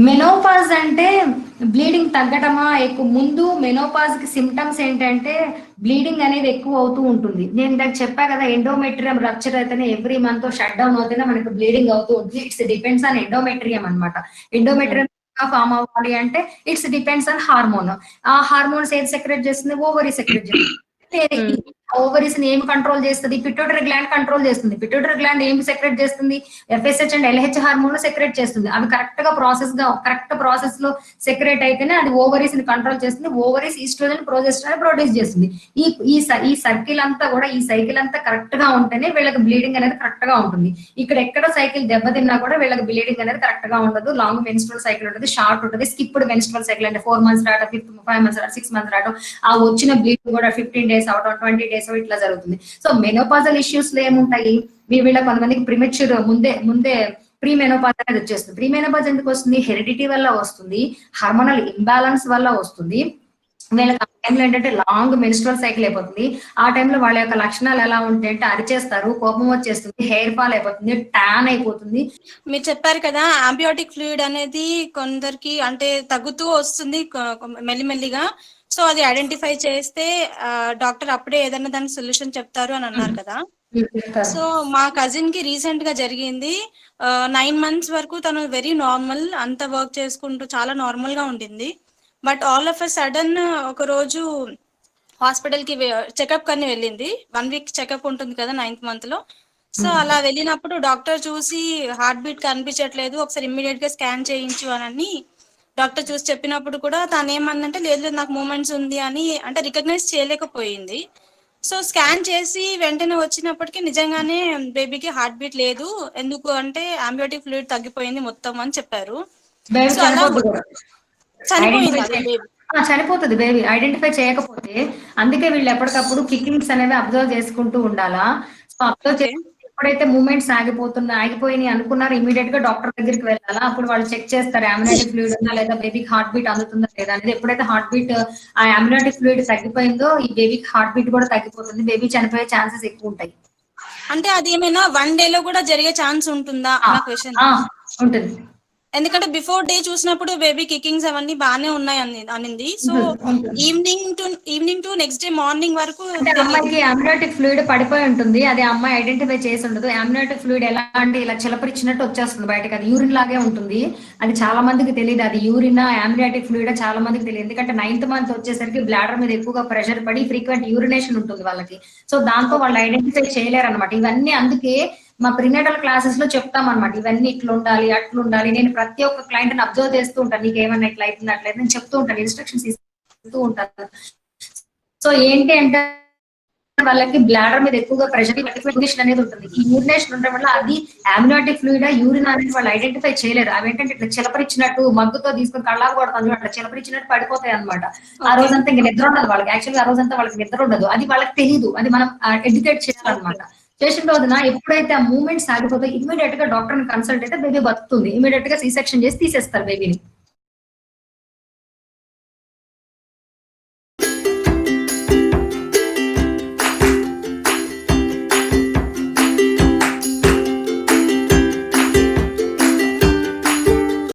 మెనోపాజ్ అంటే బ్లీడింగ్ తగ్గటమా? ఎక్కువ ముందు మెనోపాజ్ కి సిమ్టమ్స్ ఏంటంటే బ్లీడింగ్ అనేది ఎక్కువ అవుతూ ఉంటుంది. నేను ఇందాక చెప్పా కదా, ఎండోమెట్రియం రప్చర్ అయితేనే ఎవ్రీ మంత్ షట్ డౌన్ అవుతేనే మనకు బ్లీడింగ్ అవుతూ ఉంటుంది. ఇట్స్ డిపెండ్స్ ఆన్ ఎండోమెట్రియం అనమాట. ఎండోమెట్రియం ఫామ్ అవ్వాలి అంటే ఇట్స్ డిపెండ్స్ ఆన్ హార్మోన్. ఆ హార్మోన్స్ ఏది సెక్రెట్ చేస్తుంది? ఓవరీ సెక్రెట్ చేస్తుంది. ఓవరీస్ ని ఏం కంట్రోల్ చేస్తుంది? పిట్యూటరీ గ్లాండ్ కంట్రోల్ చేస్తుంది. పిట్యూటరీ గ్లాండ్ ఏం సెక్రెట్ చేస్తుంది? FSH and LH hormone secret చేస్తుంది. అవి కరెక్ట్ ప్రాసెస్ లో సెక్రెట్ అయితేనే అది ఓవరీస్ ని కంట్రోల్ చేస్తుంది. ఓవరీస్ ఈస్ట్రోజన్ ప్రొజెస్టరాన్ ప్రొడ్యూస్ చేస్తుంది. ఈ సర్కిల్ అంతా కూడా ఈ సైకిల్ అంతా కరెక్ట్ గా ఉంటేనే వీళ్ళకి బ్లీడింగ్ అనేది కరెక్ట్ గా ఉంటుంది. ఇక్కడ ఎక్కడ సైకిల్ దెబ్బతిన్నా కూడా వీళ్ళకి బ్లీడింగ్ అనేది కరెక్ట్ గా ఉండదు. లాంగ్ మెన్స్ట్రల్ సైకిల్ ఉంటుంది, షార్ట్ ఉంటుంది, స్కిప్డ్ మెన్స్ట్రల్ సైకిల్ అంటే 4 months రావడం, 5 months రావడం, 6 months రావడం, ఆ వచ్చిన బ్లీడింగ్ కూడా 15 days అవడం, 20 days ఇట్లా జరుగుతుంది. సో మెనోపాజల్ ఇష్యూస్ లో ఏముంటాయి? వీళ్ళ కొంతమందికి ప్రిమెచ్యూర్ ముందే ప్రీ మెనోపాజ్ అనేది వచ్చేస్తుంది. ప్రీ మెనోపాజ్ ఎందుకు వస్తుంది? హెరిడిటీ వల్ల వస్తుంది, హార్మోనల్ ఇంబ్యాలెన్స్ వల్ల వస్తుంది. వీళ్ళకి ఆ టైంలో ఏంటంటే లాంగ్ మెన్స్ట్రల్ సైకిల్ అయిపోతుంది. ఆ టైంలో వాళ్ళ యొక్క లక్షణాలు ఎలా ఉంటాయి అంటే అరిచేస్తారు, కోపం వచ్చేస్తుంది, హెయిర్ ఫాల్ అయిపోతుంది, ట్యాన్ అయిపోతుంది. మీరు చెప్పారు కదా యాంబియోటిక్ ఫ్లూయిడ్ అనేది కొందరికి అంటే తగ్గుతూ వస్తుంది మెల్లిమెల్లిగా. సో అది ఐడెంటిఫై చేస్తే డాక్టర్ అప్పుడే ఏదైనా దానికి సొల్యూషన్ చెప్తారు అని అన్నారు కదా. సో మా కజిన్ కి రీసెంట్ గా జరిగింది. 9 months వరకు తను వెరీ నార్మల్, అంత వర్క్ చేసుకుంటూ చాలా నార్మల్ గా ఉండింది. But all of a sudden ఒక రోజు హాస్పిటల్ కి చెకప్ కని వెళ్ళింది. 1 week చెకప్ ఉంటుంది కదా 9th month లో. సో అలా వెళ్ళినప్పుడు డాక్టర్ చూసి హార్ట్ బీట్ కనిపించట్లేదు, ఒకసారి ఇమ్మీడియట్ గా స్కాన్ చేయించు అని డాక్టర్ చూసి చెప్పినప్పుడు కూడా తను ఏమందంటే లేదు నాకు మూమెంట్స్ ఉంది అని అంటే రికగ్నైజ్ చేయలేకపోయింది. సో స్కాన్ చేసి వెంటనే వచ్చినప్పటికీ నిజంగానే బేబీకి హార్ట్ బీట్ లేదు, ఎందుకు అంటే యాంబియోటిక్ ఫ్లూయిడ్ తగ్గిపోయింది మొత్తం అని చెప్పారు. సో అలా చనిపోయింది అదే బేబీ. చనిపోతుంది బేబీ ఐడెంటిఫై చేయకపోతే. అందుకే వీళ్ళు ఎప్పటికప్పుడు కికింగ్స్ అనేవి అబ్జర్వ్ చేసుకుంటూ ఉండాలా. సో అబ్జర్వ్ చేసి ఎప్పుడైతే మూమెంట్స్ ఆగిపోయినాయి అనుకున్నారు ఇమీడియట్ గా డాక్టర్ దగ్గరికి వెళ్ళాలా. అప్పుడు వాళ్ళు చెక్ చేస్తారు అమ్నియోటిక్ ఫ్లూయిడ్ ఉందా లేదా, బేబీకి హార్ట్ బీట్ అందుతుందా లేదా అనేది. ఎప్పుడైతే హార్ట్ బీట్ ఆ అమ్నియోటిక్ ఫ్లూయిడ్ తగ్గిపోయిందో ఈ బేబీకి హార్ట్ బీట్ కూడా తగ్గిపోతుంది, బేబీ చనిపోయే ఛాన్సెస్ ఎక్కువ ఉంటాయి. అంటే అది ఏమైనా 1 day లో కూడా జరిగే ఛాన్స్ ఉంటుందా అన్న క్వశ్చన్. ఉంటుంది, ఎందుకంటే బిఫోర్ డే చూసినప్పుడు బేబీ కికింగ్స్ అవన్నీ బాగానే ఉన్నాయి అనింది. So evening to next day morning వరకు అమ్మాయికి అమ్నియోటిక్ ఫ్లూయిడ్ పడిపోయి ఉంటుంది. అది అమ్మాయి ఐడెంటిఫై చేసి ఉండదు. అమ్నియోటిక్ ఫ్లూయిడ్ ఎలా అంటే ఇలా చిలపరిచ్చినట్టు వచ్చేస్తుంది బయటకి. అది యూరిన్ లాగే ఉంటుంది. అది చాలా మందికి తెలియదు, అది యూరిన్ అమ్నియోటిక్ ఫ్లూయిడ్ చాలా మందికి తెలియదు. ఎందుకంటే 9th month వచ్చేసరికి బ్లాడర్ మీద ఎక్కువగా ప్రెషర్ పడి ఫ్రీక్వెంట్ యూరినేషన్ ఉంటుంది వాళ్ళకి. సో దాంతో వాళ్ళు ఐడెంటిఫై చేయలేరు అనమాట. ఇవన్నీ అందుకే మా ప్రినేటల్ క్లాసెస్ లో చెప్తాం అనమాట, ఇవన్నీ ఇట్లా ఉండాలి అట్లా ఉండాలి. నేను ప్రతి ఒక్క క్లయింట్ ని అబ్జర్వ్ చేస్తూ ఉంటాను, నీకు ఏమన్నా ఇట్లా అవుతుంది అట్లయితే నేను చెప్తూ ఉంటాను, ఇన్స్ట్రక్షన్స్ ఇస్తూ ఉంటాను. సో ఏంటి అంటే వాళ్ళకి బ్లాడర్ మీద ఎక్కువగా ప్రెషర్ యూరినేషన్ అనేది ఉంటుంది. ఈ యూరినేషన్ ఉండడం వల్ల అది అమ్నియోటిక్ ఫ్లూయిడ్ యూరిన్ అనేది వాళ్ళు ఐడెంటిఫై చేయలేరు. అవి ఏంటంటే ఇట్లా చిలపరిచ్చినట్టు మగ్గుతో తీసుకొని కళ్ళాకు కొడతాను అట్లా చిలపరిచ్చినట్టు పడిపోతాయి అనమాట. ఆ రోజంతా ఇంక నిద్ర ఉండదు వాళ్ళకి. యాక్చువల్గా ఆ రోజంతా వాళ్ళకి నిద్ర ఉండదు, అది వాళ్ళకి తెలియదు. అది మనం ఎడ్యుకేట్ చేయాలన్నమాట. చేసిన రోజున ఎప్పుడైతే ఆ మూమెంట్స్ ఆగిపోతే ఇమీడియట్ గా డాక్టర్ ని కన్సల్ట్ అయితే బేబీ బతుకుతుంది. ఇమీడియట్ గా సి సెక్షన్ చేసి తీసేస్తారు బేబీని.